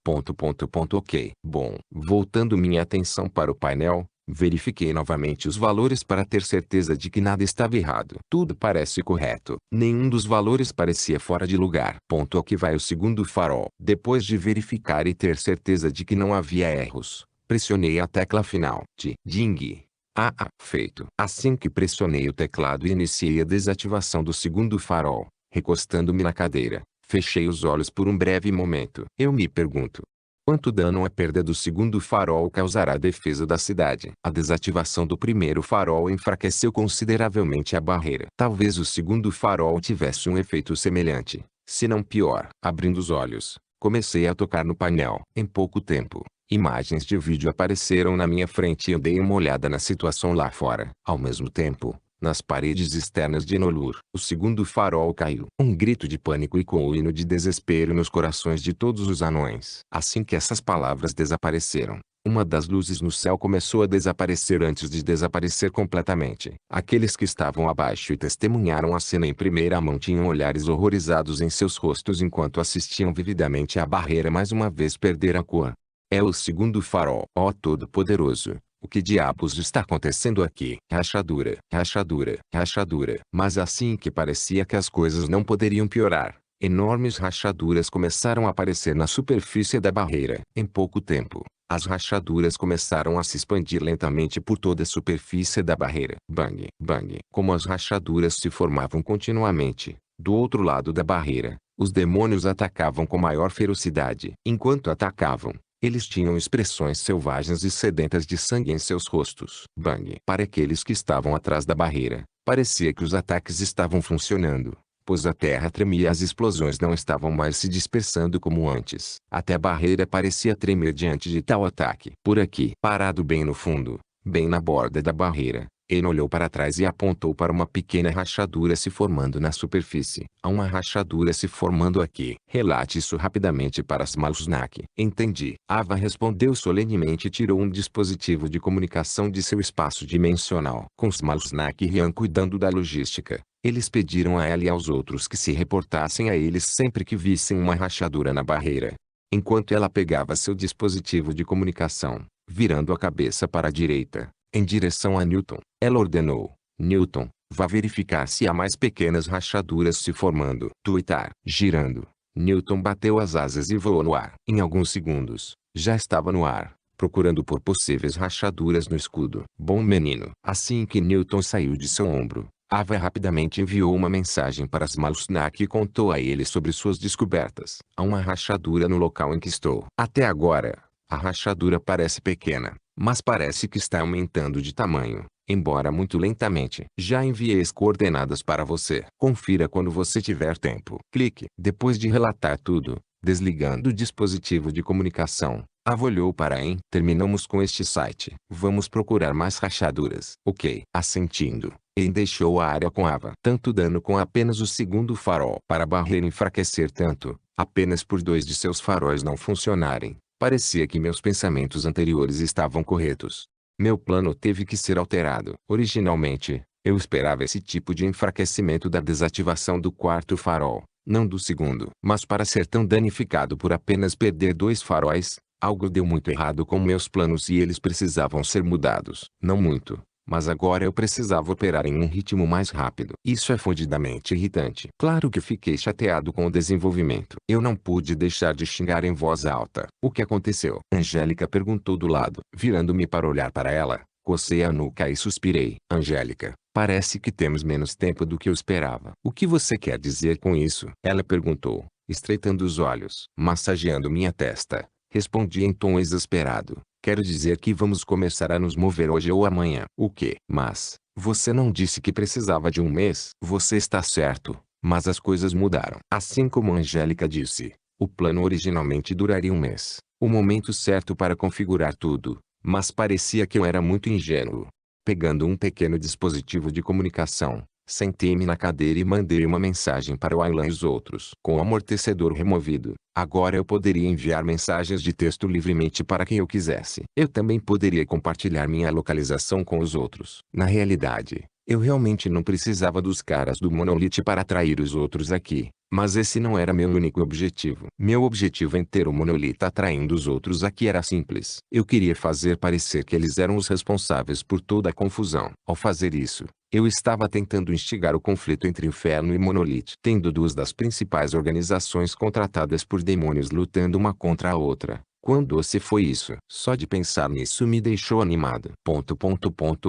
Ok. Bom, voltando minha atenção para o painel, verifiquei novamente os valores para ter certeza de que nada estava errado. Tudo parece correto. Nenhum dos valores parecia fora de lugar. Aqui vai o segundo farol. Depois de verificar e ter certeza de que não havia erros, pressionei a tecla final. Ding. Feito. Assim que pressionei o teclado e iniciei a desativação do segundo farol, recostando-me na cadeira, fechei os olhos por um breve momento. Eu me pergunto: quanto dano a perda do segundo farol causará à defesa da cidade? A desativação do primeiro farol enfraqueceu consideravelmente a barreira. Talvez o segundo farol tivesse um efeito semelhante, se não pior. Abrindo os olhos, comecei a tocar no painel. Em pouco tempo, imagens de vídeo apareceram na minha frente e eu dei uma olhada na situação lá fora. Ao mesmo tempo, nas paredes externas de Enolur, o segundo farol caiu. Um grito de pânico ecoou o hino de desespero nos corações de todos os anões. Assim que essas palavras desapareceram, uma das luzes no céu começou a desaparecer antes de desaparecer completamente. Aqueles que estavam abaixo e testemunharam a cena em primeira mão tinham olhares horrorizados em seus rostos enquanto assistiam vividamente a barreira mais uma vez perder a cor. É o segundo farol. Ó Todo-Poderoso, o que diabos está acontecendo aqui? Rachadura, rachadura, rachadura. Mas assim que parecia que as coisas não poderiam piorar, enormes rachaduras começaram a aparecer na superfície da barreira. Em pouco tempo, as rachaduras começaram a se expandir lentamente por toda a superfície da barreira. Bang, bang. Como as rachaduras se formavam continuamente, do outro lado da barreira, os demônios atacavam com maior ferocidade. Enquanto atacavam, eles tinham expressões selvagens e sedentas de sangue em seus rostos. Bang. Para aqueles que estavam atrás da barreira, parecia que os ataques estavam funcionando, pois a terra tremia e as explosões não estavam mais se dispersando como antes. Até a barreira parecia tremer diante de tal ataque. Por aqui, parado bem no fundo, bem na borda da barreira, ele olhou para trás e apontou para uma pequena rachadura se formando na superfície. Há uma rachadura se formando aqui. Relate isso rapidamente para Smalsnak. Entendi. Ava respondeu solenemente e tirou um dispositivo de comunicação de seu espaço dimensional. Com Smalsnak e Rian cuidando da logística, eles pediram a ela e aos outros que se reportassem a eles sempre que vissem uma rachadura na barreira. Enquanto ela pegava seu dispositivo de comunicação, virando a cabeça para a direita, em direção a Newton, ela ordenou: Newton, vá verificar se há mais pequenas rachaduras se formando. Tuitar. Girando, Newton bateu as asas e voou no ar. Em alguns segundos, já estava no ar, procurando por possíveis rachaduras no escudo. Bom menino. Assim que Newton saiu de seu ombro, Ava rapidamente enviou uma mensagem para Smalsnak e contou a ele sobre suas descobertas. Há uma rachadura no local em que estou. Até agora, a rachadura parece pequena, mas parece que está aumentando de tamanho, embora muito lentamente. Já enviei as coordenadas para você. Confira quando você tiver tempo. Clique. Depois de relatar tudo, Desligando o dispositivo de comunicação, Ava olhou para Em. Terminamos com este site. Vamos procurar mais rachaduras. Ok. Assentindo, Em deixou a área com Ava. Tanto dano com apenas o segundo farol. Para a barreira enfraquecer tanto, apenas por 2 de seus faróis não funcionarem, parecia que meus pensamentos anteriores estavam corretos. Meu plano teve que ser alterado. Originalmente, eu esperava esse tipo de enfraquecimento da desativação do quarto farol, não do segundo. Mas para ser tão danificado por apenas perder 2 faróis, algo deu muito errado com meus planos e eles precisavam ser mudados. Não muito, mas agora eu precisava operar em um ritmo mais rápido. Isso é fodidamente irritante. Claro que fiquei chateado com o desenvolvimento. Eu não pude deixar de xingar em voz alta. O que aconteceu? Angélica perguntou do lado. Virando-me para olhar para ela, cocei a nuca e suspirei. Angélica, parece que temos menos tempo do que eu esperava. O que você quer dizer com isso? Ela perguntou, estreitando os olhos. Massageando minha testa, respondi em tom exasperado. Quero dizer que vamos começar a nos mover hoje ou amanhã. O quê? Mas, você não disse que precisava de um mês? Você está certo, mas as coisas mudaram. Assim como Angélica disse, o plano originalmente duraria um mês. O momento certo para configurar tudo, mas parecia que eu era muito ingênuo. Pegando um pequeno dispositivo de comunicação, sentei-me na cadeira e mandei uma mensagem para o Aylan e os outros. Com o amortecedor removido, agora eu poderia enviar mensagens de texto livremente para quem eu quisesse. Eu também poderia compartilhar minha localização com os outros. Na realidade, eu realmente não precisava dos caras do Monolith para atrair os outros aqui. Mas esse não era meu único objetivo. Meu objetivo em ter o Monolith atraindo os outros aqui era simples. Eu queria fazer parecer que eles eram os responsáveis por toda a confusão. Ao fazer isso, eu estava tentando instigar o conflito entre Inferno e Monolith. Tendo 2 das principais organizações contratadas por demônios lutando uma contra a outra. Quão doce foi isso? Só de pensar nisso me deixou animado.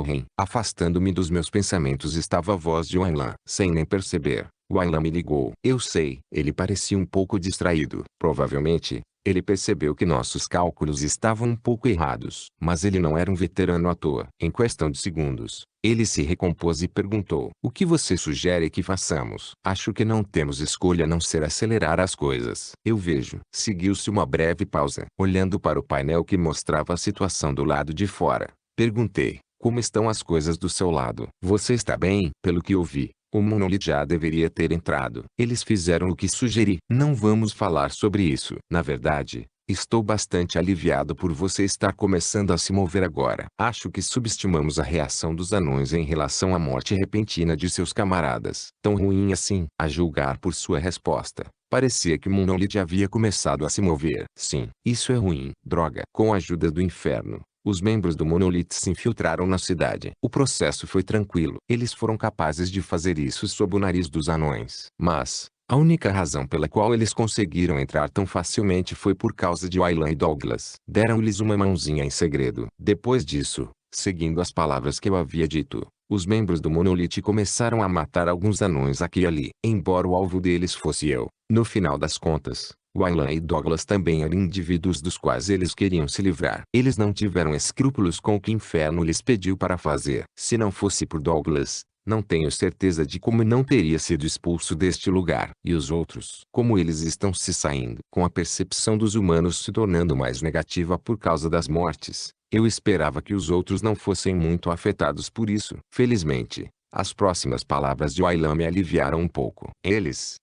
Rem. Afastando-me dos meus pensamentos estava a voz de Aylan. Sem nem perceber, o Aylan me ligou. Eu sei. Ele parecia um pouco distraído. Provavelmente, ele percebeu que nossos cálculos estavam um pouco errados. Mas ele não era um veterano à toa. Em questão de segundos, ele se recompôs e perguntou. O que você sugere que façamos? Acho que não temos escolha a não ser acelerar as coisas. Eu vejo. Seguiu-se uma breve pausa. Olhando para o painel que mostrava a situação do lado de fora, perguntei. Como estão as coisas do seu lado? Você está bem? Pelo que ouvi, o Monolith já deveria ter entrado. Eles fizeram o que sugeri. Não vamos falar sobre isso. Na verdade, estou bastante aliviado por você estar começando a se mover agora. Acho que subestimamos a reação dos anões em relação à morte repentina de seus camaradas. Tão ruim assim, a julgar por sua resposta. Parecia que Monolith havia começado a se mover. Sim, isso é ruim. Droga. Com a ajuda do Inferno, os membros do Monolith se infiltraram na cidade. O processo foi tranquilo. Eles foram capazes de fazer isso sob o nariz dos anões. Mas, a única razão pela qual eles conseguiram entrar tão facilmente foi por causa de Aylan e Douglas. Deram-lhes uma mãozinha em segredo. Depois disso, seguindo as palavras que eu havia dito, os membros do Monolith começaram a matar alguns anões aqui e ali. Embora o alvo deles fosse eu, no final das contas, Aylan e Douglas também eram indivíduos dos quais eles queriam se livrar. Eles não tiveram escrúpulos com o que Inferno lhes pediu para fazer. Se não fosse por Douglas, não tenho certeza de como não teria sido expulso deste lugar. E os outros? Como eles estão se saindo? Com a percepção dos humanos se tornando mais negativa por causa das mortes, eu esperava que os outros não fossem muito afetados por isso. Felizmente, as próximas palavras de Aylan me aliviaram um pouco. Eles,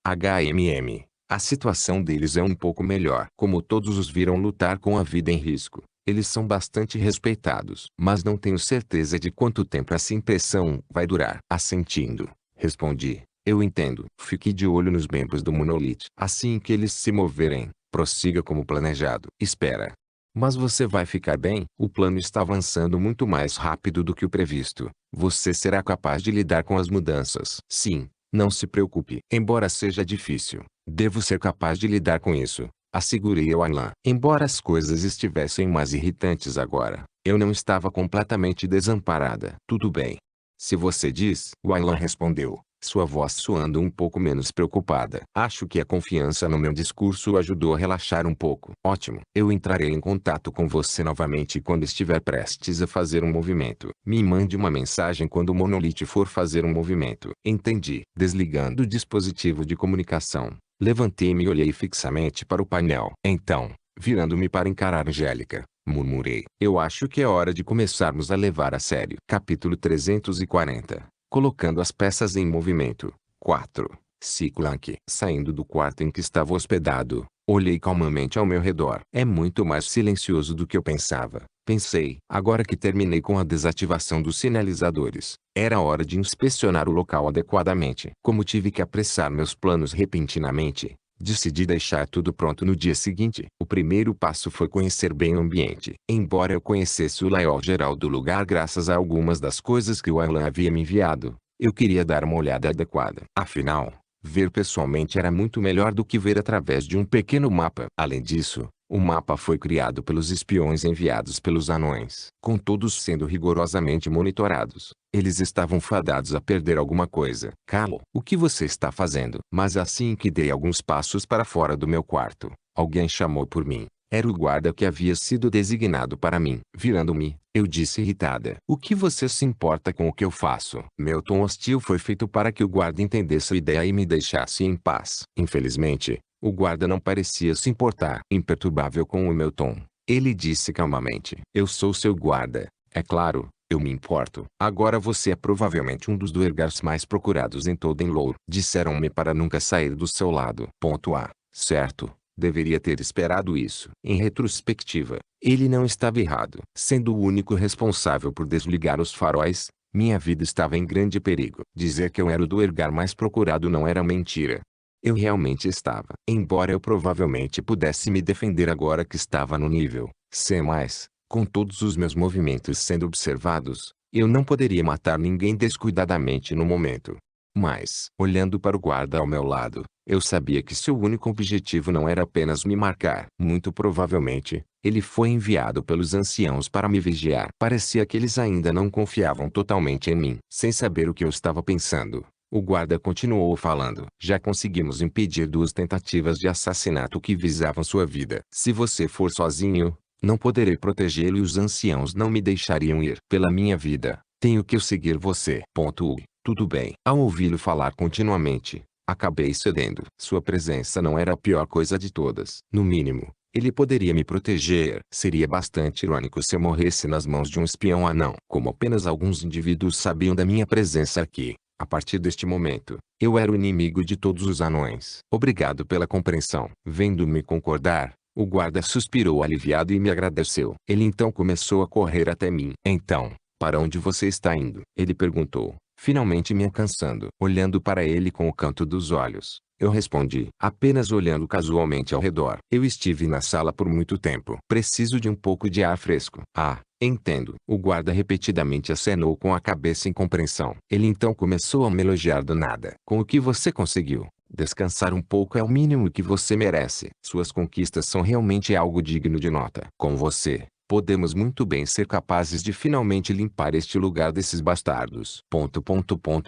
a situação deles é um pouco melhor. Como todos os viram lutar com a vida em risco, eles são bastante respeitados. Mas não tenho certeza de quanto tempo essa impressão vai durar. Assentindo, respondi. Eu entendo. Fique de olho nos membros do Monolith. Assim que eles se moverem, prossiga como planejado. Espera. Mas você vai ficar bem? O plano está avançando muito mais rápido do que o previsto. Você será capaz de lidar com as mudanças. Sim. Não se preocupe. Embora seja difícil, devo ser capaz de lidar com isso, assegurei ao Aylan. Embora as coisas estivessem mais irritantes agora, eu não estava completamente desamparada. Tudo bem. Se você diz, o Aylan respondeu, sua voz soando um pouco menos preocupada. Acho que a confiança no meu discurso o ajudou a relaxar um pouco. Ótimo. Eu entrarei em contato com você novamente quando estiver prestes a fazer um movimento. Me mande uma mensagem quando o Monolith for fazer um movimento. Entendi. Desligando o dispositivo de comunicação, Levantei-me e olhei fixamente para o painel. Então, virando-me para encarar Angélica, murmurei: eu acho que é hora de começarmos a levar a sério. Capítulo 340. Colocando as peças em movimento. 4. Ciclank. Saindo do quarto em que estava hospedado, olhei calmamente ao meu redor. É muito mais silencioso do que eu pensava. Pensei, agora que terminei com a desativação dos sinalizadores, era hora de inspecionar o local adequadamente. Como tive que apressar meus planos repentinamente, decidi deixar tudo pronto no dia seguinte. O primeiro passo foi conhecer bem o ambiente. Embora eu conhecesse o layout geral do lugar graças a algumas das coisas que o Alan havia me enviado, eu queria dar uma olhada adequada. Afinal, ver pessoalmente era muito melhor do que ver através de um pequeno mapa. Além disso, o mapa foi criado pelos espiões enviados pelos anões. Com todos sendo rigorosamente monitorados, eles estavam fadados a perder alguma coisa. Calo, o que você está fazendo? Mas assim que dei alguns passos para fora do meu quarto, alguém chamou por mim. Era o guarda que havia sido designado para mim. Virando-me, eu disse irritada: o que você se importa com o que eu faço? Meu tom hostil foi feito para que o guarda entendesse a ideia e me deixasse em paz. Infelizmente, o guarda não parecia se importar. Imperturbável com o meu tom, ele disse calmamente: eu sou seu guarda, é claro. Eu me importo. Agora você é provavelmente um dos duergars mais procurados em todo Enlour. Disseram-me para nunca sair do seu lado. Ponto A. Certo. Deveria ter esperado isso. Em retrospectiva, ele não estava errado. Sendo o único responsável por desligar os faróis, minha vida estava em grande perigo. Dizer que eu era o duergar mais procurado não era mentira. Eu realmente estava. Embora eu provavelmente pudesse me defender agora que estava no nível C+, com todos os meus movimentos sendo observados, eu não poderia matar ninguém descuidadamente no momento. Mas, olhando para o guarda ao meu lado, eu sabia que seu único objetivo não era apenas me marcar. Muito provavelmente, ele foi enviado pelos anciãos para me vigiar. Parecia que eles ainda não confiavam totalmente em mim. Sem saber o que eu estava pensando, o guarda continuou falando: já conseguimos impedir 2 tentativas de assassinato que visavam sua vida. Se você for sozinho, não poderei protegê-lo e os anciãos não me deixariam ir. Pela minha vida, tenho que seguir você. Ponto. Tudo bem. Ao ouvi-lo falar continuamente, acabei cedendo. Sua presença não era a pior coisa de todas. No mínimo, ele poderia me proteger. Seria bastante irônico se eu morresse nas mãos de um espião anão. Como apenas alguns indivíduos sabiam da minha presença aqui, a partir deste momento, eu era o inimigo de todos os anões. Obrigado pela compreensão. Vendo-me concordar, o guarda suspirou aliviado e me agradeceu. Ele então começou a correr até mim. Então, para onde você está indo? Ele perguntou, finalmente me alcançando. Olhando para ele com o canto dos olhos, eu respondi, apenas olhando casualmente ao redor. Eu estive na sala por muito tempo. Preciso de um pouco de ar fresco. Ah, entendo. O guarda repetidamente acenou com a cabeça em compreensão. Ele então começou a me elogiar do nada. Com o que você conseguiu? Descansar um pouco é o mínimo que você merece. Suas conquistas são realmente algo digno de nota. Com você, podemos muito bem ser capazes de finalmente limpar este lugar desses bastardos.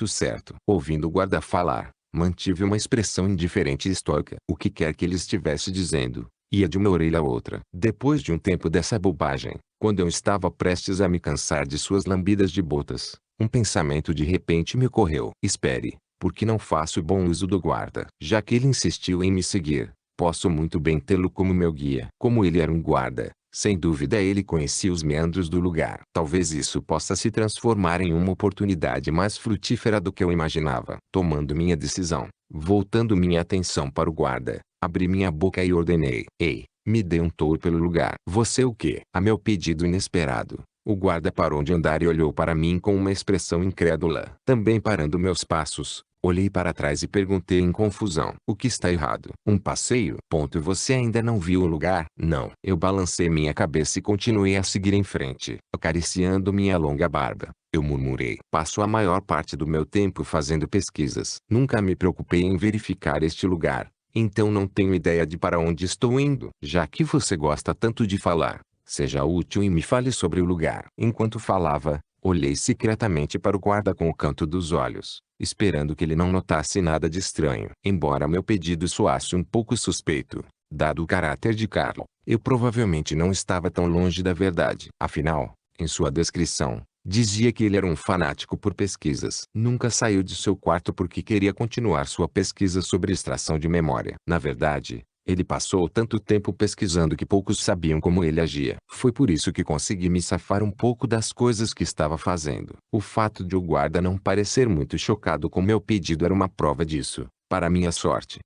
Certo. Ouvindo o guarda falar, mantive uma expressão indiferente e estoica. O que quer que ele estivesse dizendo, ia de uma orelha a outra. Depois de um tempo dessa bobagem, quando eu estava prestes a me cansar de suas lambidas de botas, um pensamento de repente me ocorreu. Espere, por que não faço bom uso do guarda? Já que ele insistiu em me seguir, posso muito bem tê-lo como meu guia. Como ele era um guarda, sem dúvida ele conhecia os meandros do lugar. Talvez isso possa se transformar em uma oportunidade mais frutífera do que eu imaginava. Tomando minha decisão, voltando minha atenção para o guarda, abri minha boca e ordenei: ei, me dê um tour pelo lugar. Você o quê? A meu pedido inesperado, o guarda parou de andar e olhou para mim com uma expressão incrédula. Também parando meus passos, olhei para trás e perguntei em confusão: o que está errado? Um passeio? Você ainda não viu o lugar? Não. Eu balancei minha cabeça e continuei a seguir em frente. Acariciando minha longa barba, eu murmurei: passo a maior parte do meu tempo fazendo pesquisas. Nunca me preocupei em verificar este lugar, então não tenho ideia de para onde estou indo. Já que você gosta tanto de falar, seja útil e me fale sobre o lugar. Enquanto falava, olhei secretamente para o guarda com o canto dos olhos, esperando que ele não notasse nada de estranho. Embora meu pedido soasse um pouco suspeito, dado o caráter de Carlo, eu provavelmente não estava tão longe da verdade. Afinal, em sua descrição, Dizia que ele era um fanático por pesquisas. Nunca saiu de seu quarto porque queria continuar sua pesquisa sobre extração de memória. Na verdade, ele passou tanto tempo pesquisando que poucos sabiam como ele agia. Foi por isso que consegui me safar um pouco das coisas que estava fazendo. O fato de o guarda não parecer muito chocado com meu pedido era uma prova disso, para minha sorte.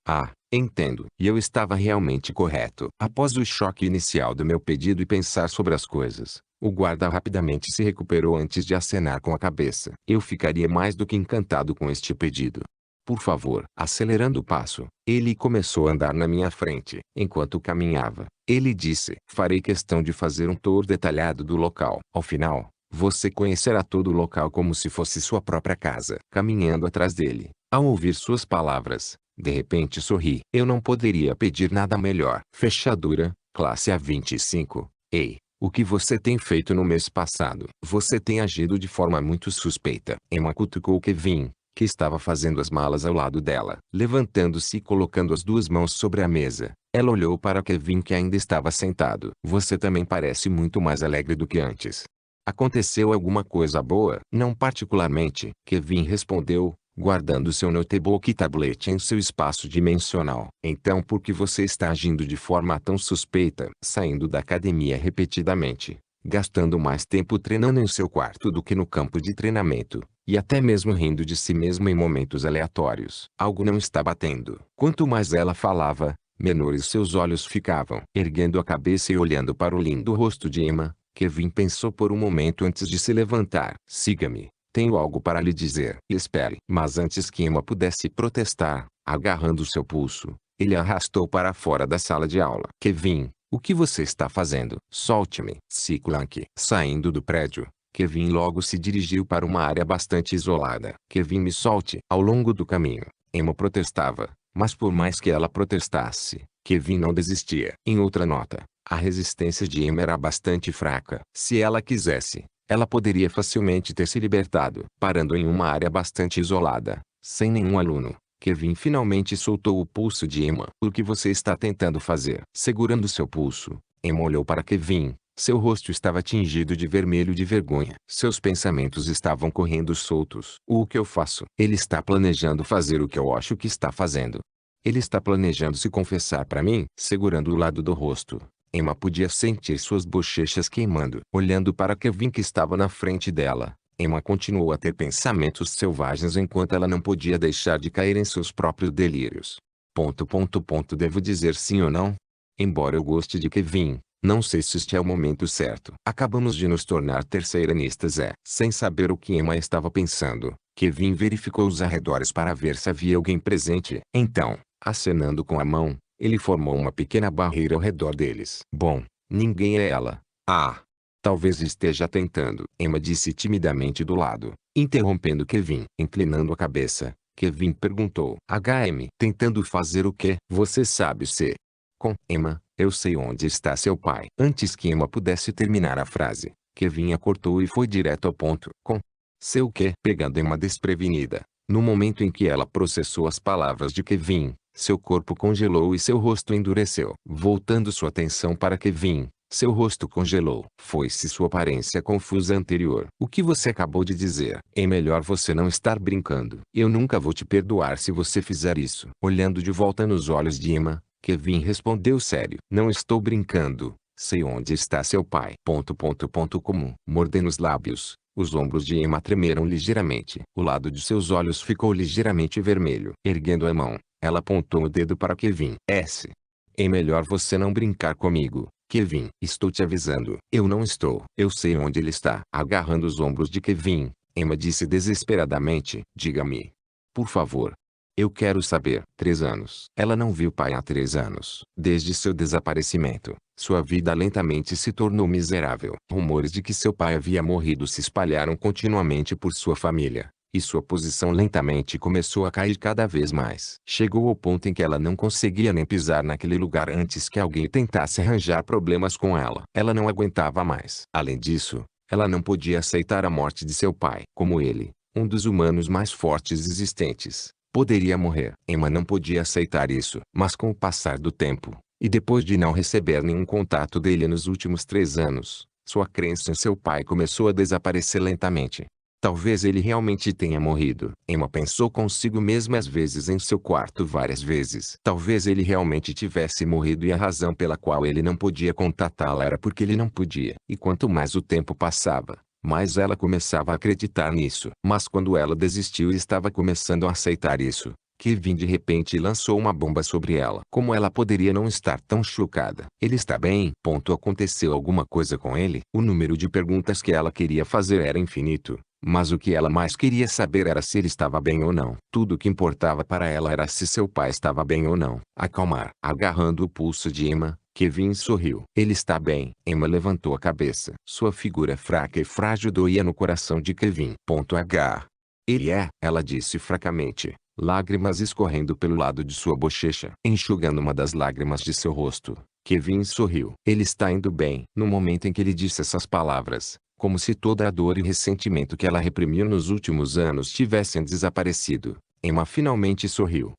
Entendo. E eu estava realmente correto. Após o choque inicial do meu pedido e pensar sobre as coisas, o guarda rapidamente se recuperou antes de acenar com a cabeça. Eu ficaria mais do que encantado com este pedido. Por favor. Acelerando o passo, ele começou a andar na minha frente. Enquanto caminhava, ele disse: farei questão de fazer um tour detalhado do local. Ao final, você conhecerá todo o local como se fosse sua própria casa. Caminhando atrás dele, ao ouvir suas palavras, de repente sorri. Eu não poderia pedir nada melhor. Fechadura, classe A25. Ei, o que você tem feito no mês passado? Você tem agido de forma muito suspeita. Emma cutucou Kevin, que estava fazendo as malas ao lado dela. Levantando-se e colocando as duas mãos sobre a mesa, ela olhou para Kevin que ainda estava sentado. Você também parece muito mais alegre do que antes. Aconteceu alguma coisa boa? Não particularmente, Kevin respondeu, guardando seu notebook e tablete em seu espaço dimensional. Então por que você está agindo de forma tão suspeita? Saindo da academia repetidamente, gastando mais tempo treinando em seu quarto do que no campo de treinamento, e até mesmo rindo de si mesmo em momentos aleatórios. Algo não está batendo. Quanto mais ela falava, menores seus olhos ficavam. Erguendo a cabeça e olhando para o lindo rosto de Emma, Kevin pensou por um momento antes de se levantar. Siga-me. Tenho algo para lhe dizer. Espere. Mas antes que Emma pudesse protestar, agarrando seu pulso, ele a arrastou para fora da sala de aula. Kevin, o que você está fazendo? Solte-me. Clank. Saindo do prédio, Kevin logo se dirigiu para uma área bastante isolada. Kevin, me solte. Ao longo do caminho, Emma protestava, mas por mais que ela protestasse, Kevin não desistia. Em outra nota, a resistência de Emma era bastante fraca. Se ela quisesse, ela poderia facilmente ter se libertado. Parando em uma área bastante isolada, sem nenhum aluno, Kevin finalmente soltou o pulso de Emma. O que você está tentando fazer? Segurando seu pulso, Emma olhou para Kevin. Seu rosto estava tingido de vermelho de vergonha. Seus pensamentos estavam correndo soltos. O que eu faço? Ele está planejando fazer o que eu acho que está fazendo. Ele está planejando se confessar para mim? Segurando o lado do rosto, Emma podia sentir suas bochechas queimando. Olhando para Kevin que estava na frente dela, Emma continuou a ter pensamentos selvagens enquanto ela não podia deixar de cair em seus próprios delírios. Devo dizer sim ou não? Embora eu goste de Kevin, não sei se este é o momento certo. Acabamos de nos tornar terceiranistas. Sem saber o que Emma estava pensando, Kevin verificou os arredores para ver se havia alguém presente. Então, acenando com a mão, ele formou uma pequena barreira ao redor deles. Bom, ninguém é ela. Talvez esteja tentando. Emma disse timidamente do lado, interrompendo Kevin. Inclinando a cabeça, Kevin perguntou. Tentando fazer o quê? Você sabe se... Emma, eu sei onde está seu pai. Antes que Emma pudesse terminar a frase, Kevin a cortou e foi direto ao ponto. Seu quê? Pegando Emma desprevenida. No momento em que ela processou as palavras de Kevin, seu corpo congelou e seu rosto endureceu. Voltando sua atenção para Kevin, seu rosto congelou. Foi-se sua aparência confusa anterior. O que você acabou de dizer? É melhor você não estar brincando. Eu nunca vou te perdoar se você fizer isso. Olhando de volta nos olhos de Emma, Kevin respondeu sério. Não estou brincando. Sei onde está seu pai. Mordendo os lábios, os ombros de Emma tremeram ligeiramente. O lado de seus olhos ficou ligeiramente vermelho. Erguendo a mão, ela apontou o dedo para Kevin. É melhor você não brincar comigo, Kevin. Estou te avisando. Eu não estou. Eu sei onde ele está. Agarrando os ombros de Kevin, Emma disse desesperadamente. Diga-me. Por favor. Eu quero saber. 3 anos. Ela não viu o pai há 3 anos. Desde seu desaparecimento, sua vida lentamente se tornou miserável. Rumores de que seu pai havia morrido se espalharam continuamente por sua família, e sua posição lentamente começou a cair cada vez mais. Chegou ao ponto em que ela não conseguia nem pisar naquele lugar antes que alguém tentasse arranjar problemas com ela. Ela não aguentava mais. Além disso, ela não podia aceitar a morte de seu pai. Como ele, um dos humanos mais fortes existentes, poderia morrer. Emma não podia aceitar isso. Mas com o passar do tempo, e depois de não receber nenhum contato dele nos últimos 3 anos, Sua crença em seu pai começou a desaparecer lentamente. Talvez ele realmente tenha morrido. Emma pensou consigo mesma às vezes em seu quarto várias vezes. Talvez ele realmente tivesse morrido e a razão pela qual ele não podia contatá-la era porque ele não podia. E quanto mais o tempo passava, mais ela começava a acreditar nisso. Mas quando ela desistiu e estava começando a aceitar isso, Kevin de repente lançou uma bomba sobre ela. Como ela poderia não estar tão chocada? Ele está bem? Aconteceu alguma coisa com ele? O número de perguntas que ela queria fazer era infinito. Mas o que ela mais queria saber era se ele estava bem ou não. Tudo o que importava para ela era se seu pai estava bem ou não. Acalmar. Agarrando o pulso de Emma, Kevin sorriu. Ele está bem. Emma levantou a cabeça. Sua figura fraca e frágil doía no coração de Kevin. H. Ele é, ela disse fracamente, lágrimas escorrendo pelo lado de sua bochecha. Enxugando uma das lágrimas de seu rosto, Kevin sorriu. Ele está indo bem. No momento em que ele disse essas palavras, como se toda a dor e ressentimento que ela reprimiu nos últimos anos tivessem desaparecido, Emma finalmente sorriu.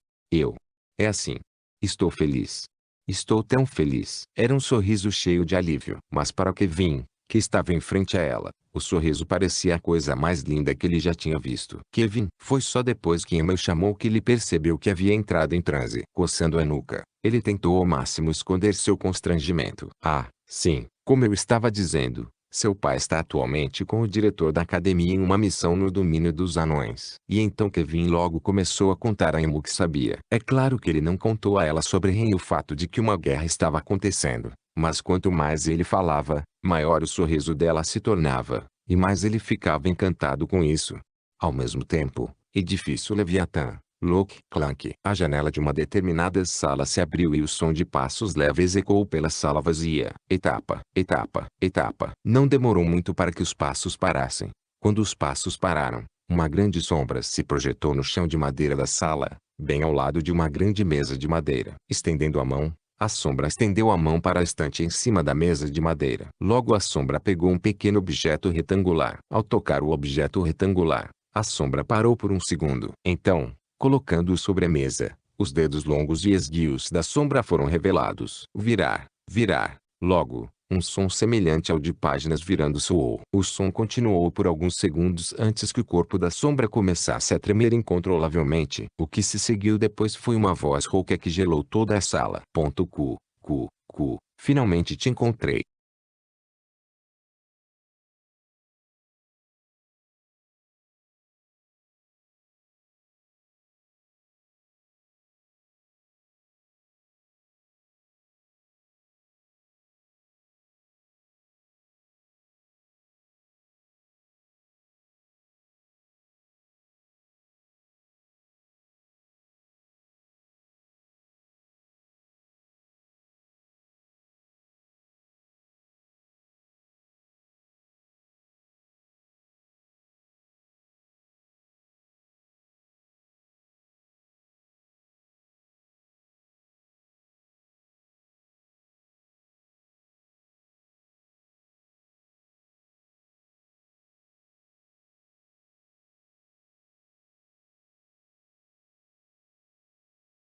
É assim. Estou feliz. Estou tão feliz. Era um sorriso cheio de alívio. Mas para Kevin, que estava em frente a ela, o sorriso parecia a coisa mais linda que ele já tinha visto. Kevin, foi só depois que Emma o chamou que ele percebeu que havia entrado em transe. Coçando a nuca, ele tentou ao máximo esconder seu constrangimento. Ah, sim, como eu estava dizendo. Seu pai está atualmente com o diretor da academia em uma missão no domínio dos anões. E então Kevin logo começou a contar a Emma o que sabia. É claro que ele não contou a ela sobre Ren e o fato de que uma guerra estava acontecendo. Mas quanto mais ele falava, maior o sorriso dela se tornava, e mais ele ficava encantado com isso. Ao mesmo tempo, edifício Leviatã. Look, clank. A janela de uma determinada sala se abriu e o som de passos leves ecoou pela sala vazia. Etapa, etapa, etapa. Não demorou muito para que os passos parassem. Quando os passos pararam, uma grande sombra se projetou no chão de madeira da sala, bem ao lado de uma grande mesa de madeira. Estendendo a mão, a sombra estendeu a mão para a estante em cima da mesa de madeira. Logo a sombra pegou um pequeno objeto retangular. Ao tocar o objeto retangular, a sombra parou por um segundo. Então, colocando-o sobre a mesa, os dedos longos e esguios da sombra foram revelados. Virar, virar. Logo, um som semelhante ao de páginas virando soou. O som continuou por alguns segundos antes que o corpo da sombra começasse a tremer incontrolavelmente. O que se seguiu depois foi uma voz rouca que gelou toda a sala. Finalmente te encontrei.